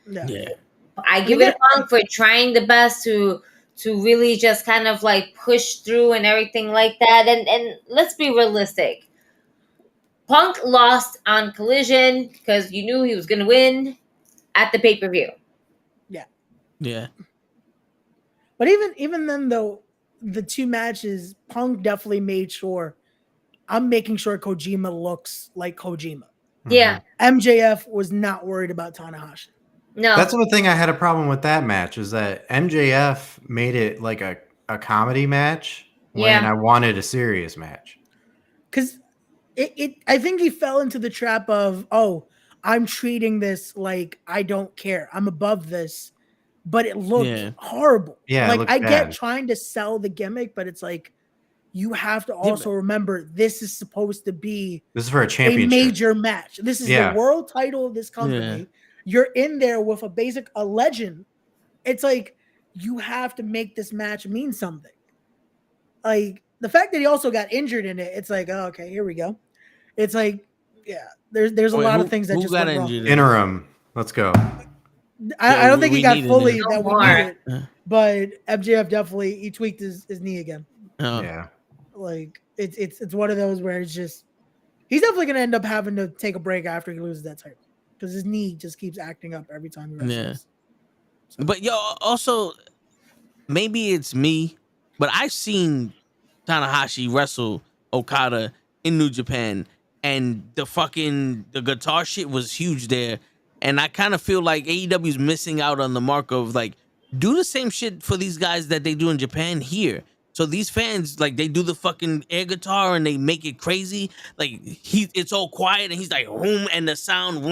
Yeah. I give it a Punk for trying the best to really just kind of like push through and everything like that. And let's be realistic. Punk lost on Collision because you knew he was going to win at the pay-per-view. Yeah. But even then, though, the 2 matches, Punk definitely made sure I'm making sure Kojima looks like Kojima. Yeah. MJF was not worried about Tanahashi. No. That's the thing I had a problem with that match is that MJF made it like a comedy match when I wanted a serious match. Because I think he fell into the trap of, oh, I'm treating this like I don't care. I'm above this. But it looked horrible. Yeah, like I bad. get trying to sell the gimmick, but it's like you have to also remember this is supposed to be for a championship, a major match. This is the world title of this company. Yeah. You're in there with a legend. It's like you have to make this match mean something. Like the fact that he also got injured in it, it's like, oh, okay, here we go. It's like, there's a lot of things that just got injured. Interim, let's go. I don't think he got fully that we needed, but MJF definitely he tweaked his knee again. Oh. Yeah, like it's one of those where it's just he's definitely gonna end up having to take a break after he loses that title because his knee just keeps acting up every time he wrestles. Yeah. So. But also maybe it's me, but I've seen Tanahashi wrestle Okada in New Japan, and the guitar shit was huge there. And I kind of feel like AEW is missing out on the mark of like do the same shit for these guys that they do in Japan here. So these fans like they do the fucking air guitar and they make it crazy. Like it's all quiet and he's like boom and the sound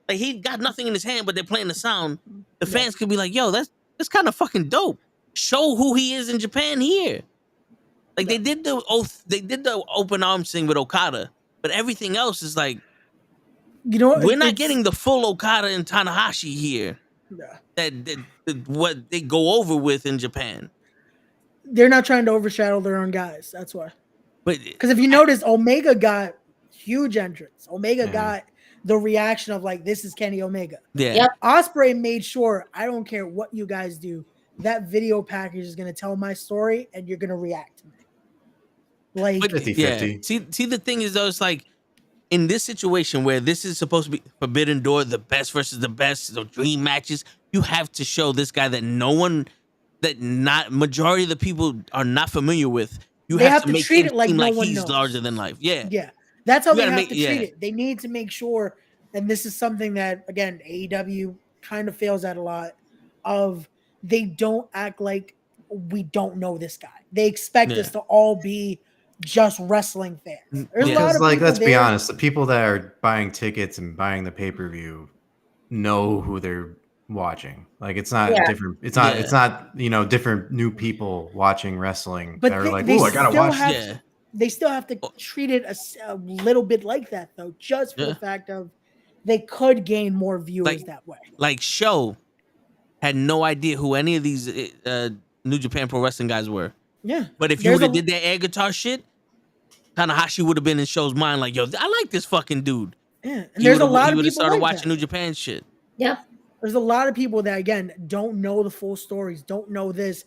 like he got nothing in his hand but they're playing the sound. The fans could be like, yo, that's kind of fucking dope. Show who he is in Japan here. Like they did the open arms thing with Okada, but everything else is like. You know, we're not getting the full Okada and Tanahashi here. Yeah. That what they go over with in Japan. They're not trying to overshadow their own guys. That's why. But because if you notice, Omega got huge entrance. Omega got the reaction of like, this is Kenny Omega. Yeah. Yep. Ospreay made sure I don't care what you guys do. That video package is going to tell my story, and you're going to react to me. Like 50-50. See, the thing is though, it's like. In this situation where this is supposed to be Forbidden Door, the best versus the best, the dream matches, you have to show this guy that majority of the people are not familiar with. They have to make treat it like no one he's knows. larger than life. Yeah. Yeah. That's how they have to treat it. They need to make sure, and this is something that, again, AEW kind of fails at a lot, of they don't act like we don't know this guy. They expect us to all be just wrestling fans. There's a lot of like, let's be honest, the people that are buying tickets and buying the pay-per-view know who they're watching. Like it's not different. It's not different new people watching wrestling but that are like, oh, I gotta watch. They still have to treat it a little bit like that though, just for the fact of they could gain more viewers that way. Like Show had no idea who any of these New Japan Pro Wrestling guys were. Yeah. But if you would have did that air guitar shit, Tanahashi would have been in Show's mind like, yo, I like this fucking dude. Yeah. And there's a lot of people would have started like watching that. New Japan shit. Yeah. There's a lot of people that, again, don't know the full stories, don't know this.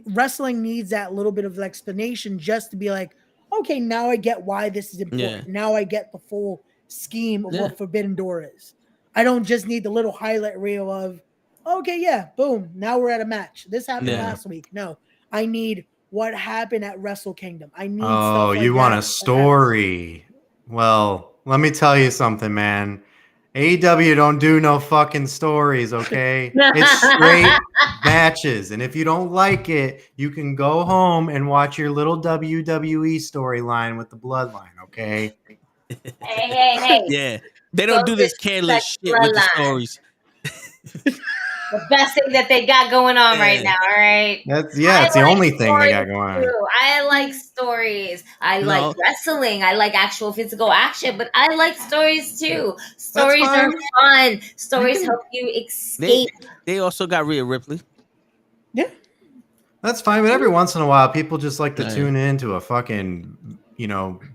Wrestling needs that little bit of explanation just to be like, okay, now I get why this is important. Yeah. Now I get the full scheme of what Forbidden Door is. I don't just need the little highlight reel of, okay, boom, now we're at a match. This happened last week. No, I need what happened at Wrestle Kingdom. I need stuff like you want a story. Well, let me tell you something, man. AEW don't do no fucking stories, okay? It's straight matches. And if you don't like it, you can go home and watch your little WWE storyline with the Bloodline, okay? Hey. Yeah. They don't do this careless shit with the stories. The best thing that they got going on right now, all right? It's the only thing they got going on. I like stories. I like wrestling. I like actual physical action, but I like stories too. Stories are fun. Stories help you escape. They also got Rhea Ripley. Yeah. That's fine, but every once in a while, people just like to tune into a fucking,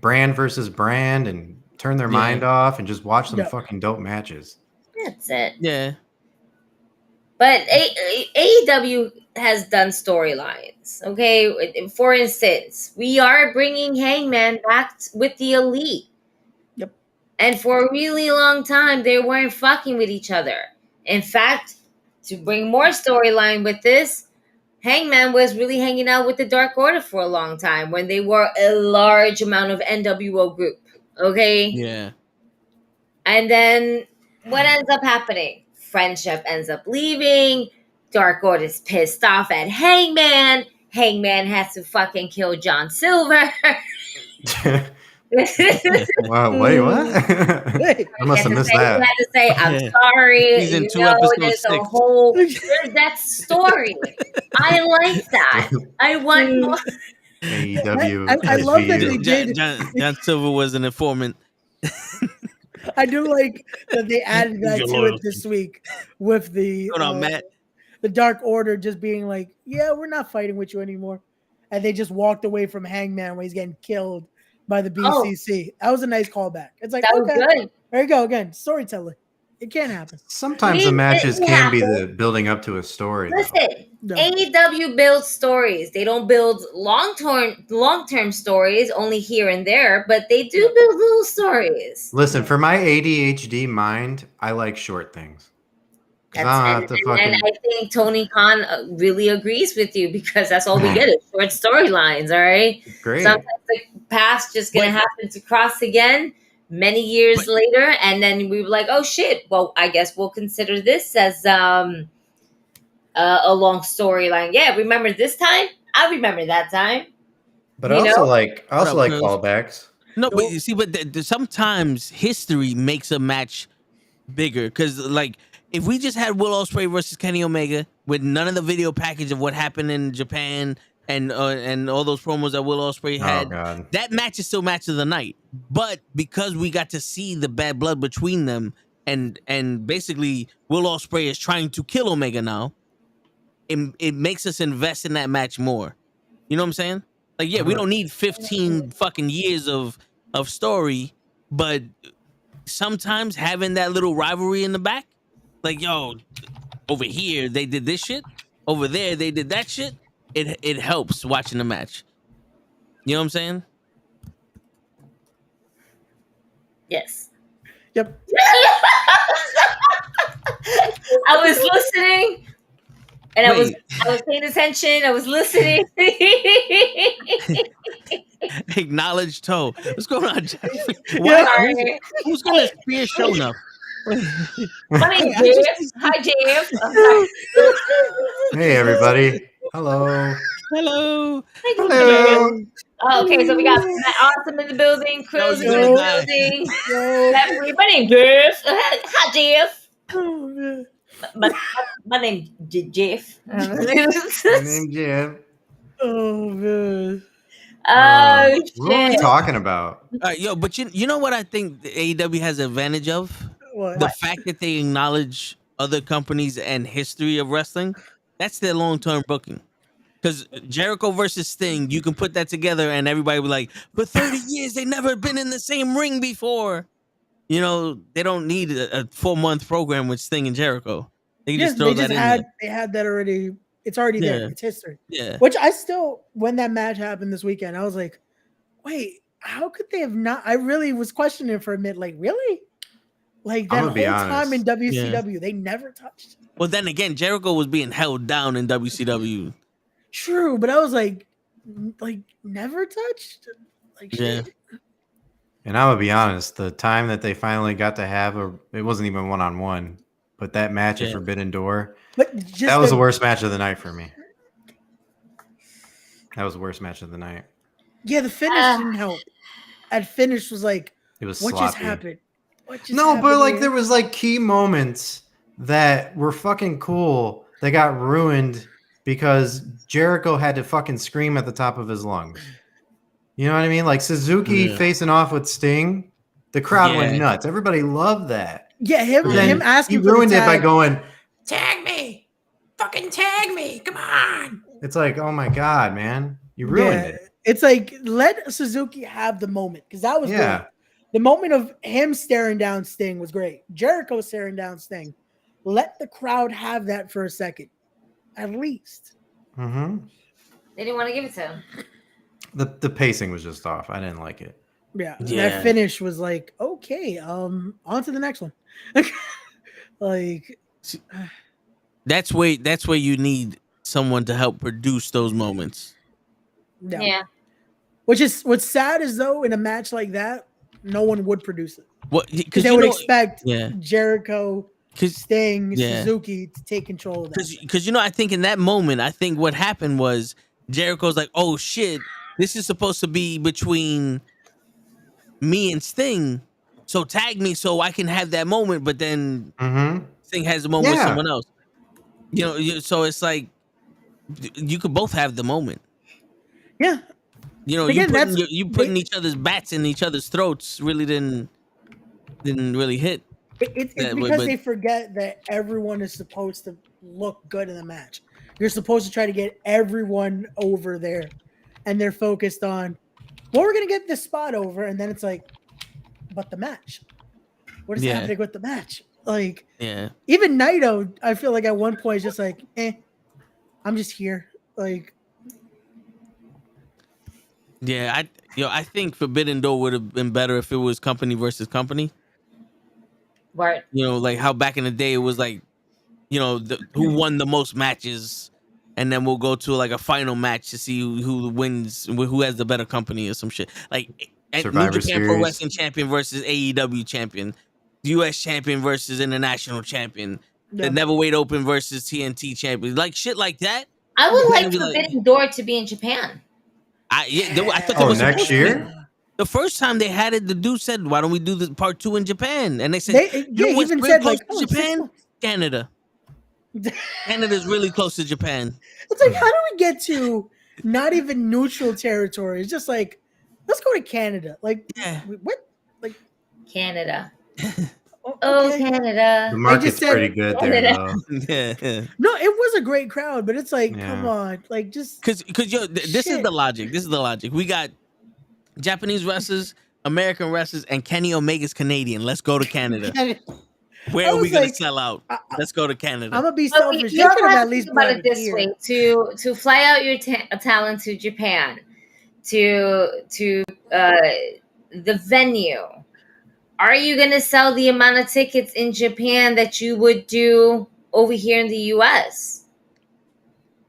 brand versus brand and turn their mind off and just watch some fucking dope matches. That's it. Yeah. But AEW has done storylines, okay? For instance, we are bringing Hangman back with the Elite. Yep. And for a really long time, they weren't fucking with each other. In fact, to bring more storyline with this, Hangman was really hanging out with the Dark Order for a long time when they were a large amount of NWO group, okay? Yeah. And then what ends up happening? Friendship ends up leaving. Dark Order's pissed off at Hangman. Hangman has to fucking kill John Silver. Wow, wait, what? I must have missed that. You had to say, I'm sorry. He's in you 2 know, episodes there's 6. a whole that story. I like that. I want more. AEW. I love that they did. John Silver was an informant. I do like that they added that to it this week with the Matt. The Dark Order just being like, yeah, we're not fighting with you anymore. And they just walked away from Hangman when he's getting killed by the BCC. That was a nice callback. It's like, that was good. There you go again. Storytelling. It can't happen. Sometimes the matches can be the building up to a story. Listen, AEW builds stories. They don't build long-term stories, only here and there, but they do build little stories. Listen, for my ADHD mind, I like short things. And I think Tony Khan really agrees with you because that's all we get is short storylines, all right? Great. Sometimes the past just going to happen to cross again many years later, and then we were like, oh shit, well, I guess we'll consider this as a long storyline. Yeah, remember this time? I remember that time. But I also like callbacks. No, but you see, but sometimes history makes a match bigger because, like, if we just had Will Ospreay versus Kenny Omega with none of the video package of what happened in Japan and all those promos that Will Ospreay had, that match is still match of the night. But because we got to see the bad blood between them, and basically Will Ospreay is trying to kill Omega now, it makes us invest in that match more. You know what I'm saying? Like, yeah, we don't need 15 fucking years of story, but sometimes having that little rivalry in the back, like, yo, over here they did this shit, over there they did that shit. It helps watching the match. You know what I'm saying? Yes. Yep. I was listening, and I was paying attention. I was listening. Acknowledge Toe. What's going on, Jeff? Who's gonna spear showing up? My name's Jeff. Hi, Jeff. Hey, everybody. Hello. Hello. Hello. Okay, so we got Matt Awesome in the building, Chris in the building. My name's Jeff. Hi, Jeff. My name's Jeff. My name's Jeff. Oh, man. Oh, shit. What are we talking about? Yo, but you know what I think the AEW has an advantage of? What? The fact that they acknowledge other companies and history of wrestling. That's their long-term booking. Because Jericho versus Sting, you can put that together and everybody will be like, for 30 years, they never been in the same ring before. You know, they don't need a 4-month program with Sting and Jericho. They can just throw that in there. They had that already. It's already there. It's history. Yeah. Which I still, when that match happened this weekend, I was like, wait, how could they have not? I really was questioning for a minute. Like, really? Like that whole time in WCW, they never touched. Well, then again, Jericho was being held down in WCW. True, but I was like never touched. Like, shit. And I'm gonna be honest, the time that they finally got to have it wasn't even 1-on-1, but that match at Forbidden Door, that was the worst match of the night for me. That was the worst match of the night. Yeah, the finish didn't help. That finish was like, it was what sloppy. Just happened? But like there was like key moments that were fucking cool that got ruined because Jericho had to fucking scream at the top of his lungs. You know what I mean? Like Suzuki facing off with Sting, the crowd went nuts. Everybody loved that. Yeah, him asking. He ruined it by going, "Tag me, fucking tag me, come on!" It's like, oh my god, man, you ruined it. It's like let Suzuki have the moment because that was great. The moment of him staring down Sting was great. Jericho staring down Sting. Let the crowd have that for a second, at least. Mm-hmm. They didn't want to give it to him. The pacing was just off. I didn't like it. Yeah. That finish was like, okay, on to the next one. Like, that's where you need someone to help produce those moments. Yeah. What's sad is though in a match like that, no one would produce it. Because they would expect Jericho, Sting, Suzuki to take control of that. Because I think in that moment, I think what happened was Jericho's like, oh shit, this is supposed to be between me and Sting. So tag me so I can have that moment, but then Sting has a moment with someone else. So it's like you could both have the moment. Yeah. Again, you putting each other's bats in each other's throats really didn't really hit. It's because they forget that everyone is supposed to look good in the match. You're supposed to try to get everyone over there, and they're focused on, well, we're gonna get this spot over, and then it's like, but the match. What is happening with the match? Like, even Naito, I feel like at one point is just like, I'm just here. Like, I think Forbidden Door would have been better if it was company versus company. Right. Like how back in the day it was like, who won the most matches, and then we'll go to like a final match to see who wins, who has the better company or some shit. Like New Japan Pro Wrestling champion versus AEW champion, US champion versus international champion, the Neverweight Open versus TNT champion, like shit like that. I would like Forbidden Door to be in Japan. I thought that was next year. The first time they had it, the dude said, "Why don't we do the part 2 in Japan?" And they said, "You even said like Japan, Canada. Canada's really close to Japan." It's like, how do we get to not even neutral territory? It's just like, let's go to Canada. Like, what? Like Canada. Oh, Canada. The market's pretty good there, though. No, it was a great crowd, but it's like, come on, like just because this is the logic. This is the logic. We got Japanese wrestlers, American wrestlers, and Kenny Omega's Canadian. Let's go to Canada. Where are we gonna sell out? Let's go to Canada. I'm gonna be selfish. You have to think about it this way: to fly out your talent to Japan, to the venue. Are you gonna sell the amount of tickets in Japan that you would do over here in the U.S.?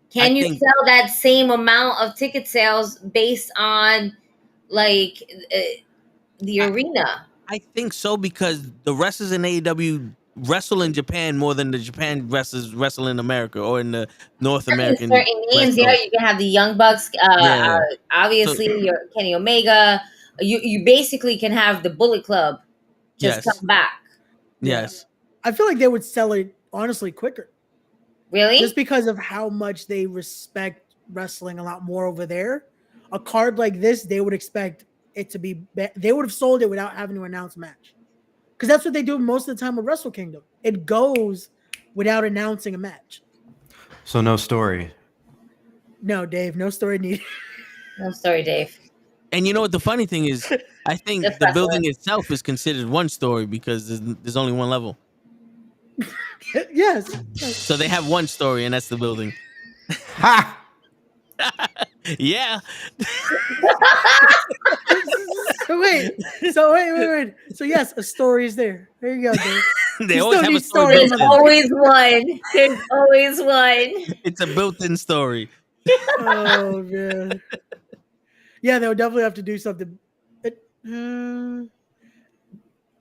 Can you sell that same amount of ticket sales based on like the arena? I think so, because the wrestlers in AEW wrestle in Japan more than the Japan wrestlers wrestle in America or in the North American. Certain names there, you can have the Young Bucks, obviously your Kenny Omega. You basically can have the Bullet Club just come back. Yes, I feel like they would sell it honestly quicker. Really? Just because of how much they respect wrestling a lot more over there. A card like this, they would expect it to be. They would have sold it without having to announce a match, because that's what they do most of the time with Wrestle Kingdom. It goes without announcing a match. So no story. No, Dave. No story needed. No story, Dave. And you know what the funny thing is? I think the building itself is considered one story because there's only one level. Yes. So they have one story, and that's the building. Ha! Yeah. wait. So yes, a story is there. There you go, Dave. They always have a story. There's always one. There's always one. It's a built-in story. Oh man. Yeah, they would definitely have to do something.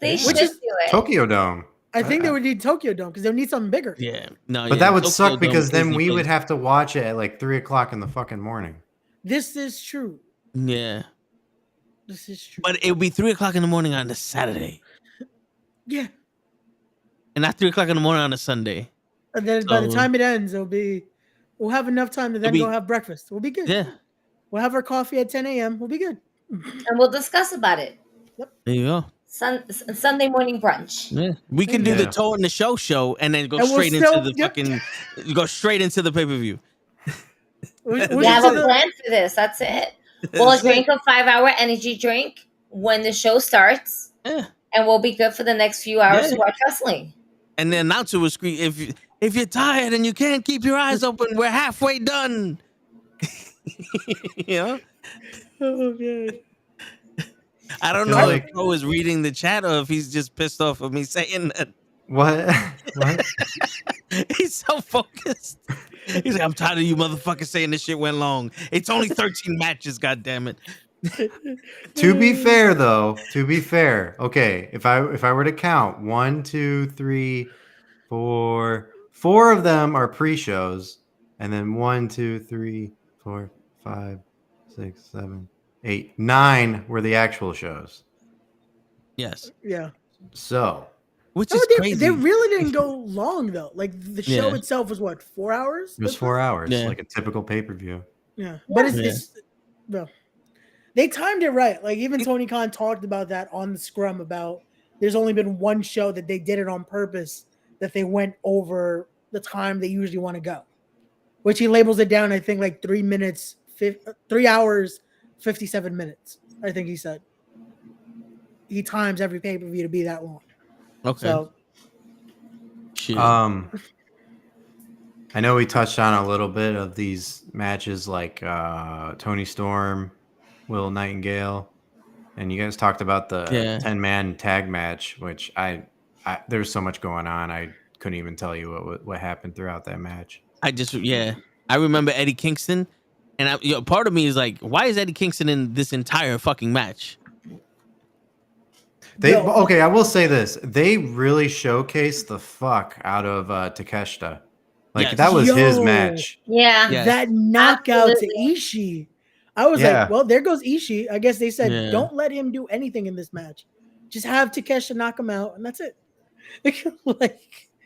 They should do it. Tokyo Dome. I think they would need Tokyo Dome because they would need something bigger. Yeah, no, but that would Tokyo suck because Dome then we would have to watch it at like 3:00 in the fucking morning. This is true. Yeah, this is true. But it would be 3:00 in the morning on a Saturday. Yeah, and not 3:00 in the morning on a Sunday. And then by the time it ends, we'll have enough time to then go have breakfast. We'll be good. Yeah, we'll have our coffee at 10 a.m. We'll be good, and we'll discuss about it. Yep. There you go. Sunday morning brunch. Yeah, we can do the Toe in the show, and then go straight into the fucking. Go straight into the pay-per-view. We have a plan for this. That's it. We'll drink a 5-hour energy drink when the show starts, and we'll be good for the next few hours to watch wrestling. And the announcer will scream, "If you're tired and you can't keep your eyes open, we're halfway done." You know? Oh man. I don't know if Pro is reading the chat or if he's just pissed off of me saying that. What? He's so focused. He's like, I'm tired of you motherfuckers saying this shit went long. It's only 13 matches, goddammit. To be fair, though, okay, if I were to count 1, 2, 3, 4 of them are pre-shows, and then 1, 2, 3, 4, 5, 6, 7, 8, 9 were the actual shows. Yes. Yeah. So, which is crazy. They really didn't go long though. Like the show itself was what, 4 hours? It was 4 hours, yeah. like a typical pay-per-view. Yeah, but it's well, they timed it right. Like even Tony Khan talked about that on the scrum about there's only been one show that they did it on purpose, that they went over the time they usually want to go, which he labels it down. I think like 3 hours, 57 minutes. I think he said he times every pay-per-view to be that long. Okay. So, shit. I know we touched on a little bit of these matches like Tony Storm, Will Nightingale, and you guys talked about the 10-man tag match, which I there's so much going on. I couldn't even tell you what happened throughout that match. I remember Eddie Kingston, and part of me is like, why is Eddie Kingston in this entire fucking match? Okay, I will say this. They really showcased the fuck out of Takeshita. Like, that was his match. Yeah. That knockout to Ishii. I was like, well, there goes Ishii. I guess they said, don't let him do anything in this match. Just have Takeshita knock him out, and that's it.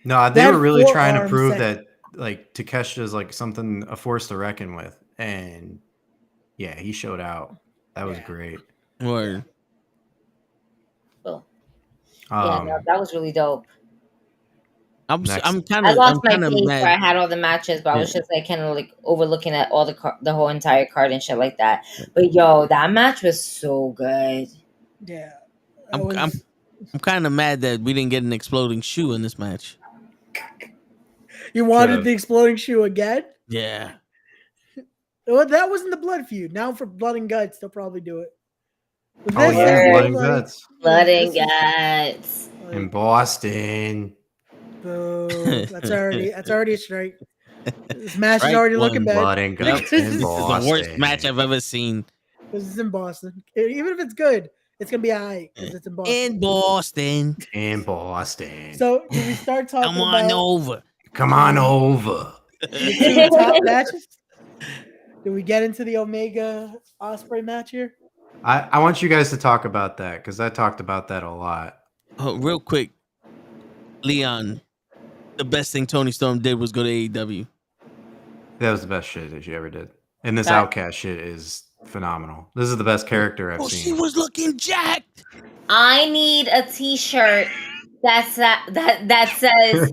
No, they were really trying to prove that like Takeshita is like something, a force to reckon with. And yeah, he showed out. That was great. Word. That was really dope. I lost my page where I had all the matches, but I was just like kind of like overlooking at all the whole entire card and shit like that. But that match was so good. Yeah, I'm kind of mad that we didn't get an exploding shoe in this match. You wanted the exploding shoe again? Yeah. Well, that wasn't the blood feud. Now for blood and guts, they'll probably do it. Blood and guts. Blood and guts. In Boston. Boo. That's already a strike. This match is already looking bad. Blood and guts in Boston. This is the worst match I've ever seen. This is in Boston. Even if it's good, it's gonna be alright because it's in Boston. In Boston. So do we start talking Come on over. The 2 top matches? Do we get into the Omega Ospreay match here? I want you guys to talk about that because I talked about that a lot. Oh, real quick, Leon, the best thing Tony Storm did was go to AEW. That was the best shit that she ever did. And this Outcast shit is phenomenal. This is the best character I've seen. She was looking jacked. I need a T-shirt that says,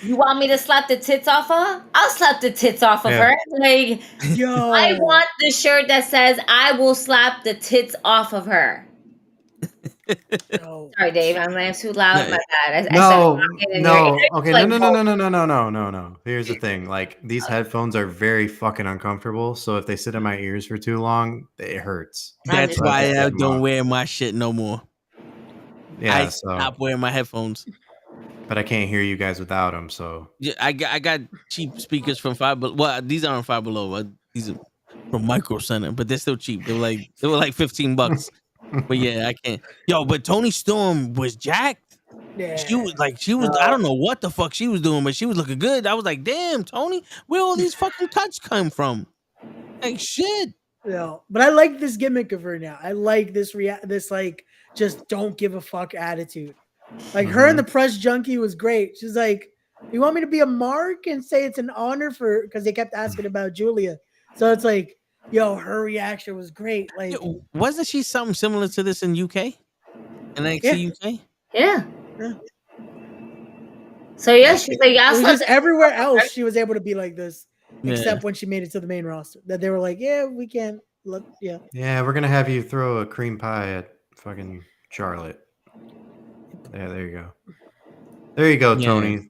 "You want me to slap the tits off of her? I'll slap the tits off of her." Like, I want the shirt that says, "I will slap the tits off of her." Sorry, Dave. I'm too loud. My bad. No. Okay. No. Here's the thing. Like, these headphones are very fucking uncomfortable. So if they sit in my ears for too long, it hurts. That's why I don't wear my shit no more. Yeah. I stopped wearing my headphones. But I can't hear you guys without them. So yeah, I got cheap speakers from Five Below. Well, these aren't Five Below. These are from Micro Center, but they're still cheap. They were like $15. But yeah, I can't. But Tony Storm was jacked. Yeah. She was. I don't know what the fuck she was doing, but she was looking good. I was like, damn, Tony, where all these fucking cuts come from? Like shit. Yeah, but I like this gimmick of her now. I like this like just don't give a fuck attitude. Like her and the press junkie was great. She's like, "You want me to be a mark and say it's an honor because they kept asking about Julia." So it's like, her reaction was great. Like, wasn't she something similar to this in UK? In NXT UK? Yeah. So she's like, just everywhere else she was able to be like this, except when she made it to the main roster. That they were like, "Yeah, we can look, yeah." Yeah, we're gonna have you throw a cream pie at fucking Charlotte. Yeah, there you go. There you go, Tony.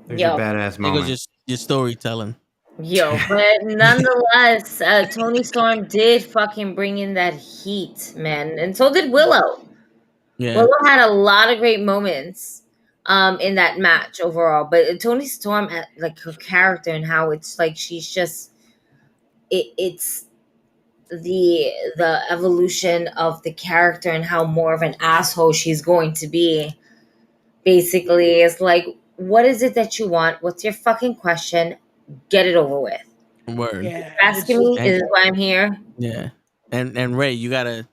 There's your badass moment. There goes your storytelling. But nonetheless, Tony Storm did fucking bring in that heat, man. And so did Willow. Yeah. Willow had a lot of great moments in that match overall. But Tony Storm, like her character and how it's like she's just... It's the evolution of the character and how more of an asshole she's going to be. Basically, it's like, what is it that you want? What's your fucking question? Get it over with. Word. Yeah, Asking me is why I'm here. Yeah, and Ray, you gotta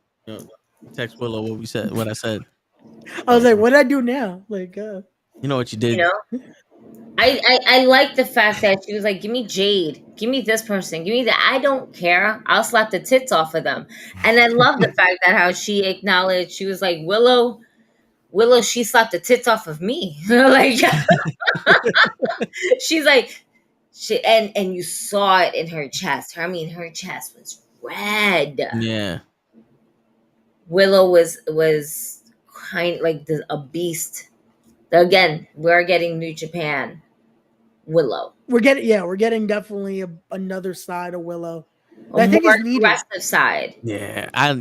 text Willow what I said. I was like, what did I do now? Like, you know what you did. You know, I like the fact that she was like, give me Jade, give me this person, give me that. I don't care. I'll slap the tits off of them. And I love the fact that how she acknowledged, she was like, Willow, she slapped the tits off of me. Like, she's like, and you saw it in her chest. Her chest was red. Yeah. Willow was kind like a beast. Again, we're getting New Japan Willow. We're getting definitely another side of Willow. I think is needed. Aggressive side. Yeah, I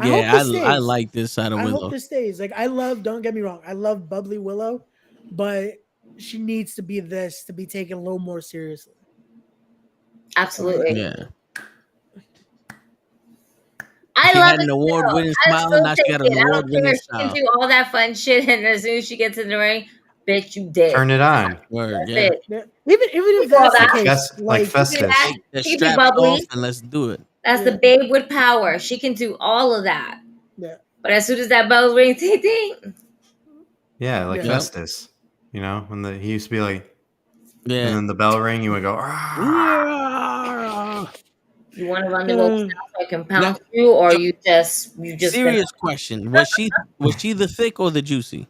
like this side of Willow. I hope this stays. Like, I love. Don't get me wrong. I love bubbly Willow, but she needs to be this to be taken a little more seriously. Absolutely. Yeah. I she love had an award-winning smile, and now she got an award-winning style. She can do all that fun shit, and as soon as she gets in the ring, bitch, you dead. Turn it on. Word, yeah. Even if that's the case, like Festus. She can be bubbly, and let's do it. That's the babe with power. She can do all of that. Yeah. But as soon as that bell rings, ding. Yeah, like Festus. You know, when he used to be like, yeah, and then the bell ring, you would go, You want to run the ropes now so I can pound you, or you just serious question. Was she the thick or the juicy?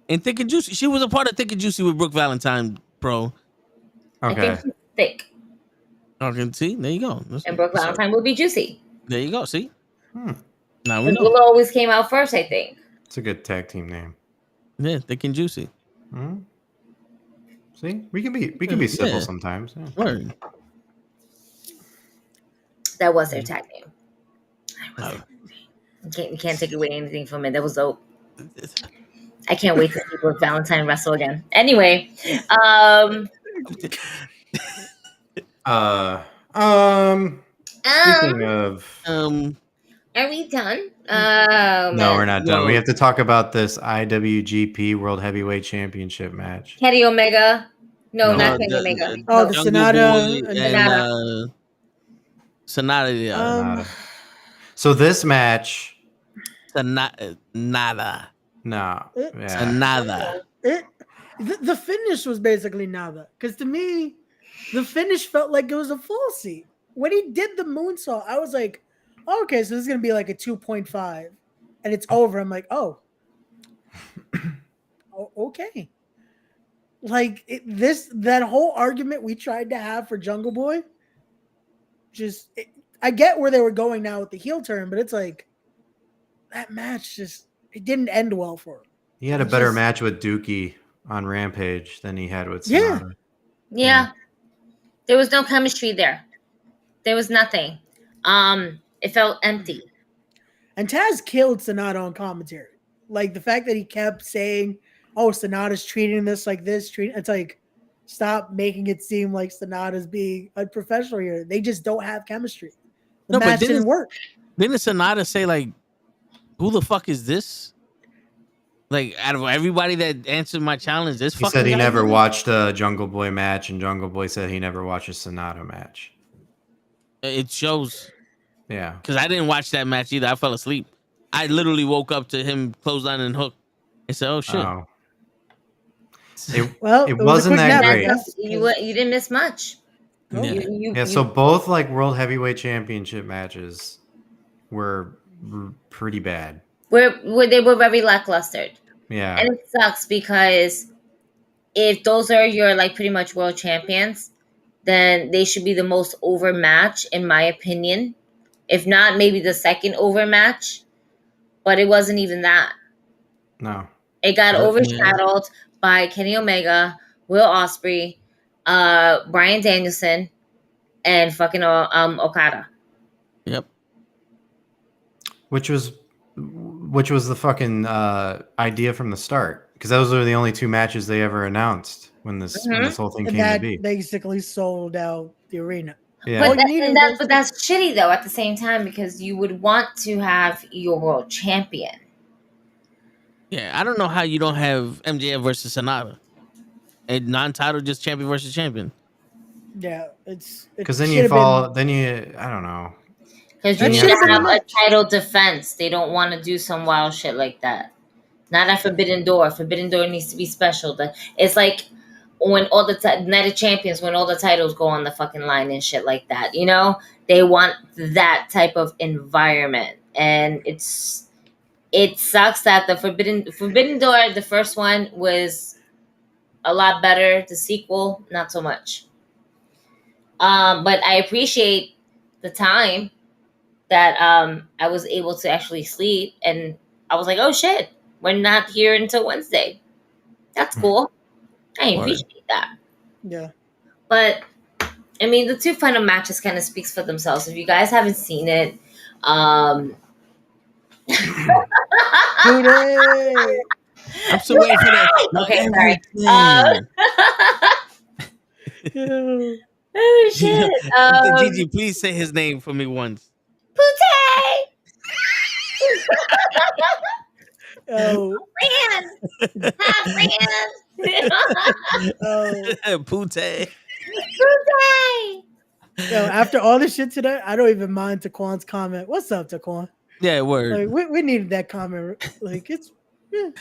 In Thick and Juicy, she was a part of Thick and Juicy with Brooke Valentine, bro. Okay. I think she's thick. Okay, see, there you go. And Brooke Valentine will be juicy. There you go. See, now we know. Willow always came out first, I think. It's a good tag team name. Yeah, Thick and Juicy. See, we can be civil sometimes. Yeah. Word. That was their tag name. You can't take away anything from it. That was dope. I can't wait to see Brooke Valentine wrestle again. Anyway, speaking of, are we done? No, we're not done. We have to talk about this IWGP World Heavyweight Championship match. Kenny Omega. No, not Kenny Omega. The Sonata. Sonata. So this match, nada. No, nada. The finish was basically nada. Because to me, the finish felt like it was a falsie. When he did the moonsault, I was like, oh, okay, so this is gonna be like a 2.5, and it's over. I'm like, oh, okay. Like that whole argument we tried to have for Jungle Boy. I get where they were going now with the heel turn, but it's like that match it didn't end well for him. He had a better match with Dookie on Rampage than he had with Sonata. Yeah. There was no chemistry there. There was nothing. It felt empty. And Taz killed Sonata on commentary. Like the fact that he kept saying, oh, Sonata's treating this like this. It's like, stop making it seem like Sonata's being unprofessional here. They just don't have chemistry. The match didn't work. Didn't Sonata say, like, who the fuck is this? Like, out of everybody that answered my challenge, this he said he never watched a Jungle Boy match, and Jungle Boy said he never watched a Sonata match. It shows. Yeah. Because I didn't watch that match either. I fell asleep. I literally woke up to him clothesline and hook and said, oh, shit. Oh. It wasn't that great. You didn't miss much. Yeah. So both like World Heavyweight Championship matches were pretty bad. They were very lackluster. Yeah. And it sucks because if those are your like pretty much world champions, then they should be the most over match, in my opinion. If not, maybe the second over match. But it wasn't even that. No. It got overshadowed by Kenny Omega, Will Ospreay, Bryan Danielson, and fucking Okada. Yep. Which was the fucking idea from the start, because those are the only two matches they ever announced when this whole thing came to be. Basically sold out the arena. Yeah. But that's shitty though at the same time, because you would want to have your world champion. Yeah, I don't know how you don't have MJF versus Sonata. A non-title, just champion versus champion. Yeah, it's because then you fall. Then I don't know. Because you need to have a title defense. They don't want to do some wild shit like that. Not at Forbidden Door. Forbidden Door needs to be special. It's like when all the Night of Champions, when all the titles go on the fucking line and shit like that. You know, they want that type of environment, and it sucks that the Forbidden Door, the first one was a lot better. The sequel, not so much. But I appreciate the time that I was able to actually sleep, and I was like, oh shit, we're not here until Wednesday. That's cool. I appreciate that. Yeah. But I mean, the two final matches kind of speaks for themselves. If you guys haven't seen it, I'm still waiting for that. Okay, sorry. Oh shit. Gigi, please say his name for me once. Pootie! Oh. Ran! Pootie. Pootie! Yo, after all this shit today, I don't even mind Taquan's comment. What's up, Taquan? Yeah, word. Like, we needed that comment. Like, it's... Yeah.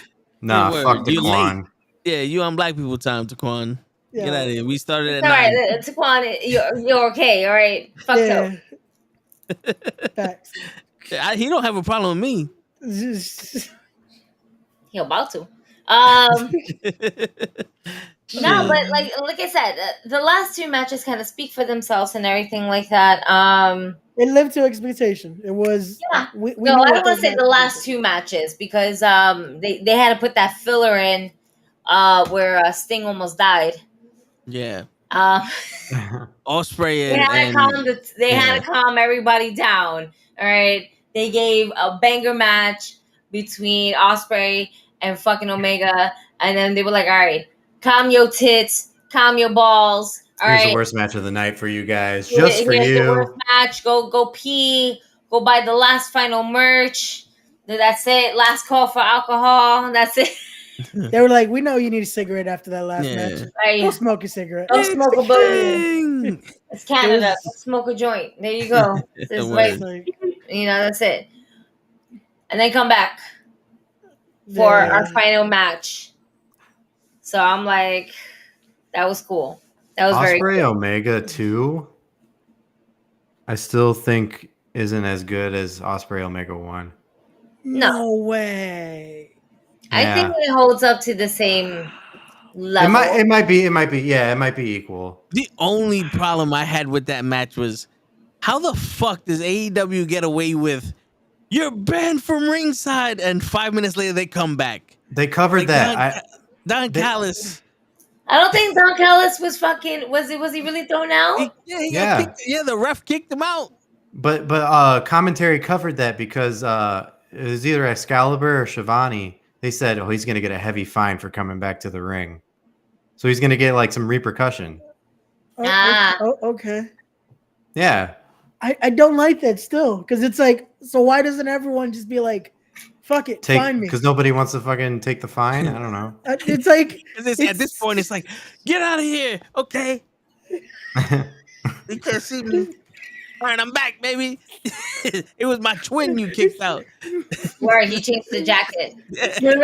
Nah, fuck Taquan. Yeah, you on black people time, Taquan. Yeah. Get out of here. We started at 9. All right, Taquan, you're okay. All right, fuck yeah. Facts. He don't have a problem with me. He about to. No, but like I said, the last two matches kind of speak for themselves and everything like that. It lived to expectation. It was. Yeah. We no, I don't want to say the last two matches because they had to put that filler in where Sting almost died. Yeah. Osprey they had to calm everybody down. All right. They gave a banger match between Osprey and fucking Omega, and then they were like, "All right, calm your tits, calm your balls." All Here's right. the worst match of the night for you guys, just for you. The worst match. Go pee. Go buy the last final merch. That's it. Last call for alcohol. That's it. They were like, "We know you need a cigarette after that last match. Right. Go smoke a cigarette. Go smoke a booty. It's Canada. Go smoke a joint. There you go. It's like, that's it. And then come back for our final match. So I'm like, that was cool. That was Osprey very cool. Omega 2, I still think isn't as good as Osprey Omega 1. No way. I think it holds up to the same level. It might be equal. The only problem I had with that match was how the fuck does AEW get away with you're banned from ringside and 5 minutes later they come back? They covered that. Don Callis. I don't think Don Callis was fucking. Was he really thrown out? The ref kicked him out. But commentary covered that because it was either Excalibur or Shivani. They said, "Oh, he's going to get a heavy fine for coming back to the ring, so he's going to get like some repercussion." Okay. Yeah. I don't like that still because it's like, so why doesn't everyone just be like, "Fuck it, fine me"? Because nobody wants to fucking take the fine. I don't know. It's like at this point, it's like, get out of here, okay? You can't see me. All right, I'm back, baby. It was my twin you kicked out. Where he changed the jacket. That would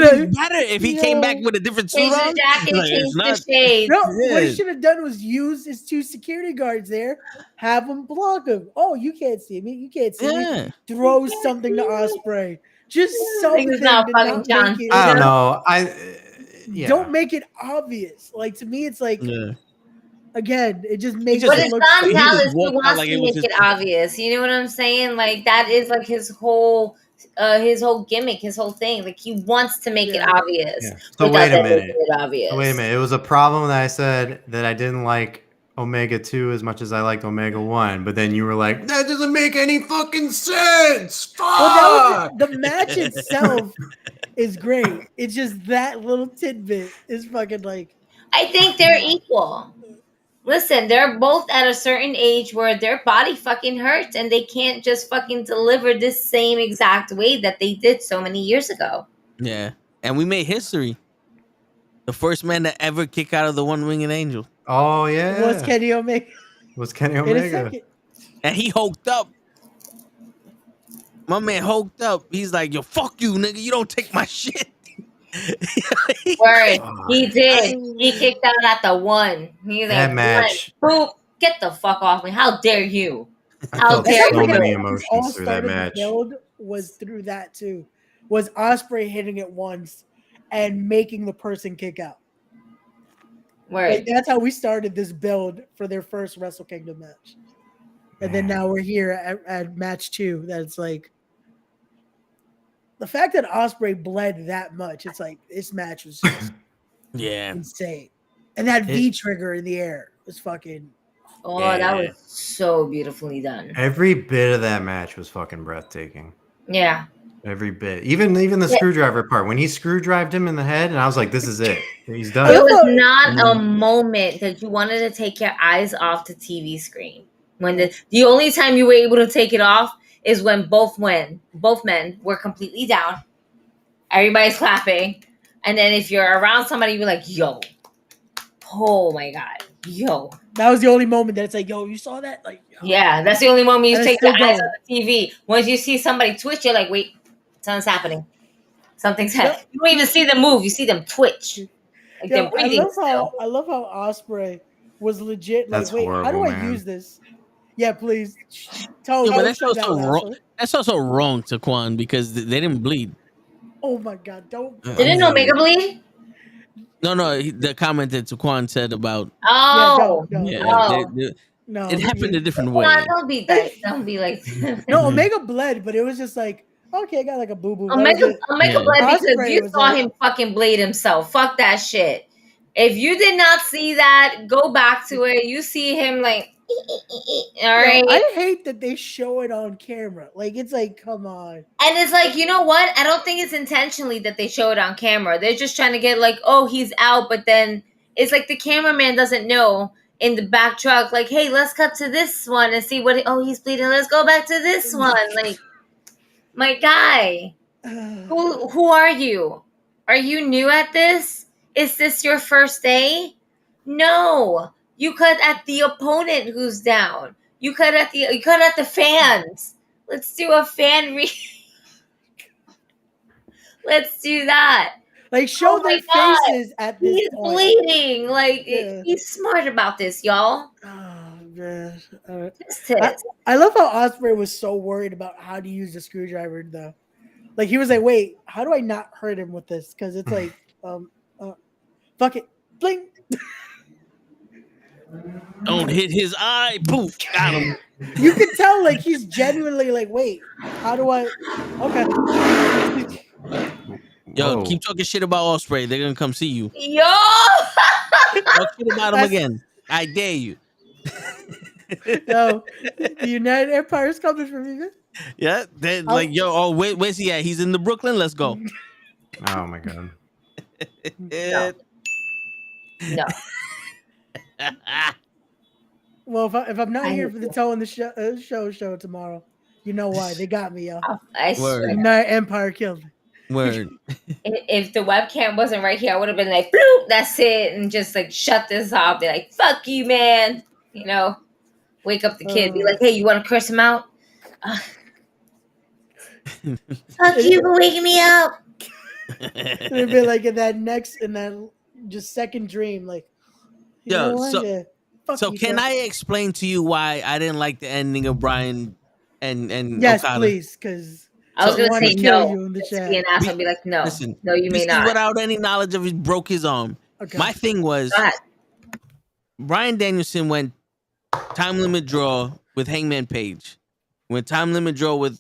have been better if he came back with a different suit on. Change the jacket, change the shades. No, what he should have done was use his 2 security guards there, have them block him. Oh, you can't see me. You can't see me. Throw something to Osprey. Just something to not make it. I don't know. Don't make it obvious. Like, to me, it's like... Again, it just makes but it look. But it's Don Callis who wants to make it obvious. You know what I'm saying? Like that is like his whole gimmick, his whole thing. Like he wants to make it obvious. Yeah. So wait a minute. Obvious. Wait a minute. It was a problem that I said that I didn't like Omega 2 as much as I liked Omega 1, but then you were like, that doesn't make any fucking sense. Fuck! Well, the match itself is great. It's just that little tidbit is fucking like. I think they're equal. Listen, they're both at a certain age where their body fucking hurts and they can't just fucking deliver this same exact way that they did so many years ago. Yeah. And we made history. The first man to ever kick out of the one-winged angel. Oh yeah. Was Kenny Omega. And he hulked up. My man hulked up. He's like, yo, fuck you, nigga. You don't take my shit. Word. He did. He kicked out at the 1. He's that like, match. Boop, get the fuck off me. How dare you? How dare so many emotions through that match. The build was through that too. Was Ospreay hitting it once and making the person kick out. Right. Like, that's how we started this build for their first Wrestle Kingdom match. And then now we're here at match 2. That's like the fact that Ospreay bled that much. It's like this match was just insane. And that V trigger in the air was fucking. Oh, that was so beautifully done. Every bit of that match was fucking breathtaking. Yeah. Every bit. Even the screwdriver part. When he screwdrived him in the head, and I was like, this is it. He's done. It was not a moment that you wanted to take your eyes off the TV screen. When the only time you were able to take it off is when both men were completely down. Everybody's clapping. And then if you're around somebody, you're like, yo. Oh my God. Yo. That was the only moment that it's like, yo, you saw that? Like, yo. Yeah, that's the only moment you take your eyes off the TV. Once you see somebody twitch, you're like, wait, something's happening. Something's happening. You don't even see them move. You see them twitch. Like they're breathing I love how Ospreay was legit. Like, that's wait, horrible, how do I man. use this? Yeah, please. But that's also wrong. That's also wrong, Taquan, because they didn't bleed. Oh my God! Don't. Didn't Omega bleed? No. The comment that Taquan said about. Oh. No. It happened a different way. Don't be that. Don't be like. No, Omega bled, but it was just like, okay, I got like a boo boo. Omega bled because you saw him fucking bleed himself. Fuck that shit. If you did not see that, go back to it. You see him like. All right. I hate that they show it on camera. Like, it's like, come on. And it's like, you know what? I don't think it's intentionally that they show it on camera. They're just trying to get like, oh, he's out. But then it's like the cameraman doesn't know in the back truck, like, hey, let's cut to this one and see what, he's bleeding. Let's go back to this one. Like, my guy, who are you? Are you new at this? Is this your first day? No. You cut at the opponent who's down. You cut at the fans. Let's do a fan Let's do that. Like, show their faces at this He's point. bleeding. Like, he's smart about this, y'all. Oh, man. I love how Ospreay was so worried about how to use the screwdriver, though. Like, he was like, wait, how do I not hurt him with this? Because it's like, fuck it. Bling. Don't hit his eye. Poof. Got him. You can tell, like, he's genuinely like, wait, how do I? Okay. Yo, keep talking shit about Ospreay. They're gonna come see you. Yo. Talk shit about him again. I dare you. Yo, the United Empire is coming for me. Yeah. They're like, yo, where's he at? He's in the Brooklyn. Let's go. Oh my God. No. Well, if I'm not here for the toe in the show tomorrow, you know why. They got me, yo. I swear. United Empire killed me. Word. If the webcam wasn't right here, I would have been like, bloop, that's it, and just like shut this off. Be like, fuck you, man. You know, wake up the kid. Be like, hey, you want to curse him out? Fuck you for waking me up. It'd be like in that just second dream, like. Yo, so can I explain to you why I didn't like the ending of Brian and yes, Okada? Please, because I was going to say no. You in the chat. Be an asshole. Be like, no, listen, no, you may not. Without any knowledge of he broke his arm. Okay. My thing was Bryan Danielson went time limit draw with Hangman Page. Went time limit draw with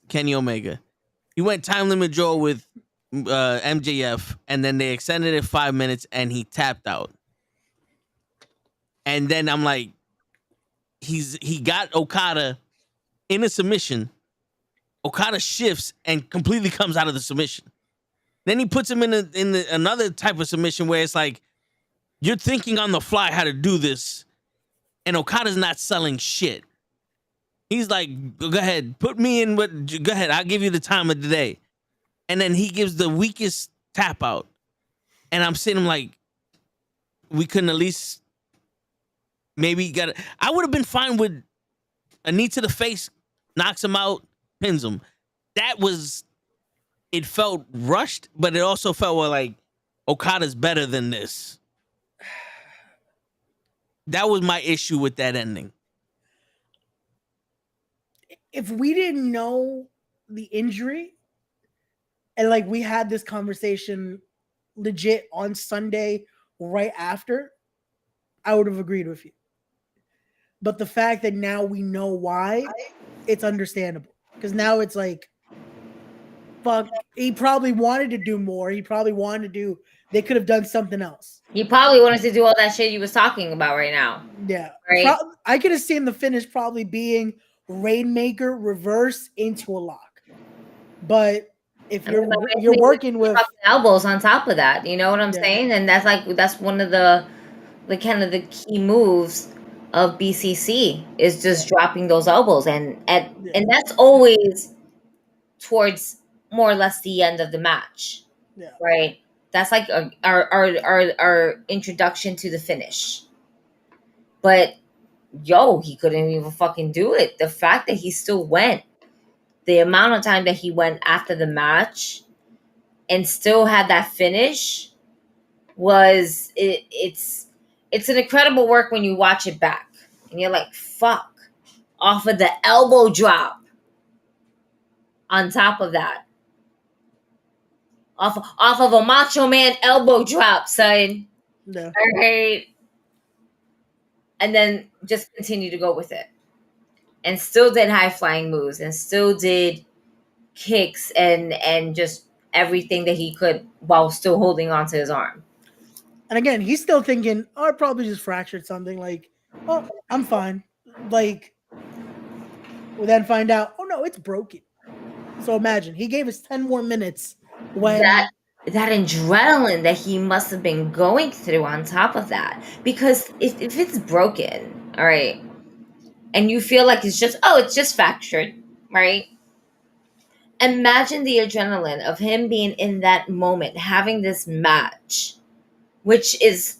Kenny Omega. He went time limit draw with MJF, and then they extended it 5 minutes, and he tapped out. And then I'm like, he got Okada in a submission. Okada shifts and completely comes out of the submission. Then he puts him in another type of submission where it's like, you're thinking on the fly how to do this, and Okada's not selling shit. He's like, go ahead, put me in. Go ahead, I'll give you the time of the day. And then he gives the weakest tap out. And I'm sitting like, we couldn't at least Maybe you got. I would have been fine with a knee to the face, knocks him out, pins him. That was. It felt rushed, but it also felt like Okada's better than this. That was my issue with that ending. If we didn't know the injury, and like we had this conversation legit on Sunday right after, I would have agreed with you. But the fact that now we know why, it's understandable. Because now it's like, fuck, he probably wanted to do more. He probably wanted to do, they could have done something else. He probably wanted to do all that shit you was talking about right now. Yeah. Right? I could have seen the finish probably being Rainmaker reverse into a lock. But if you're working with elbows on top of that, you know what I'm saying? And that's one of the kind of the key moves of BCC is just dropping those elbows, and that's always towards more or less the end of the match, right? That's like our introduction to the finish. But he couldn't even fucking do it. The fact that he still went, the amount of time that he went after the match and still had that finish was it's an incredible work when you watch it back and you're like, fuck, off of the elbow drop on top of that, off of a Macho Man elbow drop, son. Yeah. All right. And then just continue to go with it. And still did high flying moves and still did kicks and just everything that he could while still holding on to his arm. And again, he's still thinking, I probably just fractured something. Like, oh, I'm fine. Like, we'll then find out, oh no, it's broken. So imagine, he gave us 10 more minutes when that adrenaline that he must have been going through on top of that. Because if it's broken, all right, and you feel like it's just fractured, right? Imagine the adrenaline of him being in that moment, having this match, which is,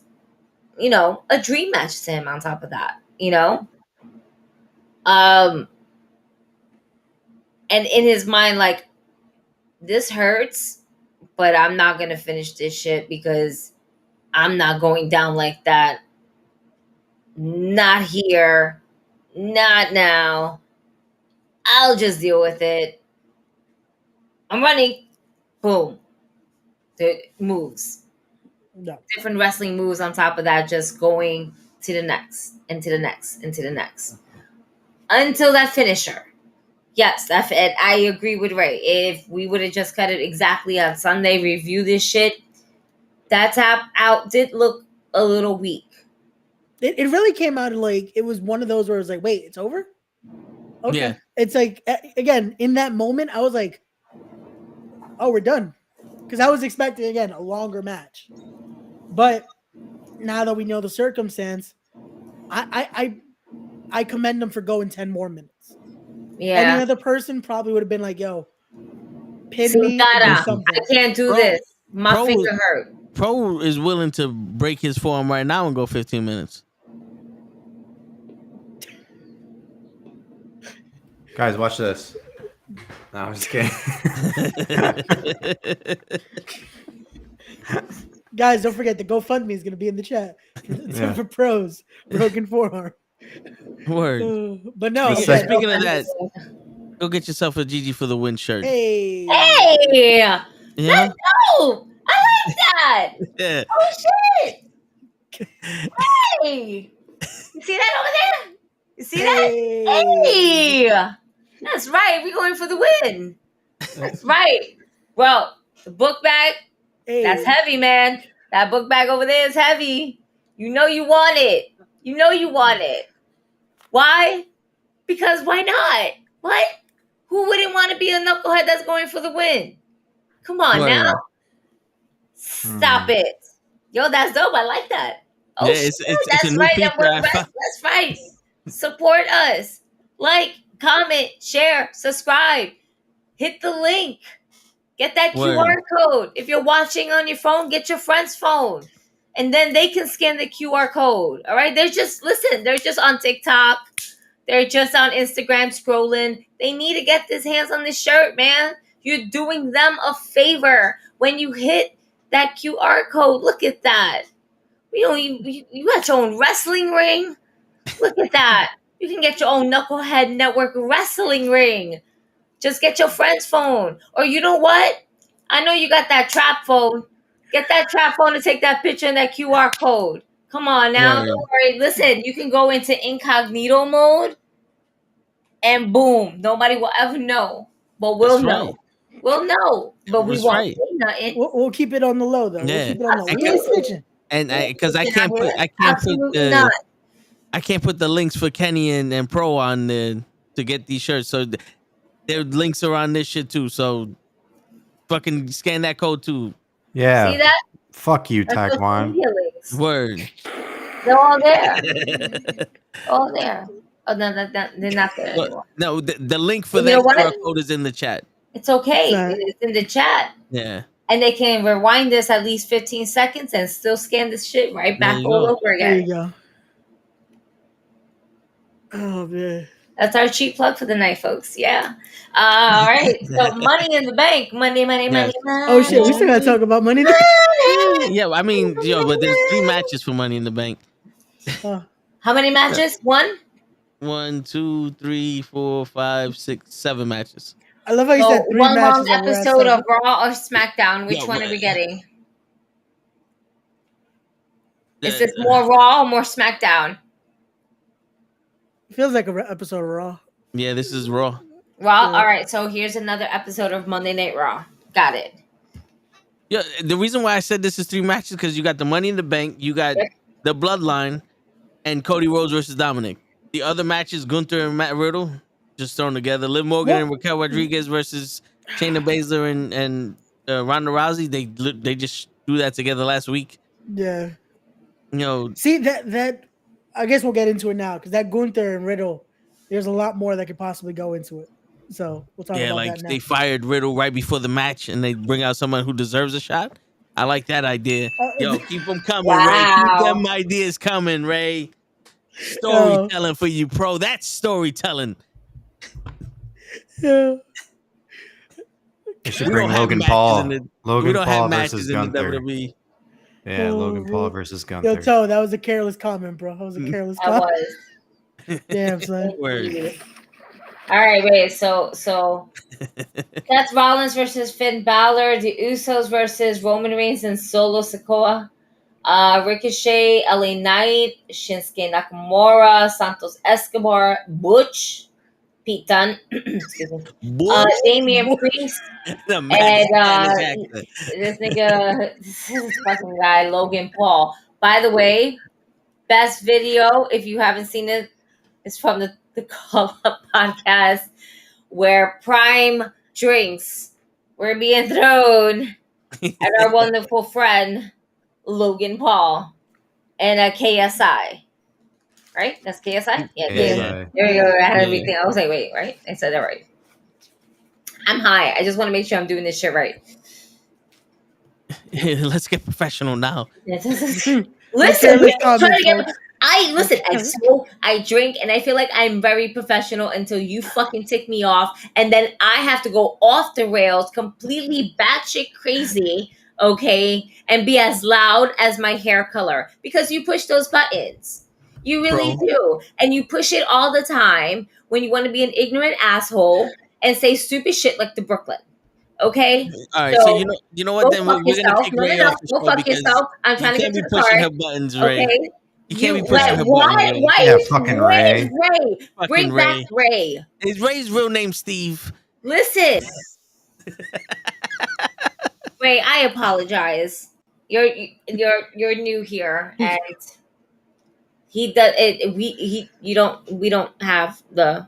a dream match to him on top of that, And in his mind, like, this hurts, but I'm not going to finish this shit because I'm not going down like that. Not here. Not now. I'll just deal with it. I'm running. Boom. The moves. No. Different wrestling moves on top of that, just going to the next and to the next and to the next. Until that finisher. Yes, I agree with Ray. If we would have just cut it exactly on Sunday, review this shit, that tap out did look a little weak. It really came out like it was one of those where it was like, wait, it's over? Okay. Yeah. It's like, again, in that moment, I was like, oh, we're done. Because I was expecting, again, a longer match. But now that we know the circumstance, I commend them for going 10 more minutes. Yeah. Any other person probably would have been like, yo, pin me. I can't do this. My finger hurt. Pro is willing to break his form right now and go 15 minutes. Guys, watch this. No, I'm just kidding. Guys, don't forget the GoFundMe is going to be in the chat for Pro's broken forearm. Word. But no. Speaking of that, go get yourself a GG for the win shirt. Hey. Yeah. Let's go. I like that. Yeah. Oh shit. Hey. You see that over there? You see that? Hey. That's right. We're going for the win. That's right. Well, the book bag, that's heavy, man. That book bag over there is heavy. You know you want it. You know you want it. Why? Because why not? What? Who wouldn't want to be a knucklehead that's going for the win? Come on now. Stop it. Yo, that's dope. I like that. Oh, yeah, it's that's right. That's right. Support us. Like, comment, share, subscribe. Hit the link. Get that QR code. If you're watching on your phone, get your friend's phone. and then they can scan the QR code. All right, they're just on TikTok, they're just on Instagram scrolling. They need to get their hands on this shirt, man. You're doing them a favor when you hit that QR code. Look at that. You got your own wrestling ring. Look at that. You can get your own Knucklehead Network wrestling ring. Just get your friend's phone. Or you know what? I know you got that trap phone. Get that trap phone to take that picture and that QR code. Come on now. Don't worry. Listen, you can go into incognito mode and boom. Nobody will ever know. But we'll know. Right. We'll know. But we won't say nothing. We'll keep it on the low, though. Yeah. We'll keep it on the low. We ain't snitching. And because I can't put the links for Kenny and Pro on there to get these shirts. So their links are on this shit too. So fucking scan that code too. Yeah. See that? Fuck you, Taekwon. Word. They're all there. All there. Oh no, they're not there anymore. No, the link for that QR code is in the chat. It's okay. It's in the chat. Yeah. And they can rewind this at least 15 seconds and still scan this shit right back all over again. There you go. Oh, man. That's our cheap plug for the night, folks. Yeah. All right. So Money in the Bank. Money. Oh, shit. We still got to talk about Money in the Bank. Yeah, I mean, but there's 3 matches for Money in the Bank. How many matches? 1? 1, 2, 3, 4, 5, 6, 7 matches. I love how you said 3 one matches. One long episode of Raw or SmackDown. Which one are we getting? Is this more Raw or more SmackDown? It feels like an episode of Raw. Yeah, this is Raw. Raw? Yeah. All right, so here's another episode of Monday Night Raw. Got it. Yeah, the reason why I said this is 3 matches because you got the Money in the Bank, you got the Bloodline, and Cody Rhodes versus Dominic. The other matches, Gunther and Matt Riddle, just thrown together. Liv Morgan and Raquel Rodriguez versus Shayna Baszler and Ronda Rousey. They just threw that together last week. Yeah. You know. See that I guess we'll get into it now because that Gunther and Riddle, there's a lot more that could possibly go into it. So we'll talk about that now. They fired Riddle right before the match and they bring out someone who deserves a shot. I like that idea. Yo, keep them coming, Ray. Keep them ideas coming, Ray. Storytelling for you, Pro. That's storytelling. Yeah. You should bring Logan Paul. Logan Paul versus Gunther. Yeah, Logan Paul versus Gunther. Yo, Toe, that was a careless comment, bro. That was a careless comment. Damn, son. Word. All right, wait. So that's Rollins versus Finn Balor, the Usos versus Roman Reigns and Solo Sikoa, Ricochet, LA Knight, Shinsuke Nakamura, Santos Escobar, Butch, Pete Dunne, excuse me, Damian Priest, and this fucking guy, Logan Paul. By the way, best video, if you haven't seen it, is from the Call Up podcast where prime drinks were being thrown at our wonderful friend, Logan Paul, and a KSI. Right? That's KSI? Yeah, KSI. There you go. I had everything. I was like, wait, right? I said that right. I'm high. I just want to make sure I'm doing this shit right. Let's get professional now. Listen, I drink and I feel like I'm very professional until you fucking tick me off. And then I have to go off the rails, completely batshit crazy, okay? And be as loud as my hair color. Because you push those buttons. You really do. And you push it all the time when you want to be an ignorant asshole and say stupid shit like the Brooklyn. Okay? All right, so you know what? Then we're going to take Ray off the show. Go fuck yourself. I'm trying to get to the card. You can't be pushing her buttons, Ray. Okay? You can't be pushing her buttons, Ray. Why fucking Ray. Bring back Ray. Is Ray's real name Steve? Listen. Ray, I apologize. You're new here and he does it. We don't have the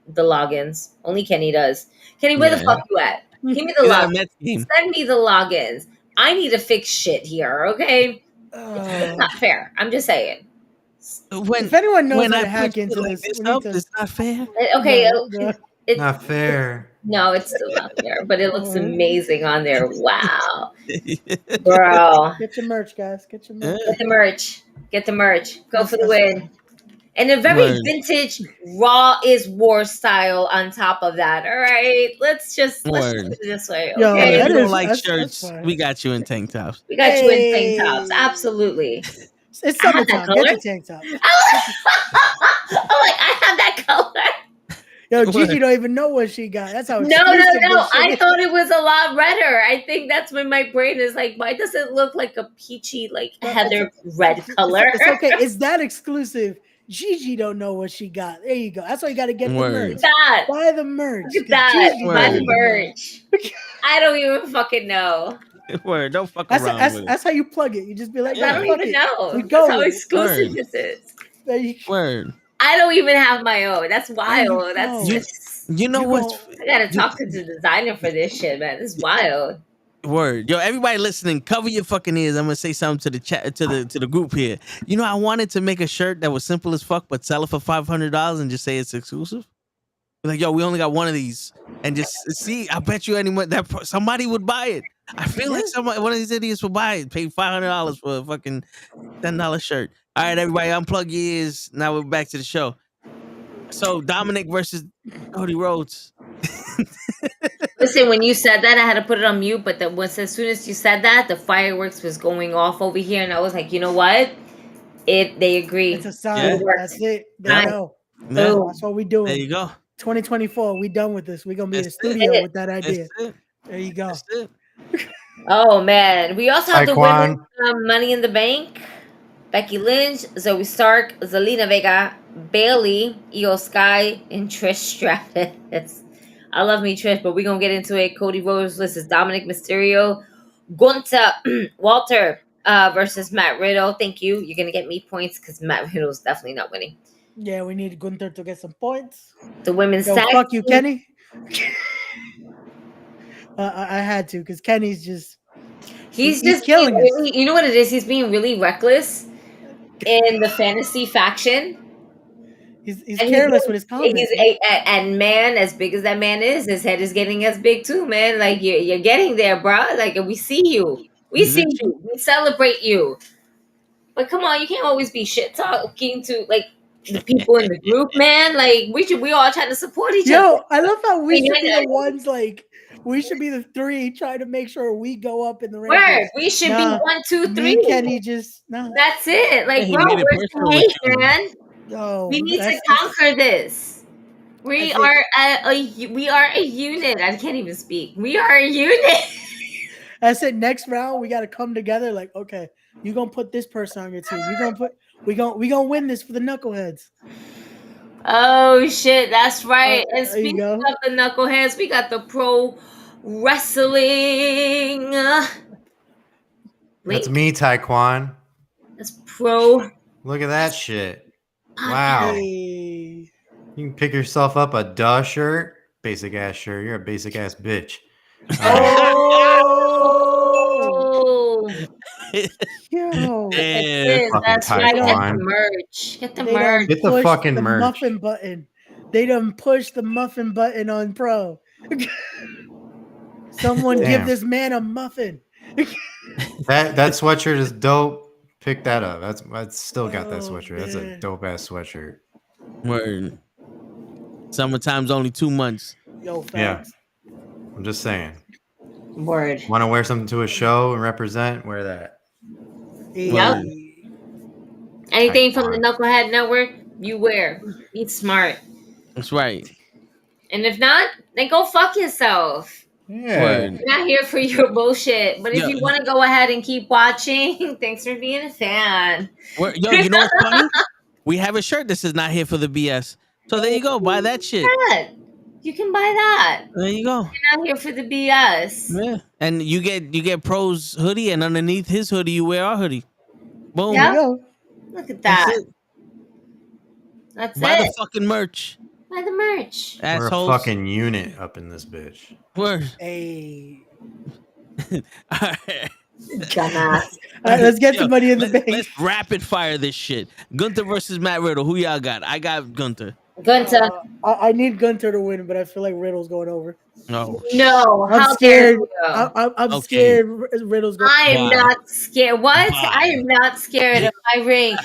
logins. Only Kenny does. Kenny, where the fuck you at? Give me the logins. Send me the logins. I need to fix shit here. Okay, it's not fair. I'm just saying. If anyone knows how to hack into this, it's not fair. Okay, it's not fair. No, it's still not fair, but it looks amazing on there. Wow. Bro. Get your merch, guys. Get your merch. Get the merch. Get the merch. Go for the That's win. And a very Word. vintage Raw is War style on top of that. All right. Let's just do it this way. Yo, Okay. If that you don't is- like that's shirts, fine. we got you in tank tops. We got you in tank tops. Absolutely. It's I have that summertime. color. Get your tank top. I have that color. Yo, Gigi don't even know what she got. That's how No. exclusive this shit I is. thought it was a lot redder. I think that's when my brain is like, why does it look like a peachy, like heather red color? It's okay. It's that exclusive. Gigi don't know what she got. There you go. That's why you got to get the Word. merch. That. Buy the merch. Look at that. Gigi Buy the doesn't know. merch. I don't even fucking know. Word. Don't fuck That's, around that's, with that's how you plug it. You just be like, I "Nah, don't fuck even it. know. We That's go how with it." exclusive Word. this is. There you- Word. I don't even have my own. That's wild. go. That's You- just. You know You what's go- I gotta talk to the designer for this shit, man. This is wild. Word. Yo, everybody listening, cover your fucking ears. I'm gonna say something to the chat to the group here. You know, I wanted to make a shirt that was simple as fuck, but sell it for $500 and just say it's exclusive. Be like, yo, we only got one of these, and just see. I bet you anyone somebody would buy it. I feel like one of these idiots will buy it. Pay $500 for a fucking $10 shirt. All right, everybody, unplug your ears. Now we're back to the show. So Dominic versus Cody Rhodes. Listen, when you said that, I had to put it on mute. But as soon as you said that, the fireworks was going off over here, and I was like, you know what? They agree. It's a sign. Yeah. That's it. They Right. know. Yeah. That's what we doing. There you go. 2024. We done with this. We gonna be in the That's studio it. with that idea. That's it. There you go. That's it. Oh man, we also have the Taekwon. women's Money in the Bank. Becky Lynch, Zoe Stark, Zelina Vega, Bailey, Io Sky, and Trish Stratus. I love me Trish, but we're gonna get into it. Cody Rhodes versus Dominic Mysterio, Gunther Walter versus Matt Riddle. Thank you. You're gonna get me points because Matt Riddle's definitely not winning. Yeah, we need Gunther to get some points. The women's Yo, tag fuck you, team- Kenny. I had to because Kenny's just He's he's just killing being us. really, you know what it is? He's being really reckless in the fantasy faction. He's And careless with his comments. And man, as big as that man is, his head is getting as big too, man. Like you're getting there, bro. Like we see you, we celebrate you. But come on, you can't always be shit talking to like the people in the group, man. Like we all trying to support each other. Yo, I love how we I mean, should be I- the ones like we should be the three trying to make sure we go up in the Word, rankings. we should Nah, be 1, 2, 3. Me and Kenny just no. That's it. Like, He bro, made it we're personal with hate, you. man. Yo, We need to that's- conquer this. We That's it. we are a unit. I can't even speak. We are a unit. I said next round we got to come together. Like, okay, you gonna put this person on your team. You gonna put we gonna win this for the knuckleheads. Oh shit, that's right. And there you speaking go. of the knuckleheads, we got the pro wrestling. That's me, Taekwon. That's pro. Look at that shit. Wow. Hey. You can pick yourself up a duh shirt. Basic ass shirt. You're a basic ass bitch. Oh, Yo, Damn. that's Fucking right. Get the Taekwon. merch. Get the They done merch. Get the pushed fucking the merch. muffin button. They done pushed the muffin button on pro. Someone give Damn. this man a muffin. That sweatshirt is dope. Pick that up. I still got that Oh, sweatshirt. That's a man. dope ass sweatshirt. Word. Summertime's only 2 months. Yo, Yeah. facts. I'm just saying. Word. Want to wear something to a show and represent? Wear that. Yep. Anything from the Knucklehead Network, you wear. Be smart. That's right. And if not, then go fuck yourself. Yeah. Word. We're not here for your bullshit. But if Yeah. you want to go ahead and keep watching, thanks for being a fan. Word. Yo, you know what's funny? We have a shirt that says "Not Here for the BS." So there you go. Buy that shit. Yeah, you can buy that. There you go. You're not here for the BS. Yeah. And you get Pro's hoodie, and underneath his hoodie, you wear our hoodie. Boom. Yeah. Yo, Look at That's that. it. That's Buy it. the fucking merch. Buy the merch. We're a Assholes. fucking unit up in this bitch. Word. hey. All right. Dumbass. All right, let's get Yo, some money in the let's- bank. Let's rapid fire this shit. Gunther versus Matt Riddle. Who y'all got? I got Gunther. Gunter. I need Gunter to win, but I feel like Riddle's going over. No. No. I'm How scared. dare you? I'm Okay. scared Riddle's going. I am Why? not scared. What? Why? I am not scared of my ring.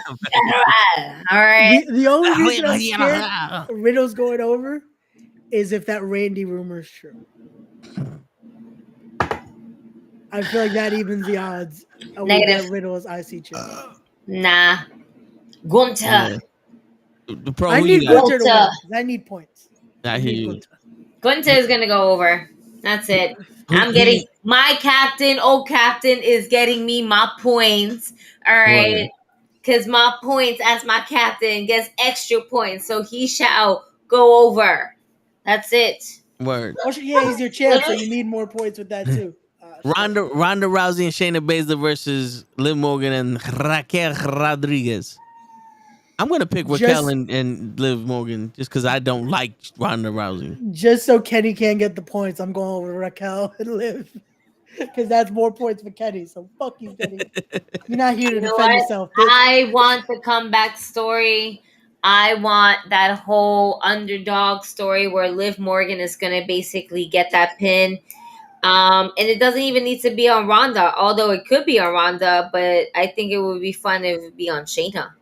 All right. The only reason I'm scared Riddle's going over is if that Randy rumor is true. I feel like that evens the odds. Negative. Riddle as IC champion. Nah. Gunter. Yeah. I need Gunter to win. I need points. I hear you. Gunter is gonna go over. That's it. I'm getting my captain. Old captain is getting me my points. All right, because my points as my captain gets extra points, so he shall go over. That's it. Word. Oh, yeah, he's your champ, so you need more points with that too. Ronda Rousey and Shayna Baszler versus Liv Morgan and Raquel Rodriguez. I'm gonna pick Raquel and Liv Morgan just because I don't like Ronda Rousey. Just so Kenny can't get the points, I'm going over Raquel and Liv because that's more points for Kenny. So fuck you, Kenny. You're not here to defend yourself. Bitch. I want the comeback story. I want that whole underdog story where Liv Morgan is gonna basically get that pin. And it doesn't even need to be on Ronda, although it could be on Ronda, but I think it would be fun if it would be on Shayna.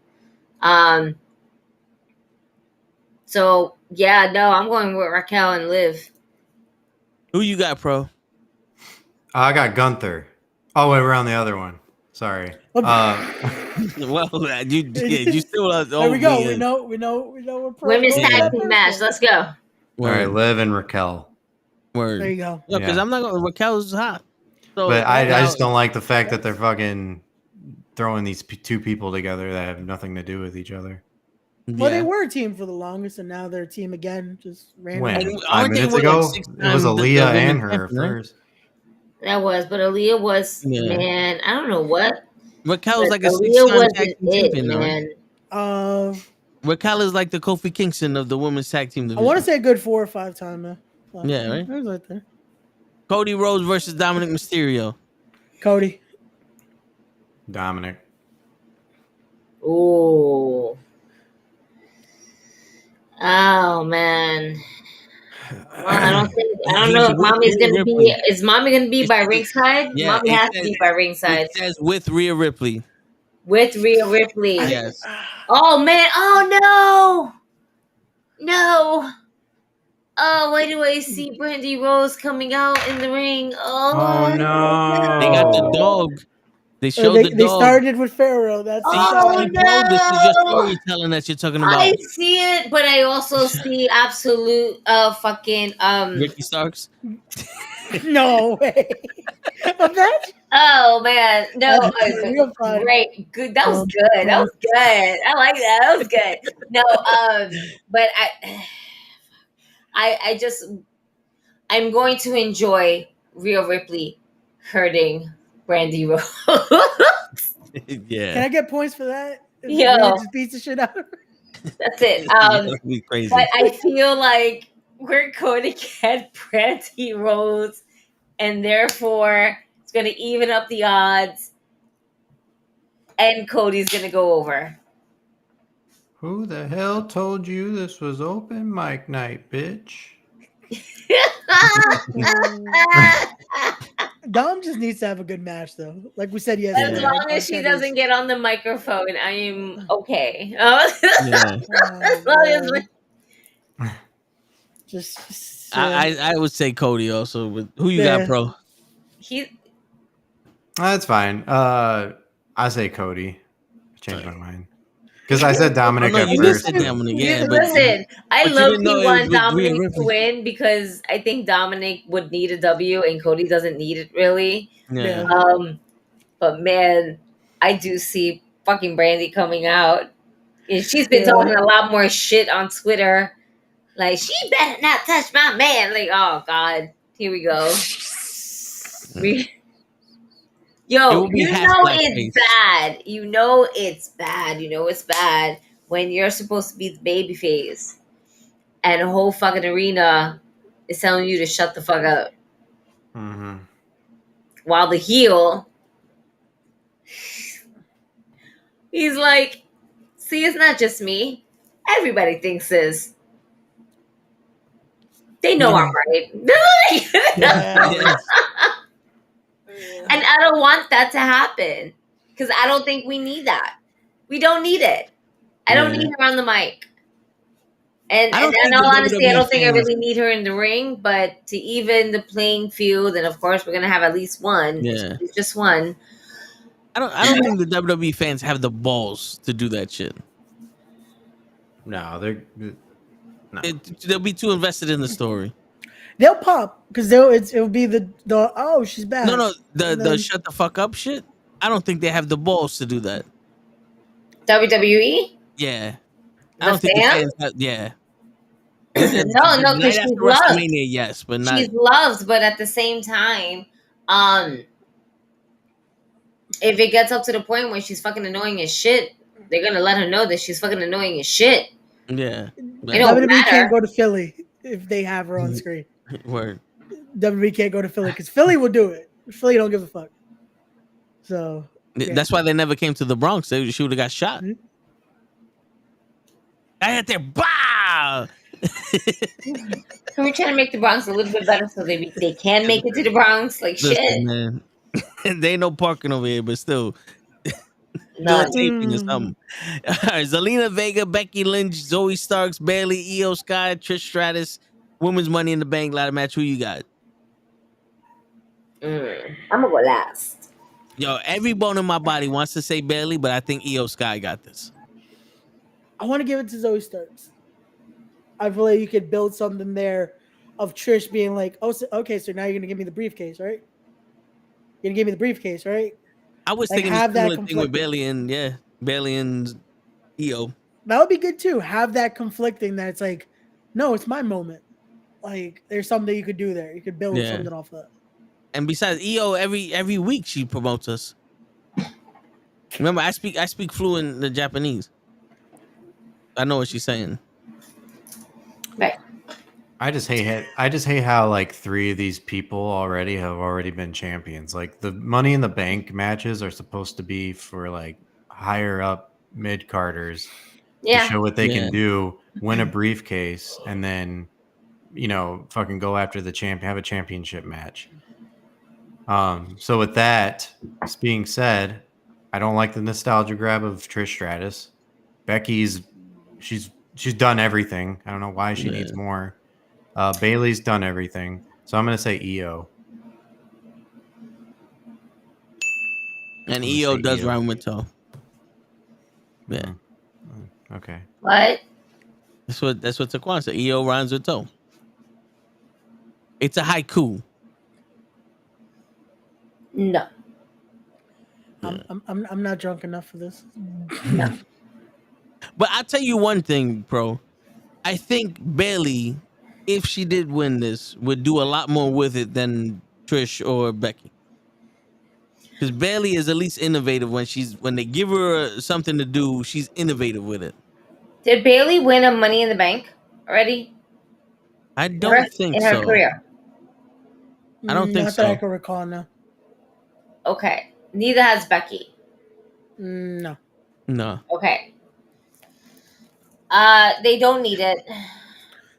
So yeah, no, I'm going with Raquel and Liv. Who you got, Pro? I got Gunther. Oh wait, we're on the other one. Sorry. Well, you still. There we go. We know. We're Pro. Women's tag team match. Let's go. All right, Liv and Raquel. Word. There you go. No, because I'm not going. Raquel's hot. So, but I just don't like the fact that they're fucking throwing these two people together that have nothing to do with each other. Well, they were a team for the longest, and now they're a team again. Just randomly. When? 5 minutes ago, it was Aaliyah and her first. That was, but Aaliyah was, man, I don't know what. Raquel's like a Aaliyah tag team champion, man. Raquel is like the Kofi Kingston of the women's tag team division. I want to say a good 4 or 5 time, man. Yeah, right? It was right there. Cody Rhodes versus Dominic Mysterio. Cody. Dominic. Ooh. Oh man. Well, I don't know if Mommy's gonna be. Is Mommy gonna be by ringside? Yeah, Mommy has to be by ringside. It says with Rhea Ripley. With Rhea Ripley. Yes. Oh man. Oh no. No. Oh, why do I see Brandy Rose coming out in the ring? Oh no. They got the dog. They showed the dog. They started with Pharaoh. That's no. This is your storytelling that you're talking about. I see it, but I also see absolute fucking Ricky Starks. No way. Oh man, no, great, good. That was good. That was good. I like that. That was good. No, but I'm going to enjoy Rhea Ripley hurting Brandy Rose. Yeah. Can I get points for that? Yo, just beats the shit out of her. That's it. That'd be crazy. But I feel like we're going to get Brandy Rose, and therefore it's going to even up the odds, and Cody's going to go over. Who the hell told you this was open mic night, bitch? Dom just needs to have a good match, though. Like we said yesterday. As long as she doesn't get on the microphone, I am okay. I would say Cody also. But who you got, Pro? That's fine. I say Cody. I changed my mind. Because I said Dominic at first. Listen, I love you want Dominic to win because I think Dominic would need a W and Cody doesn't need it really. Yeah. But man, I do see fucking Brandy coming out. And she's been talking a lot more shit on Twitter. Like, she better not touch my man. Like, oh God, here we go. Yo, you know it's bad. You know it's bad. You know it's bad when you're supposed to be the baby face and the whole fucking arena is telling you to shut the fuck up. Mm-hmm. While the heel, he's like, see, it's not just me. Everybody thinks this. They know I'm right. And I don't want that to happen because I don't think we need that. We don't need it. I don't need her on the mic. And in all honesty, I don't think I really need her in the ring, but to even the playing field, and of course we're gonna have at least one. Yeah. Just one. I don't think the WWE fans have the balls to do that shit. No, they'll be too invested in the story. They'll pop because it'll be the oh, she's back. No, the shut the fuck up shit. I don't think they have the balls to do that. WWE? Yeah. I don't think the fans have, yeah. No, because she's loved. Yes, but not. She's loved, but at the same time, if it gets up to the point where she's fucking annoying as shit, they're gonna let her know that she's fucking annoying as shit. Yeah. WWE can't go to Philly if they have her on screen. Word. WWE can't go to Philly because Philly will do it. Philly don't give a fuck. So that's why they never came to the Bronx. She would have got shot. Mm-hmm. I had their bow. Can we try to make the Bronx a little bit better so they can make it to the Bronx? Like shit, man. They ain't no parking over here, but still. No. Taping or something. All right, Zelina Vega, Becky Lynch, Zoe Starks, Bayley, Io Sky, Trish Stratus, Women's Money in the Bank ladder match. Who you got? I'm gonna go last. Yo, every bone in my body wants to say Bayley, but I think Io Sky got this. I want to give it to Zoe Starks. I feel like you could build something there of Trish being like, oh, so, okay, so now you're gonna give me the briefcase, right? You're gonna give me the briefcase, right? I was thinking the similar thing with Bayley and Io. That would be good too. Have that conflicting that it's like, no, it's my moment. Like there's something you could do there. You could build something off of that. And besides, Io every week she promotes us. Remember, I speak fluent the Japanese. I know what she's saying. Right. I just hate how like 3 of these people have already been champions. Like the Money in the Bank matches are supposed to be for like higher up mid carders to show what they can do, win a briefcase, and then fucking go after the have a championship match. So with that being said, I don't like the nostalgia grab of Trish Stratus. Becky's she's done everything. I don't know why she needs more. Bayley's done everything, so I'm gonna say Io. And Io does rhyme with toe. Yeah. Okay. What? That's what Taquan said. Io rhymes with toe. It's a haiku. No. I'm not drunk enough for this. No. But I'll tell you one thing, bro. I think Bayley, if she did win this, would do a lot more with it than Trish or Becky. Because Bayley is at least innovative when they give her something to do, she's innovative with it. Did Bayley win a Money in the Bank already? I don't think so. In her career? I don't think so. Not that I can recall now. Okay. Neither has Becky. No. Okay. They don't need it.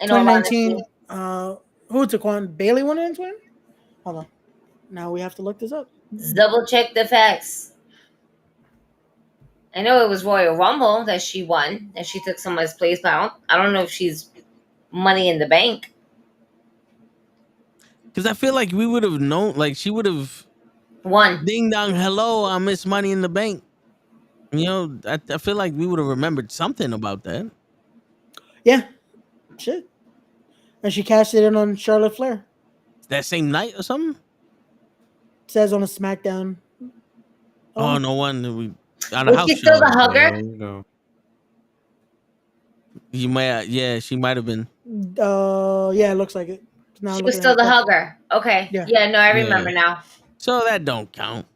In 2019. Who took one? Bayley won it in 20? Hold on. Now we have to look this up. Let's double check the facts. I know it was Royal Rumble that she won, that she took someone's place, but I don't know if she's Money in the Bank. Because I feel like we would have known, like she would have won. Ding dong, hello, I miss Money in the Bank. I feel like we would have remembered something about that. Yeah. Shit. And she cashed it in on Charlotte Flair. That same night or something? It says on a SmackDown. Oh, no wonder we on a house she show. Still the hugger? You might, she might have been. Yeah, it looks like it. Now she was still the hugger. Okay. Yeah, no, I remember now. So that don't count.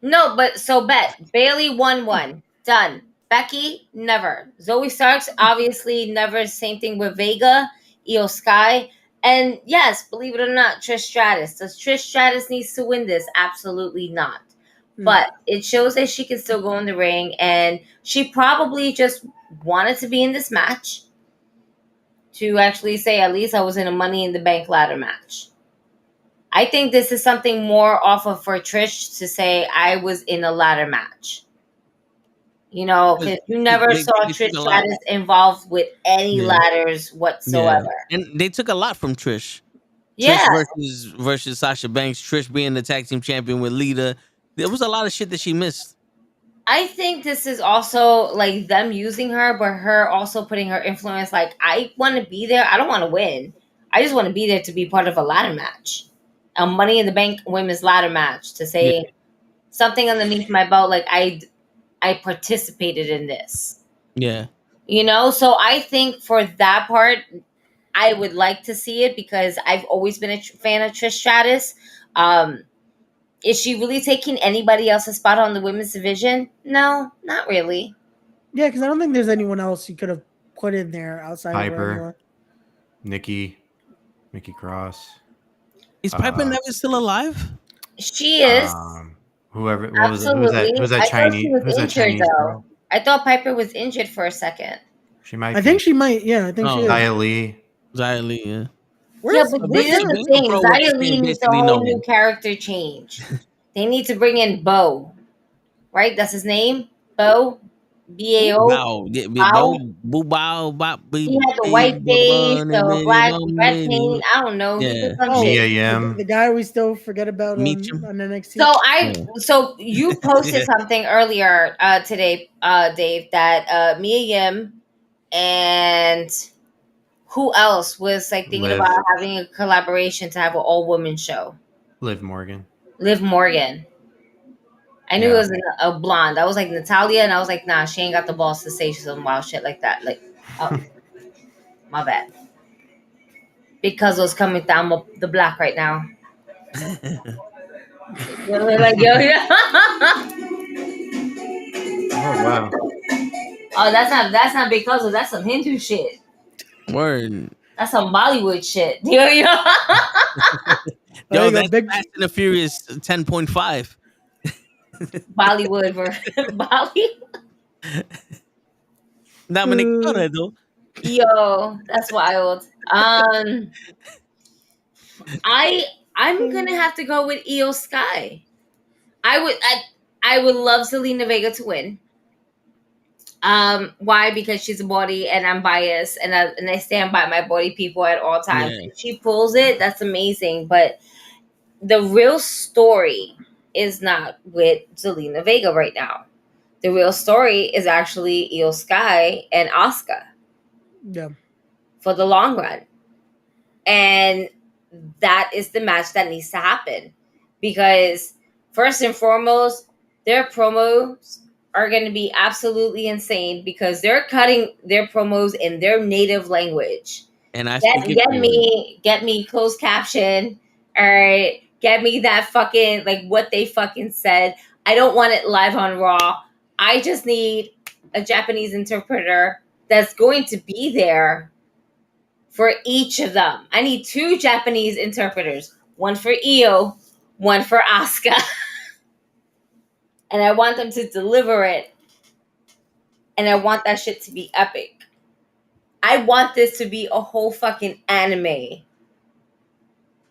No, but so Bayley won one. Done. Becky, never. Zoe Starks, obviously never. Same thing with Vega, Io Sky. And yes, believe it or not, Trish Stratus. Does Trish Stratus needs to win this? Absolutely not. But it shows that she can still go in the ring, and she probably just wanted to be in this match. to actually say, at least I was in a Money in the Bank ladder match. I think this is something more off of for Trish to say I was in a ladder match. You know, because you never saw Trish Stratus involved with any ladders whatsoever. Yeah. And they took a lot from Trish. Yeah. Trish versus Sasha Banks. Trish being the tag team champion with Lita. There was a lot of shit that she missed. I think this is also like them using her, but her also putting her influence. Like, I want to be there. I don't want to win. I just want to be there to be part of a ladder match. A Money in the Bank women's ladder match to say something underneath my belt. Like, I participated in this. Yeah. You know? So I think for that part, I would like to see it because I've always been a fan of Trish Stratus. Is she really taking anybody else's spot on the women's division? No, not really. Yeah, because I don't think there's anyone else you could have put in there outside Piper, of her. Nikki Cross. Is Piper never still alive? She is. Whoever. What was it? Who's that Chinese? Who's that Chinese girl? I thought Piper was injured for a second. She might. I think she might. Yeah, I think she is. Zia Lee, yeah. Yeah, but this is the thing. Zia Lee needs a whole new character change. They need to bring in Bo. Right? That's his name? Bo? B-A-O? Wow. Yeah, Bo. He had the white face, the black, red paint. I don't know. Mia Yim. The guy we still forget about on NXT. So you posted something earlier today, Dave, that Mia Yim and who else was like thinking about having a collaboration to have an all-woman show? Liv Morgan. I knew it was a blonde. I was like Natalia, and I was like, nah, she ain't got the balls to say some wild shit like that. Like, oh, my bad. Because was coming down the block right now. Like, yo. Oh wow. Oh, that's not because that's some Hindu shit. Word. That's some Bollywood shit. Yo. Yo, that's Fast and the Furious 10.5. Bollywood version. Bollywood. Dominic Toretto. Yo, that's wild. I'm gonna have to go with Io Sky. I would love Zelina Vega to win. Why? Because she's a body and I'm biased and I stand by my body people at all times. Yeah. If she pulls it, that's amazing. But the real story is not with Zelina Vega right now. The real story is actually Io Sky and Asuka. Yeah. For the long run. And that is the match that needs to happen. Because first and foremost, their promos are going to be absolutely insane because they're cutting their promos in their native language. And I get me closed caption. All right. Get me that fucking, like, what they fucking said. I don't want it live on Raw. I just need a Japanese interpreter that's going to be there for each of them. I need 2 Japanese interpreters. One for Io, one for Asuka. And I want them to deliver it. And I want that shit to be epic. I want this to be a whole fucking anime.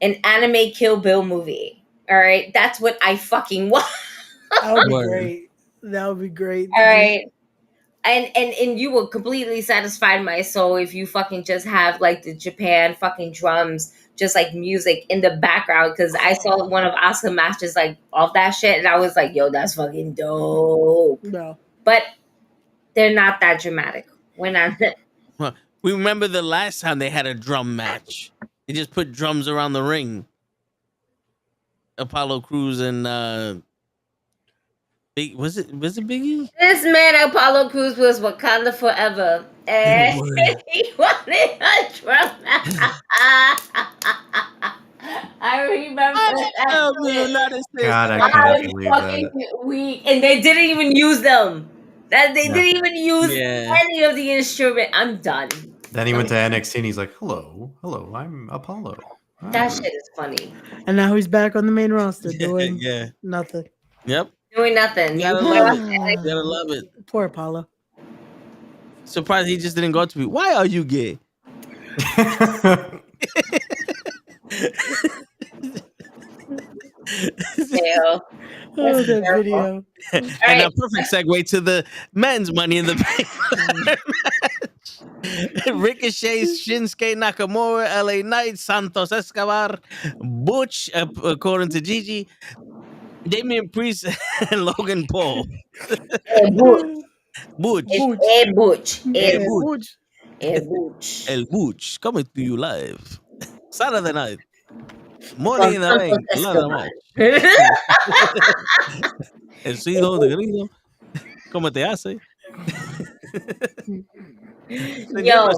An anime Kill Bill movie. All right? That's what I fucking want. That would be great. That would be great. All right. And you will completely satisfy my soul if you fucking just have like the Japan fucking drums, just like music in the background. Because I saw one of Asuka matches like off that shit, and I was like, yo, that's fucking dope. No. But they're not that dramatic. We're not. Well, we remember the last time they had a drum match. They just put drums around the ring. Apollo Crews and was it Biggie? This man Apollo Crews was Wakanda forever. And he wanted a drum match. I remember that. God, I can't believe that. Weak. And they didn't even use them. They didn't even use any of the instrument. I'm done. Then he went to NXT and he's like, hello, I'm Apollo. That shit is funny. And now he's back on the main roster doing nothing. Yep. Doing nothing. You gotta love it. Poor Apollo. Surprised he just didn't go to me. Why are you gay? Oh, that video. And right. a perfect segue to the men's Money in the Bank match. Ricochet, Shinsuke Nakamura, LA Knight, Santos Escobar, Butch, according to Gigi, Damian Priest, and Logan Paul. Butch. Butch. It's Butch. Butch. Butch. El Butch coming to you live. Saturday night. Money in the Bank. Ladder match. El Cido de Grito. ¿Cómo te hace? Yo,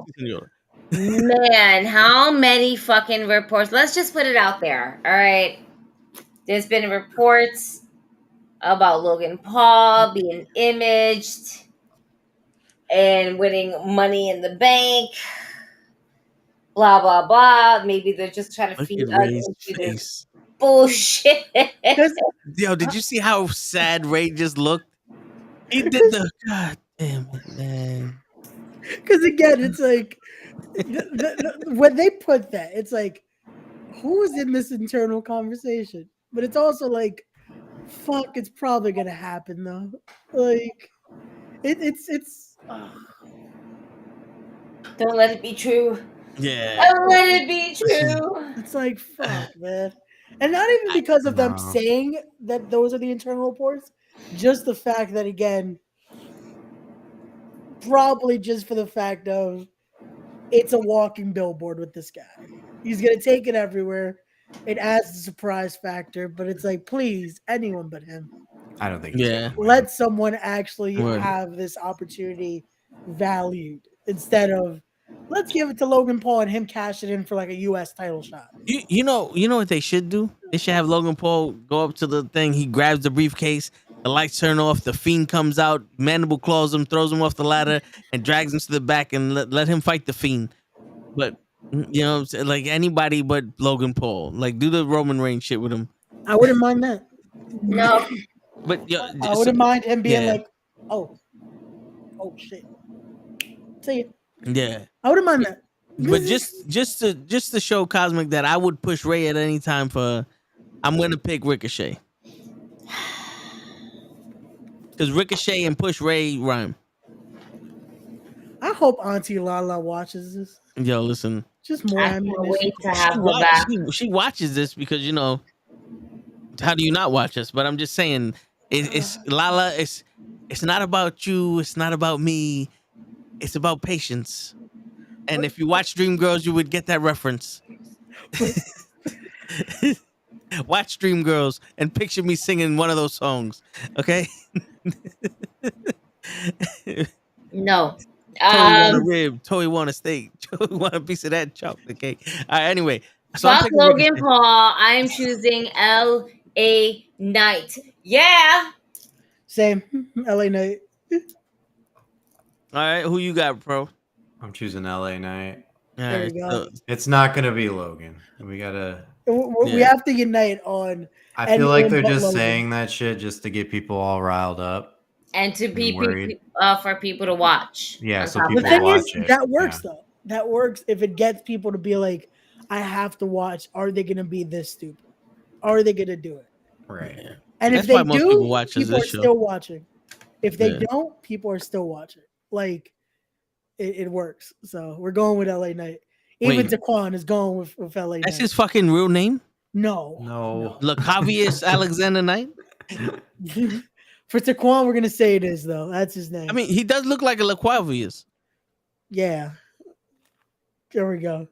man, how many fucking reports? Let's just put it out there. All right. There's been reports about Logan Paul being imaged and winning Money in the Bank. Blah, blah, blah. Maybe they're just trying to feed us into this bullshit. Yo, did you see how sad Ray just looked? He did the God damn it, man. Because again, it's like when they put that, it's like, who's in this internal conversation? But it's also like, fuck, it's probably gonna happen though. Like, it's. Don't let it be true. Yeah. Don't let it be true. It's like, fuck, man. And not even because of them saying that those are the internal reports, just the fact that, again, probably just for the fact of it's a walking billboard with this guy. He's going to take it everywhere. It adds the surprise factor, but it's like, please, anyone but him. I don't think. Let someone actually have this opportunity valued instead of let's give it to Logan Paul and him cash it in for like a U.S. title shot. You know what they should do? They should have Logan Paul go up to the thing. He grabs the briefcase. The lights turn off. The Fiend comes out. Mandible claws him, throws him off the ladder, and drags him to the back and let him fight the Fiend. But you know, like anybody but Logan Paul. Like do the Roman Reigns shit with him. I wouldn't mind that. No, but I wouldn't mind him being like, oh shit. See ya. Yeah, I wouldn't mind that. But just to show Cosmic that I would push Ray at any time for, I'm gonna pick Ricochet because Ricochet and push Ray rhyme. I hope Auntie Lala watches this. Yo, listen. Just more ammunition. Wait to have her back. She watches this because you know. How do you not watch us? But I'm just saying, it's Lala. It's not about you. It's not about me. It's about patience. And if you watch Dreamgirls, you would get that reference. Watch Dreamgirls and picture me singing one of those songs. Okay? No. Toey want a rib. Toey want a steak. Toey want a piece of that chocolate cake. All right, anyway. So fuck Logan Paul. I'm choosing L.A. Knight. Yeah. Same. L.A. Knight. All right, who you got, bro? I'm choosing LA Knight. There we go. It's not gonna be Logan. We gotta. We have to unite on. I feel like they're just saying that shit just to get people all riled up and to be for people to watch. Yeah, so people the thing watch is, it. that works though. That works if it gets people to be like, I have to watch. Are they gonna be this stupid? Are they gonna do it? Right. And that's if they why most do, people are still watching. If they don't, people are still watching. Like, it works. So we're going with LA Knight. Even Taquan is going with LA Knight. That's his fucking real name? No. Lacavius Alexander Knight? For Taquan, we're going to say it is, though. That's his name. I mean, he does look like a Laquavius. Yeah. There we go.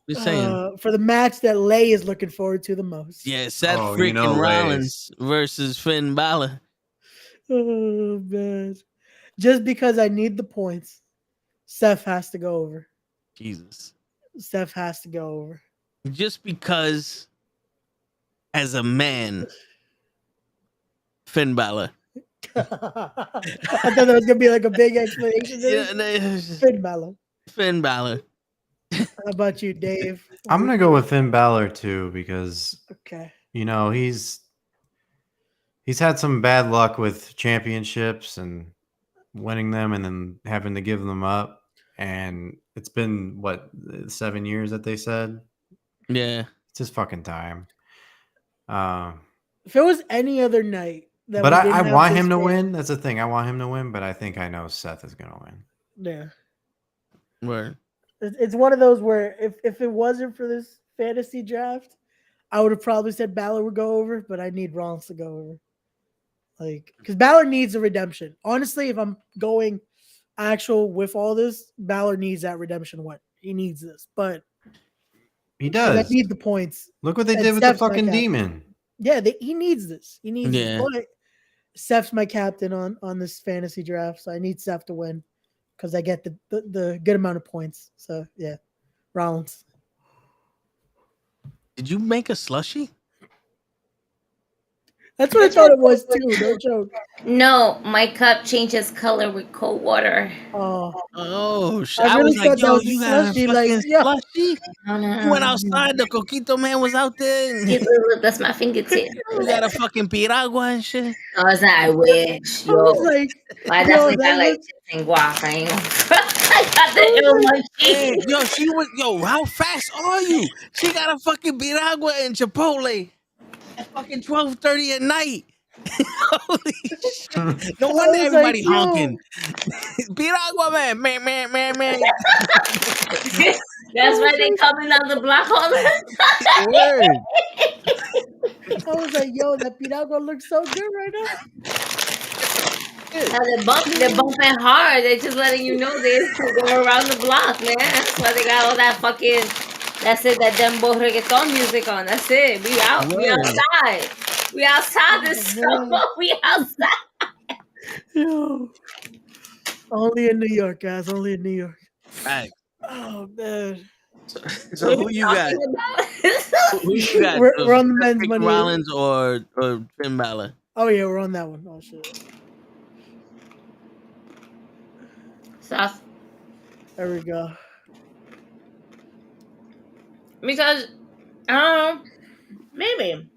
Just saying. For the match that Lay is looking forward to the most. Yeah, Seth freaking Rollins versus Finn Balor. Oh, man. Just because I need the points, Seth has to go over. Jesus. Seth has to go over. Just because, as a man, Finn Balor. I thought there was going to be like a big explanation. Finn Balor. Finn Balor. How about you, Dave? I'm going to go with Finn Balor, too, because, you know, he's had some bad luck with championships and winning them and then having to give them up. And It's been what 7 years that they said. Yeah, it's just fucking time. If it was any other night, but I want him to win. That's the thing. I want him to win, but I think I know Seth is gonna win. Yeah, right. It's one of those where if it wasn't for this fantasy draft, I would have probably said Balor would go over, but I need Rollins to go over. Like, because Balor needs a redemption. Honestly, if I'm going actual with all this, Balor needs that redemption win. He needs this, but he does. I need the points. Look what they did with the fucking demon. Yeah, he needs this. He needs this. But Seth's my captain on this fantasy draft, so I need Seth to win because I get the good amount of points. So yeah, Rollins. Did you make a slushie? That's what I thought it was too. No joke. No, my cup changes color with cold water. Oh shit! I really was like, yo, that you was got a slushy, fucking slushie? No. You went outside. The Coquito man was out there. That's my fingertip. You got a fucking piragua and shit. Oh, it's not. I wish. Yo, like, I definitely got like chips and guac. I got the ill monkey. Yo, she was. Yo, how fast are you? She got a fucking piragua and Chipotle at fucking 12:30 at night. Holy shit! No wonder everybody honking. Piragua man. That's why they coming on the block all the time. Word. I was like, yo, that piragua looks so good right now. They're bumping hard. They're just letting you know they're going around the block, man. That's why they got all that fucking. That's it. That dembo reggaeton music on. That's it. We out. Word. We outside. We outside this summer. We outside. Yo. Only in New York, guys. Only in New York. Right. Oh man. So who you got? Who you got? We're on the men's money. Rollins or Finn Balor? Oh yeah, we're on that one. Oh shit. Seth. There we go. Because I don't know, maybe.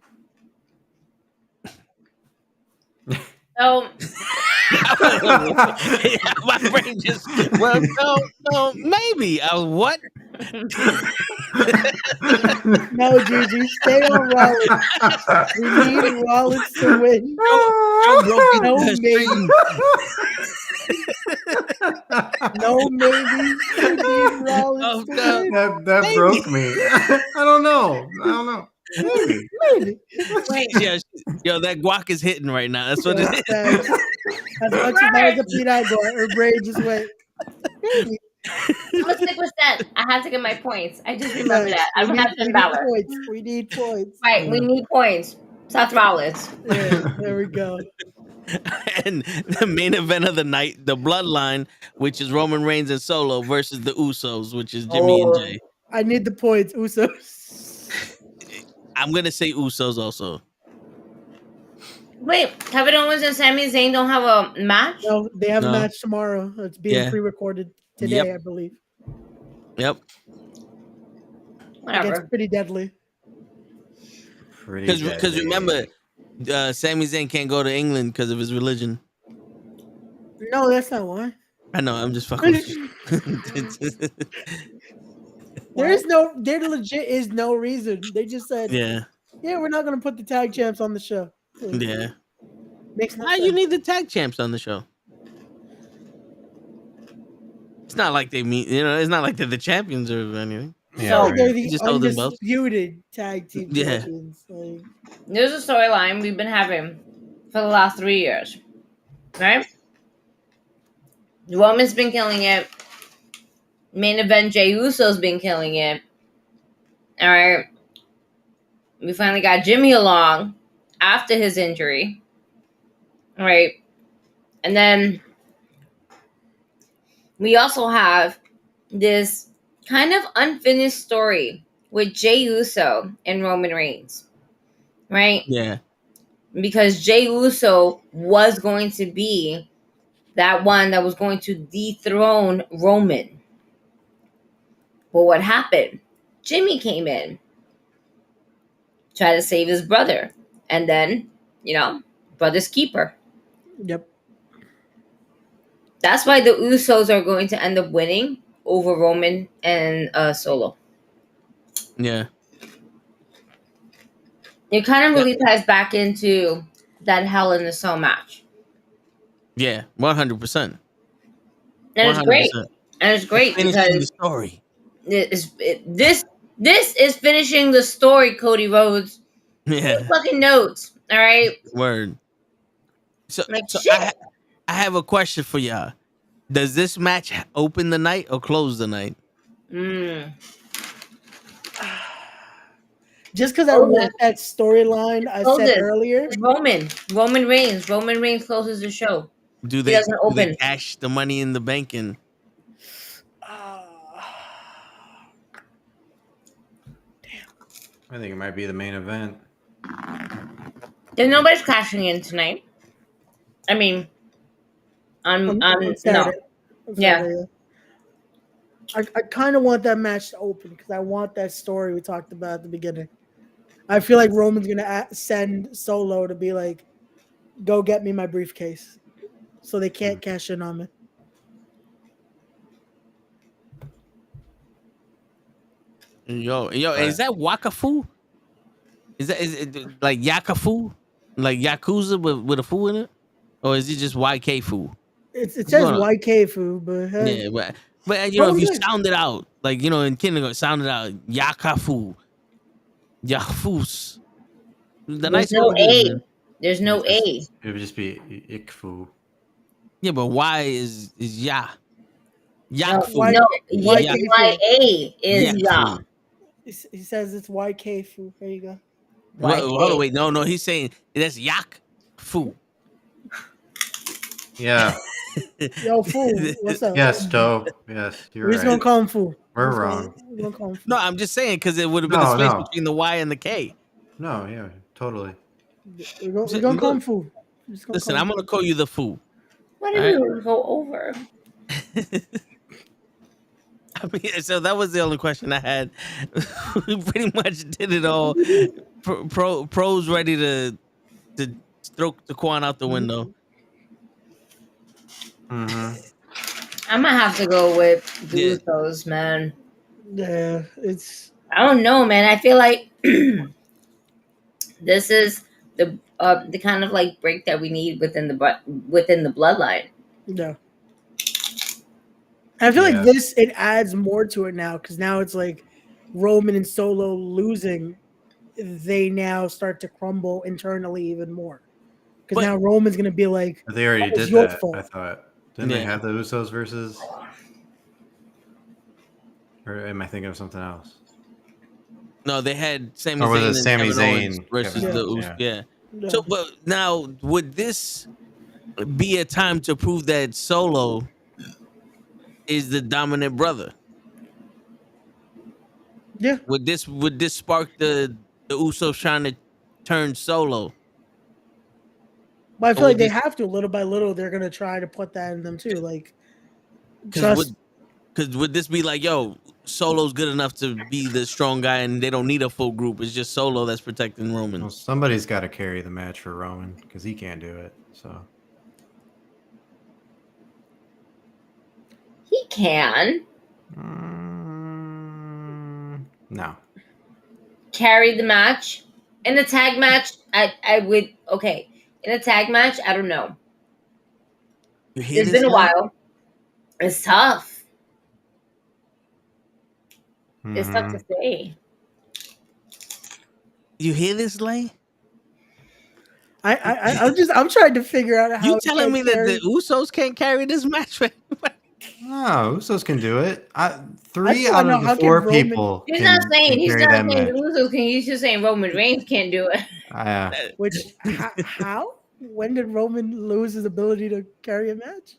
So my brain just no, maybe. What? No, Gigi, stay on Rollins. We need Rollins to win. No, maybe. No, maybe. We need Rollins to win. That broke me. I don't know. Maybe. wait, Yo, that guac is hitting right now. That's what it is. As much as I was a piragua, her brain just went. Maybe. I'm gonna stick with that. I have to get my points. I just remember that. I don't have Finn Balor. We need points. Right, we need points. Seth Rollins. Yeah, there we go. And the main event of the night, the Bloodline, which is Roman Reigns and Solo versus the Usos, which is Jimmy and Jay. I need the points, Usos. I'm gonna say Usos also. Wait, Kevin Owens and Sami Zayn don't have a match? No, they have a match tomorrow. It's being pre-recorded today, I believe. Yep. Whatever. It's pretty deadly. Because remember, Sami Zayn can't go to England because of his religion. No, that's not why. I know. I'm just fucking with you. There legit is no reason. They just said, yeah, we're not going to put the tag champs on the show. Yeah. Makes no Why sense. you need the tag champs on the show? It's not like they meet, it's not like they're the champions or anything. Yeah, they're the just hold them both. undisputed tag team champions. Like, there's a storyline we've been having for the last 3 years, right? Roman's been killing it. Main event Jey Uso's been killing it. All right. We finally got Jimmy along after his injury. All right. And then we also have this kind of unfinished story with Jey Uso and Roman Reigns. Right? Yeah. Because Jey Uso was going to be that one that was going to dethrone Roman. But what happened? Jimmy came in, tried to save his brother, and then, brother's keeper. Yep. That's why the Usos are going to end up winning over Roman and Solo. Yeah. It kind of really ties back into that Hell in the Cell match. Yeah, 100%. And it's great. And it's great because the story. This is finishing the story, Cody Rhodes. Yeah. Take fucking notes. All right. Word. So, like so shit. I have a question for y'all. Does this match open the night or close the night? Just because I want that storyline I said earlier. Roman Reigns. Roman Reigns closes the show. Do they cash the money in the bank and? I think it might be the main event. There's nobody's cashing in tonight. I mean, I'm no. Yeah. I kind of want that match to open because I want that story we talked about at the beginning. I feel like Roman's gonna send Solo to be like, "Go get me my briefcase," so they can't cash in on me. Yo, is that Wakafu? Is it like Yakafu, like Yakuza with a foo in it, or is it just YK foo? It says YK foo, but hey. Yeah, but if you sound it out, like in kindergarten, sound it out, Yakafu, Yakfus. There's no A. There's no A. It would just be Ikfu. Yeah, but Y is Ya. Yakfu. No, YA is Ya. He says it's YK fu. There you go. Wait, no, he's saying that's Yak Fu. Yeah. Yo, Fu, what's up? Yes, Joe. Yes, you're right. We're just gonna call him Fu. We're wrong. No, I'm just saying because it would have been the space between the Y and the K. No, yeah, totally. We're gonna call him Fu. Listen, I'm gonna call you the Fu. Why did we go over? I mean, so that was the only question I had. We pretty much did it all. Pros ready to stroke the Quan out the window. Mm-hmm. I'm gonna have to go with the Usos, man. Yeah, I don't know, man. I feel like this is the kind of like break that we need within the bloodline. Yeah. I feel like it adds more to it now because now it's like Roman and Solo losing, they now start to crumble internally even more. Because now Roman's gonna be like, they already did that. I thought didn't they have the Usos versus? Or am I thinking of something else? No, they had Sami Zayn versus the Usos. Yeah. So, but now would this be a time to prove that Solo is the dominant brother? Yeah. Would this spark the Usos trying to turn Solo? But I feel like they have to, little by little. They're gonna try to put that in them too. Like, because would this be like, yo, Solo's good enough to be the strong guy, and they don't need a full group. It's just Solo that's protecting Roman. Well, somebody's got to carry the match for Roman because he can't do it. So. He can. No. Carry the match. In a tag match, I would. Okay. In a tag match, I don't know. It's been a while. It's tough. Mm-hmm. It's tough to say. You hear this, Lay? I'm trying to figure out how. You telling me that the Usos can't carry this match? No, Usos can do it. 3 out of the 4 people. He's not saying the Usos can. He's just saying Roman Reigns can't do it. Which how? When did Roman lose his ability to carry a match?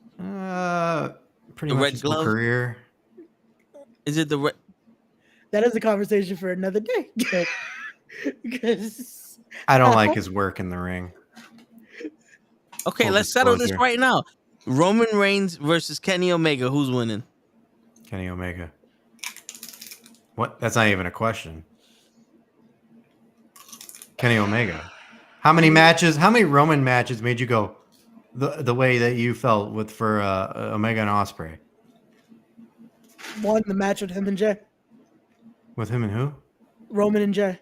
Pretty much his whole career. Is it the red? That is a conversation for another day. Because I don't like his work in the ring. Okay, let's settle this right now. Roman Reigns versus Kenny Omega. Who's winning? Kenny Omega. What? That's not even a question. Kenny Omega. How many Roman matches made you go the way that you felt for Omega and Ospreay? won the match with him and Jay. With him and who? Roman and Jay.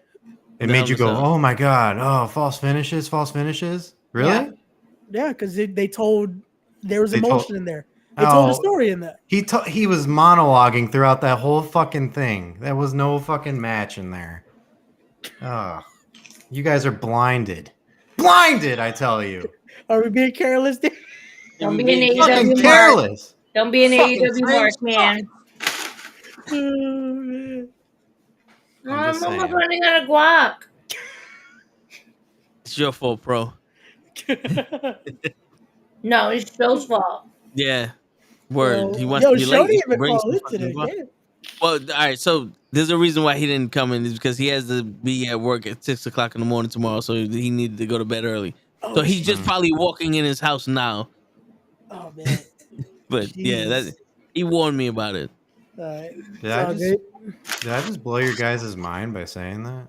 It made you go, oh my God. Oh, false finishes. Really? Yeah, because they told there was emotion in there. They told a story in that. He was monologuing throughout that whole fucking thing. There was no fucking match in there. Oh, you guys are blinded. Blinded, I tell you. Are we being careless? Don't be an fucking AEW careless. Mark. Don't be an AEW Mark, man. I'm almost running out of guac. It's your fault, bro. No, it's Joe's fault. Yeah. Word. He wants to be late. Well, all right. So there's a reason why he didn't come in is because he has to be at work at 6 o'clock in the morning tomorrow. So he needed to go to bed early. So he's just probably walking in his house now. Oh man. But yeah, he warned me about it. Did I just blow your guys' mind by saying that?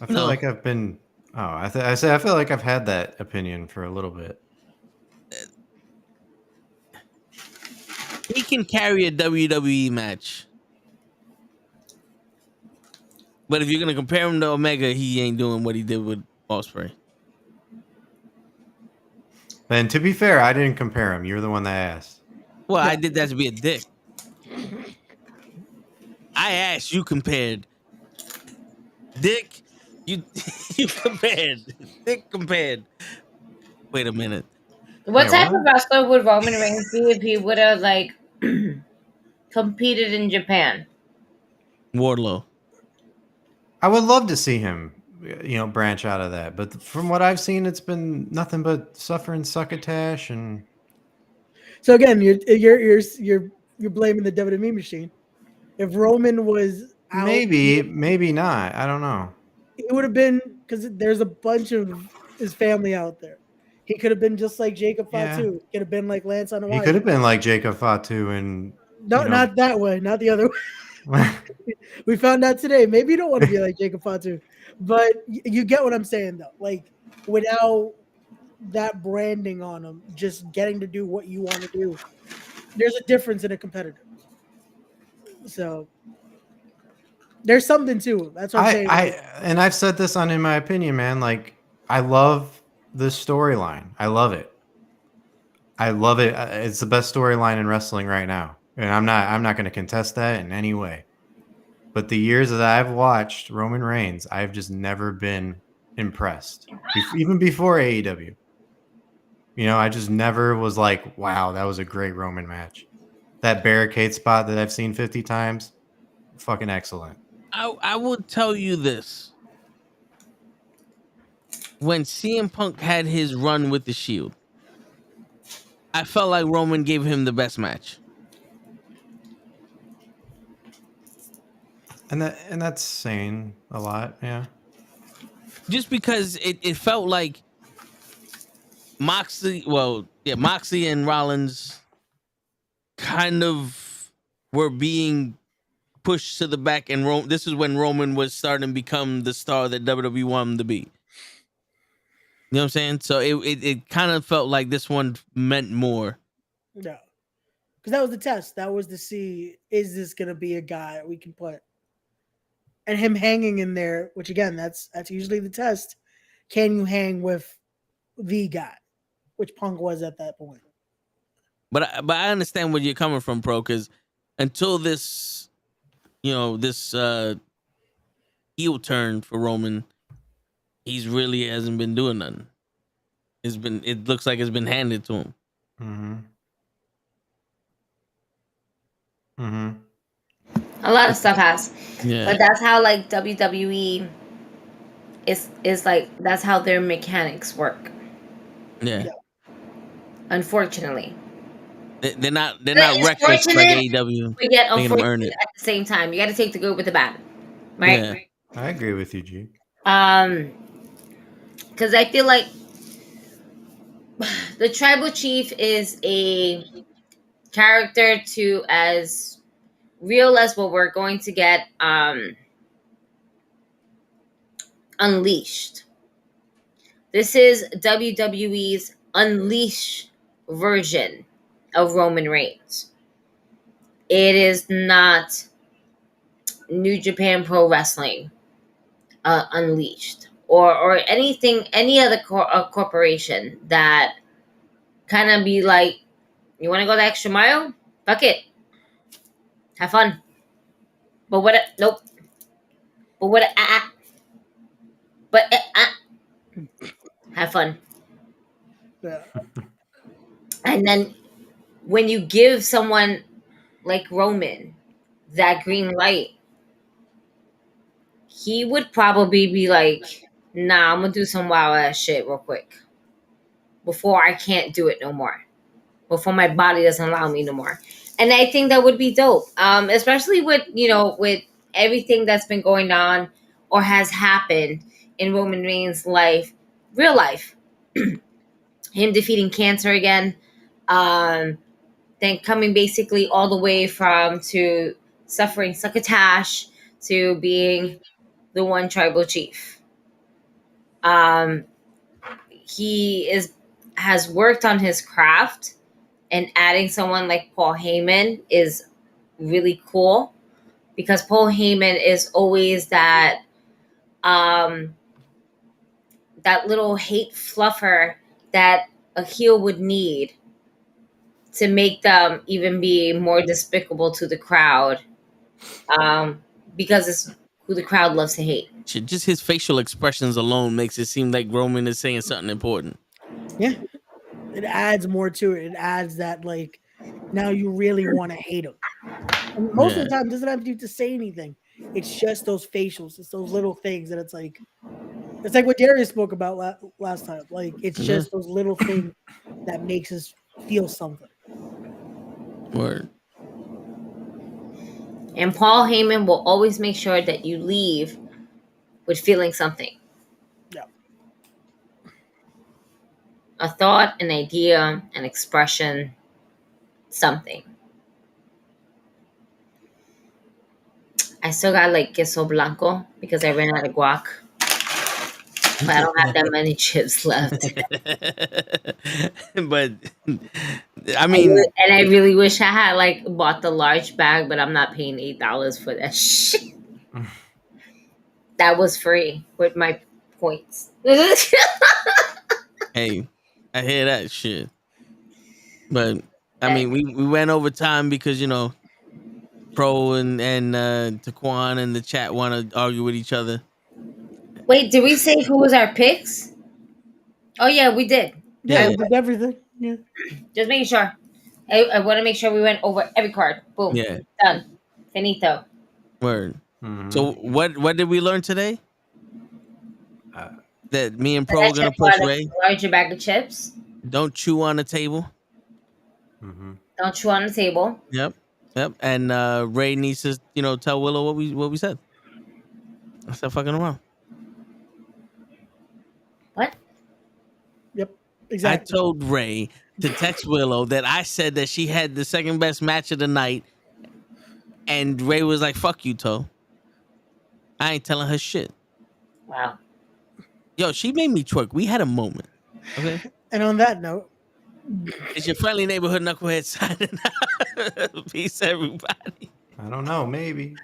I feel like I've been. Oh, I feel like I've had that opinion for a little bit. He can carry a WWE match. But if you're going to compare him to Omega, he ain't doing what he did with Ospreay. And to be fair, I didn't compare him. You're the one that asked. Well, I did that to be a dick. I asked, you compared. Dick, you compared. Dick compared. Wait a minute. What type of wrestler would Roman Reigns be if he would have competed in Japan? Wardlow. I would love to see him, branch out of that. But from what I've seen, it's been nothing but suffering succotash and. So again, you're blaming the WWE machine. If Roman was out, maybe not. I don't know. It would have been because there's a bunch of his family out there. He could have been just like Jacob Fatu. He could have been like Lance on the He could have been like Jacob Fatu and not that way, not the other way. We found out today. Maybe you don't want to be like Jacob Fatu, but you get what I'm saying though. Like without that branding on him, just getting to do what you want to do. There's a difference in a competitor. So there's something to it. That's what I'm saying. And I've said this in my opinion, man. Like I love this storyline. I love it. It's the best storyline in wrestling right now. And I'm not going to contest that in any way. But the years that I've watched Roman Reigns, I've just never been impressed. Even before AEW. I just never was like, wow, that was a great Roman match. That barricade spot that I've seen 50 times, fucking excellent. I will tell you this. When CM Punk had his run with the Shield, I felt like Roman gave him the best match. And that's saying a lot, yeah. Just because it felt like Moxley and Rollins kind of were being pushed to the back, and this is when Roman was starting to become the star that WWE wanted him to be. You know what I'm saying? So it kind of felt like this one meant more. No. Because that was the test. That was to see, is this going to be a guy we can put? And him hanging in there, which again, that's usually the test. Can you hang with the guy? Which Punk was at that point. But I understand where you're coming from, Pro, because until this, this heel turn for Roman, he's really hasn't been doing nothing. It looks like it's been handed to him. A lot of stuff has. Yeah. But that's how WWE is like, that's how their mechanics work. Yeah. Unfortunately. They're not reckless like AEW. We get unfortunate at the same time. You got to take the good with the bad, right? Yeah. I agree with you, G. Because I feel like the Tribal Chief is a character to as real as what we're going to get Unleashed. This is WWE's Unleash version of Roman Reigns. it is not New Japan Pro Wrestling Unleashed or anything, any other corporation that kind of be like, you want to go the extra mile? Fuck it. Have fun. But what? Nope. But what? But have fun. Yeah. And then when you give someone like Roman that green light, he would probably be like, nah, I'm gonna do some wild ass shit real quick before I can't do it no more, before my body doesn't allow me no more. And I think that would be dope, especially with with everything that's been going on or has happened in Roman Reigns' life, real life. Him defeating cancer again, then coming basically all the way from to suffering succotash to being the one tribal chief. He has worked on his craft, and adding someone like Paul Heyman is really cool because Paul Heyman is always that that little hate fluffer that a heel would need to make them even be more despicable to the crowd, because it's who the crowd loves to hate. Just his facial expressions alone makes it seem like Roman is saying something important. Yeah, it adds more to it. It adds that like now you really want to hate him. And most of the time, it doesn't have to say anything. It's just those facials. It's those little things that it's like what Darius spoke about last time. Like it's just those little things that makes us feel something. Word. And Paul Heyman will always make sure that you leave with feeling something. Yeah. A thought, an idea, an expression, something. I still got like queso blanco because I ran out of guac. But I don't have that many chips left. But I mean, and I really wish I had like bought the large bag, but I'm not paying $8 for that shit. That was free with my points. Hey, I hear that shit. But I mean, we went over time because Pro and Taquan and the chat want to argue with each other. Wait, did we say who was our picks? Oh yeah, we did. Yeah, we did everything. Yeah. Just making sure. I want to make sure we went over every card. Boom. Yeah. Done. Finito. Word. Mm-hmm. So what did we learn today? That me and Pro are gonna push Ray. Larger bag of chips. Don't chew on the table. Mm-hmm. Don't chew on the table. Yep. And Ray needs to tell Willow what we said. Stop fucking around. What? Yep, exactly. I told Ray to text Willow that I said that she had the second best match of the night, and Ray was like, "Fuck you, Toe. I ain't telling her shit." Wow. Yo, she made me twerk. We had a moment. Okay. And on that note, it's your friendly neighborhood knucklehead signing out. Peace, everybody. I don't know, maybe.